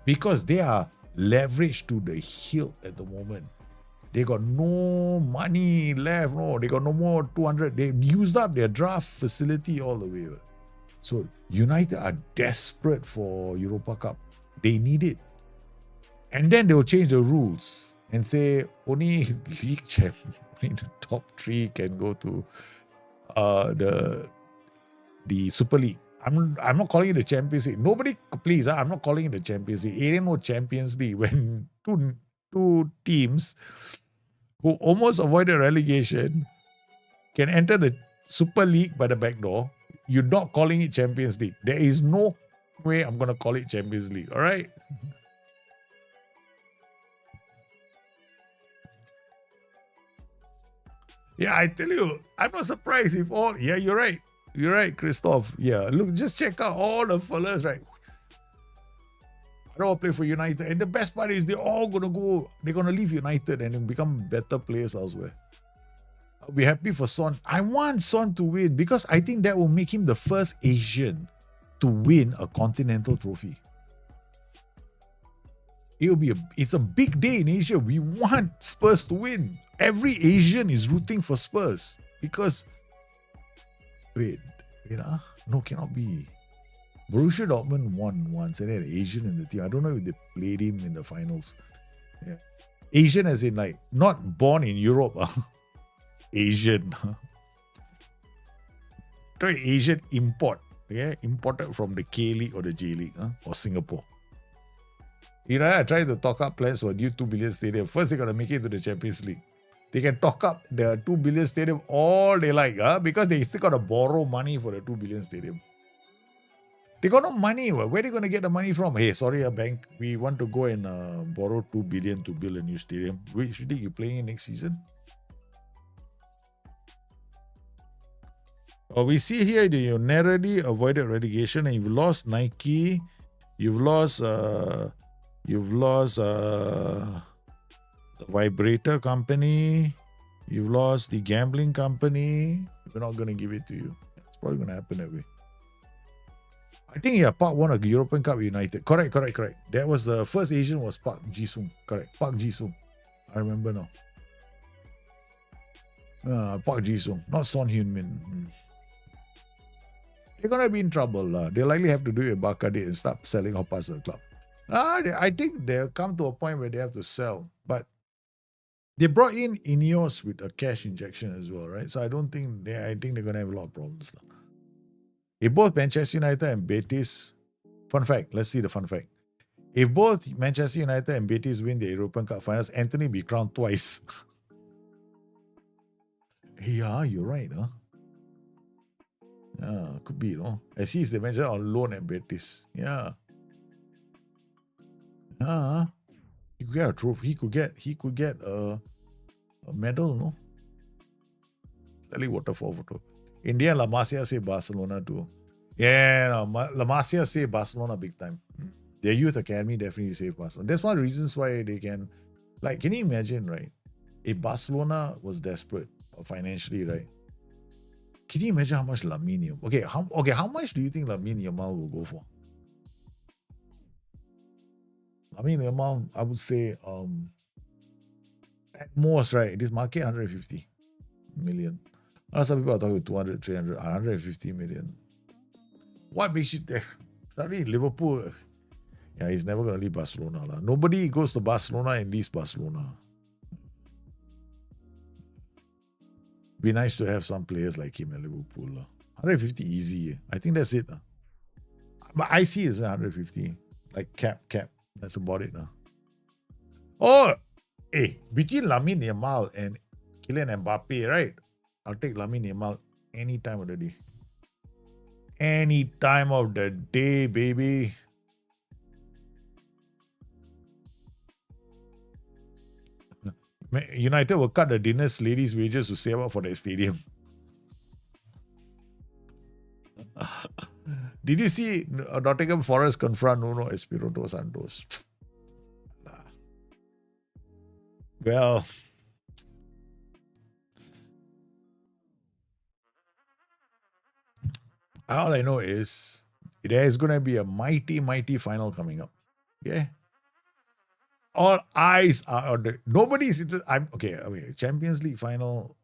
Because they are leveraged to the hilt at the moment. They got no money left. No, they got no more 200. They used up their draft facility all the way. So United are desperate for Europa Cup. They need it. And then they will change the rules and say only league champ, only the top three can go to the Super League. I'm not calling it the Champions League. Nobody, please, I'm not calling it the Champions League. It ain't no Champions League when two teams who almost avoided relegation can enter the Super League by the back door. You're not calling it Champions League. There is no way I'm going to call it Champions League. All right? Yeah, I tell you, I'm not surprised if all... Yeah, you're right. You're right, Christoph. Yeah, look, just check out all the fellas, right? I don't want to play for United. And the best part is they're all going to go... They're going to leave United and become better players elsewhere. I'll be happy for Son. I want Son to win because I think that will make him the first Asian to win a continental trophy. It's a big day in Asia. We want Spurs to win. Every Asian is rooting for Spurs because no, cannot be. Borussia Dortmund won once and they had an Asian in the team. I don't know if they played him in the finals. Yeah. Asian as in like not born in Europe. Asian. Asian import. Yeah, imported from the K League or the J League or Singapore. I tried to talk up plans for a new 2 billion stadium. First, they got to make it to the Champions League. They can talk up the 2 billion stadium all they like because they still got to borrow money for the 2 billion stadium. They got no money. Where are they going to get the money from? Hey, sorry, bank. We want to go and borrow 2 billion to build a new stadium. Which league you playing in next season? We see here that you narrowly avoided relegation and you've lost Nike. You've lost the vibrator company. You've lost the gambling company. We're not going to give it to you. It's probably going to happen that way. I think Park won a European Cup with United. Correct. That was the first Asian was Park Ji-sung. Correct. Park Ji-sung. I remember now. Park Ji-sung. Not Son Heung-min. They're going to be in trouble. They likely have to do a Barcade and start selling hoppas at the club. I think they'll come to a point where they have to sell. But they brought in Ineos with a cash injection as well, right? So I think they're going to have a lot of problems. If both Manchester United and Betis, fun fact, let's see the fun fact. If both Manchester United and Betis win the European Cup finals, Anthony will be crowned twice. Yeah, you're right, huh? Yeah, could be, no? As he's the manager on loan at Betis. Yeah. He could get a trophy. He could get a medal, no? Slightly waterfall photo. India, La Masia say Barcelona too. Yeah, no, La Masia say Barcelona big time. Their youth academy definitely say Barcelona. That's one of the reasons why they can, can you imagine, right? If Barcelona was desperate financially, right? Can you imagine how much Lamine? How much do you think Lamine Yamal will go for? Lamine Yamal, I would say, at most, right? This market 150 million. Some people are talking 200, 300, 150 million. What makes you think? Sorry, Liverpool. Yeah, he's never going to leave Barcelona. Nobody goes to Barcelona and leaves Barcelona. Be nice to have some players like him at Liverpool. 150 easy. I think that's it. But I see it's 150. Like cap. That's about it. Between Lamine Yamal and Kylian Mbappe, right? I'll take Lamine Yamal any time of the day. Any time of the day, baby. United will cut the dinners ladies' wages to save up for their stadium. Did you see Nottingham Forest confront Nuno Espirito Santos? Well, all I know is there is going to be a mighty final coming up. Okay? All eyes are on the. Nobody's interested. I'm okay. I mean, Champions League final,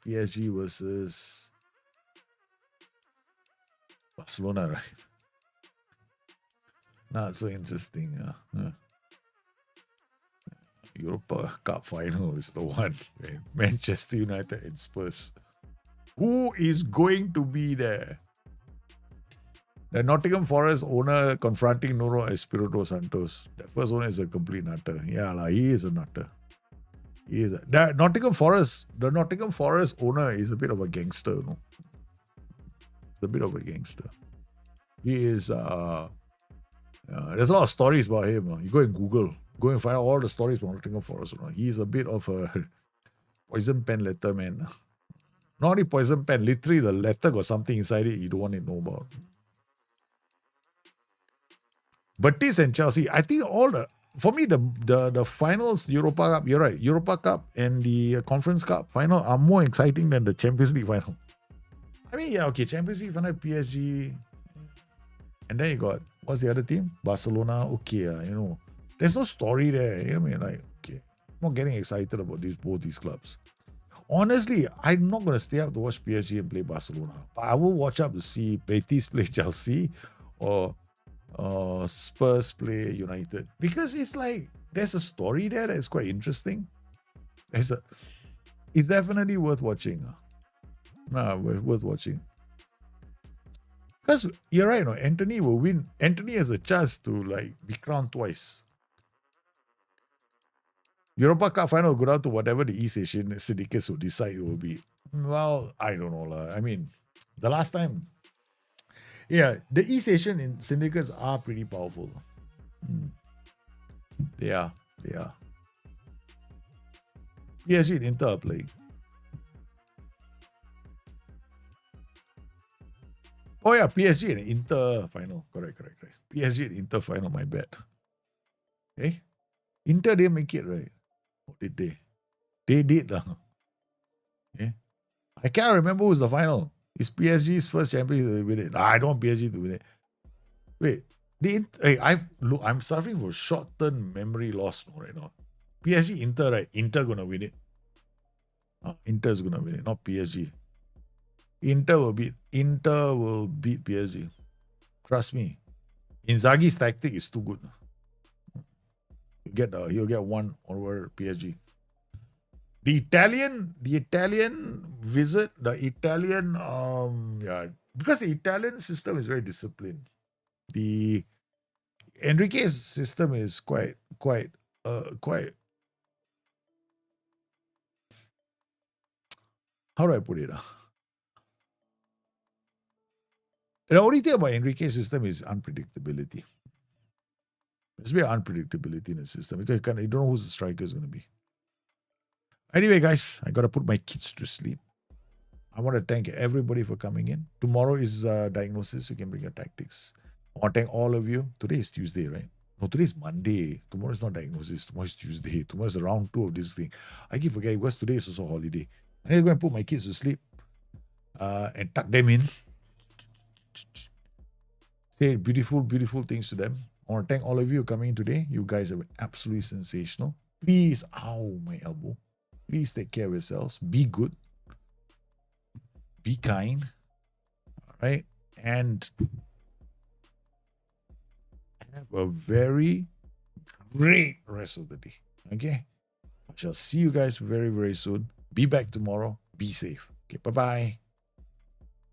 PSG versus Barcelona, right? Not so interesting. Europa Cup final is the one. Right? Manchester United and Spurs. Who is going to be there? The Nottingham Forest owner confronting Nuno Espirito Santos. The first owner is a complete nutter. Yeah, he is a nutter. The Nottingham Forest owner is a bit of a gangster, no? A bit of a gangster. He is there's a lot of stories about him. You go and Google. Go and find out all the stories about Nottingham Forest. He's a bit of a poison pen letter man. Not only poison pen, literally the letter got something inside it you don't want to know about. Betis and Chelsea, I think for me, the finals, Europa Cup, you're right, Europa Cup and the Conference Cup final are more exciting than the Champions League final. I mean, yeah, okay, Champions League final, PSG, and then you got, what's the other team? Barcelona, okay, there's no story there. You know what I mean? Like, okay, I'm not getting excited about both these clubs. Honestly, I'm not going to stay up to watch PSG and play Barcelona. But I will watch up to see Betis play Chelsea or Spurs play United. Because it's like, there's a story there that's quite interesting. It's definitely worth watching. Worth watching. Because you're right, Anthony will win. Anthony has a chance to be crowned twice. Europa Cup final will go down to whatever the East Asian syndicates will decide it will be. Well, I don't know. I mean, the last time, the East Asian syndicates are pretty powerful. They are. PSG and Inter are playing. Oh yeah, PSG and Inter final. Correct. PSG and Inter final, my bad. Okay? Inter didn't make it, right? Or did they? They did. Okay? I can't remember who's the final. It's PSG's first Champions League to win it. I don't want PSG to win it. Wait, I'm suffering for short-term memory loss right now. PSG, Inter, right? Inter gonna win it. Inter's gonna win it, not PSG. Inter will beat PSG. Trust me. Inzaghi's tactic is too good. He'll get one over PSG. The Italian visit, because the Italian system is very disciplined. The Enrique's system is quite. How do I put it? The only thing about Enrique's system is unpredictability. There's a bit of unpredictability in the system because you don't know who the striker is going to be. Anyway, guys, I got to put my kids to sleep. I want to thank everybody for coming in. Tomorrow is diagnosis. You can bring your tactics. I want to thank all of you. Today is Tuesday, right? No, today is Monday. Tomorrow is not diagnosis. Tomorrow is Tuesday. Tomorrow is round 2 of this thing. I keep forgetting because today is also holiday. I need to go and put my kids to sleep and tuck them in. Say beautiful, beautiful things to them. I want to thank all of you coming in today. You guys are absolutely sensational. Please, my elbow. Please take care of yourselves. Be good. Be kind. All right. And have a very great rest of the day. Okay. I shall see you guys very, very soon. Be back tomorrow. Be safe. Okay. Bye-bye.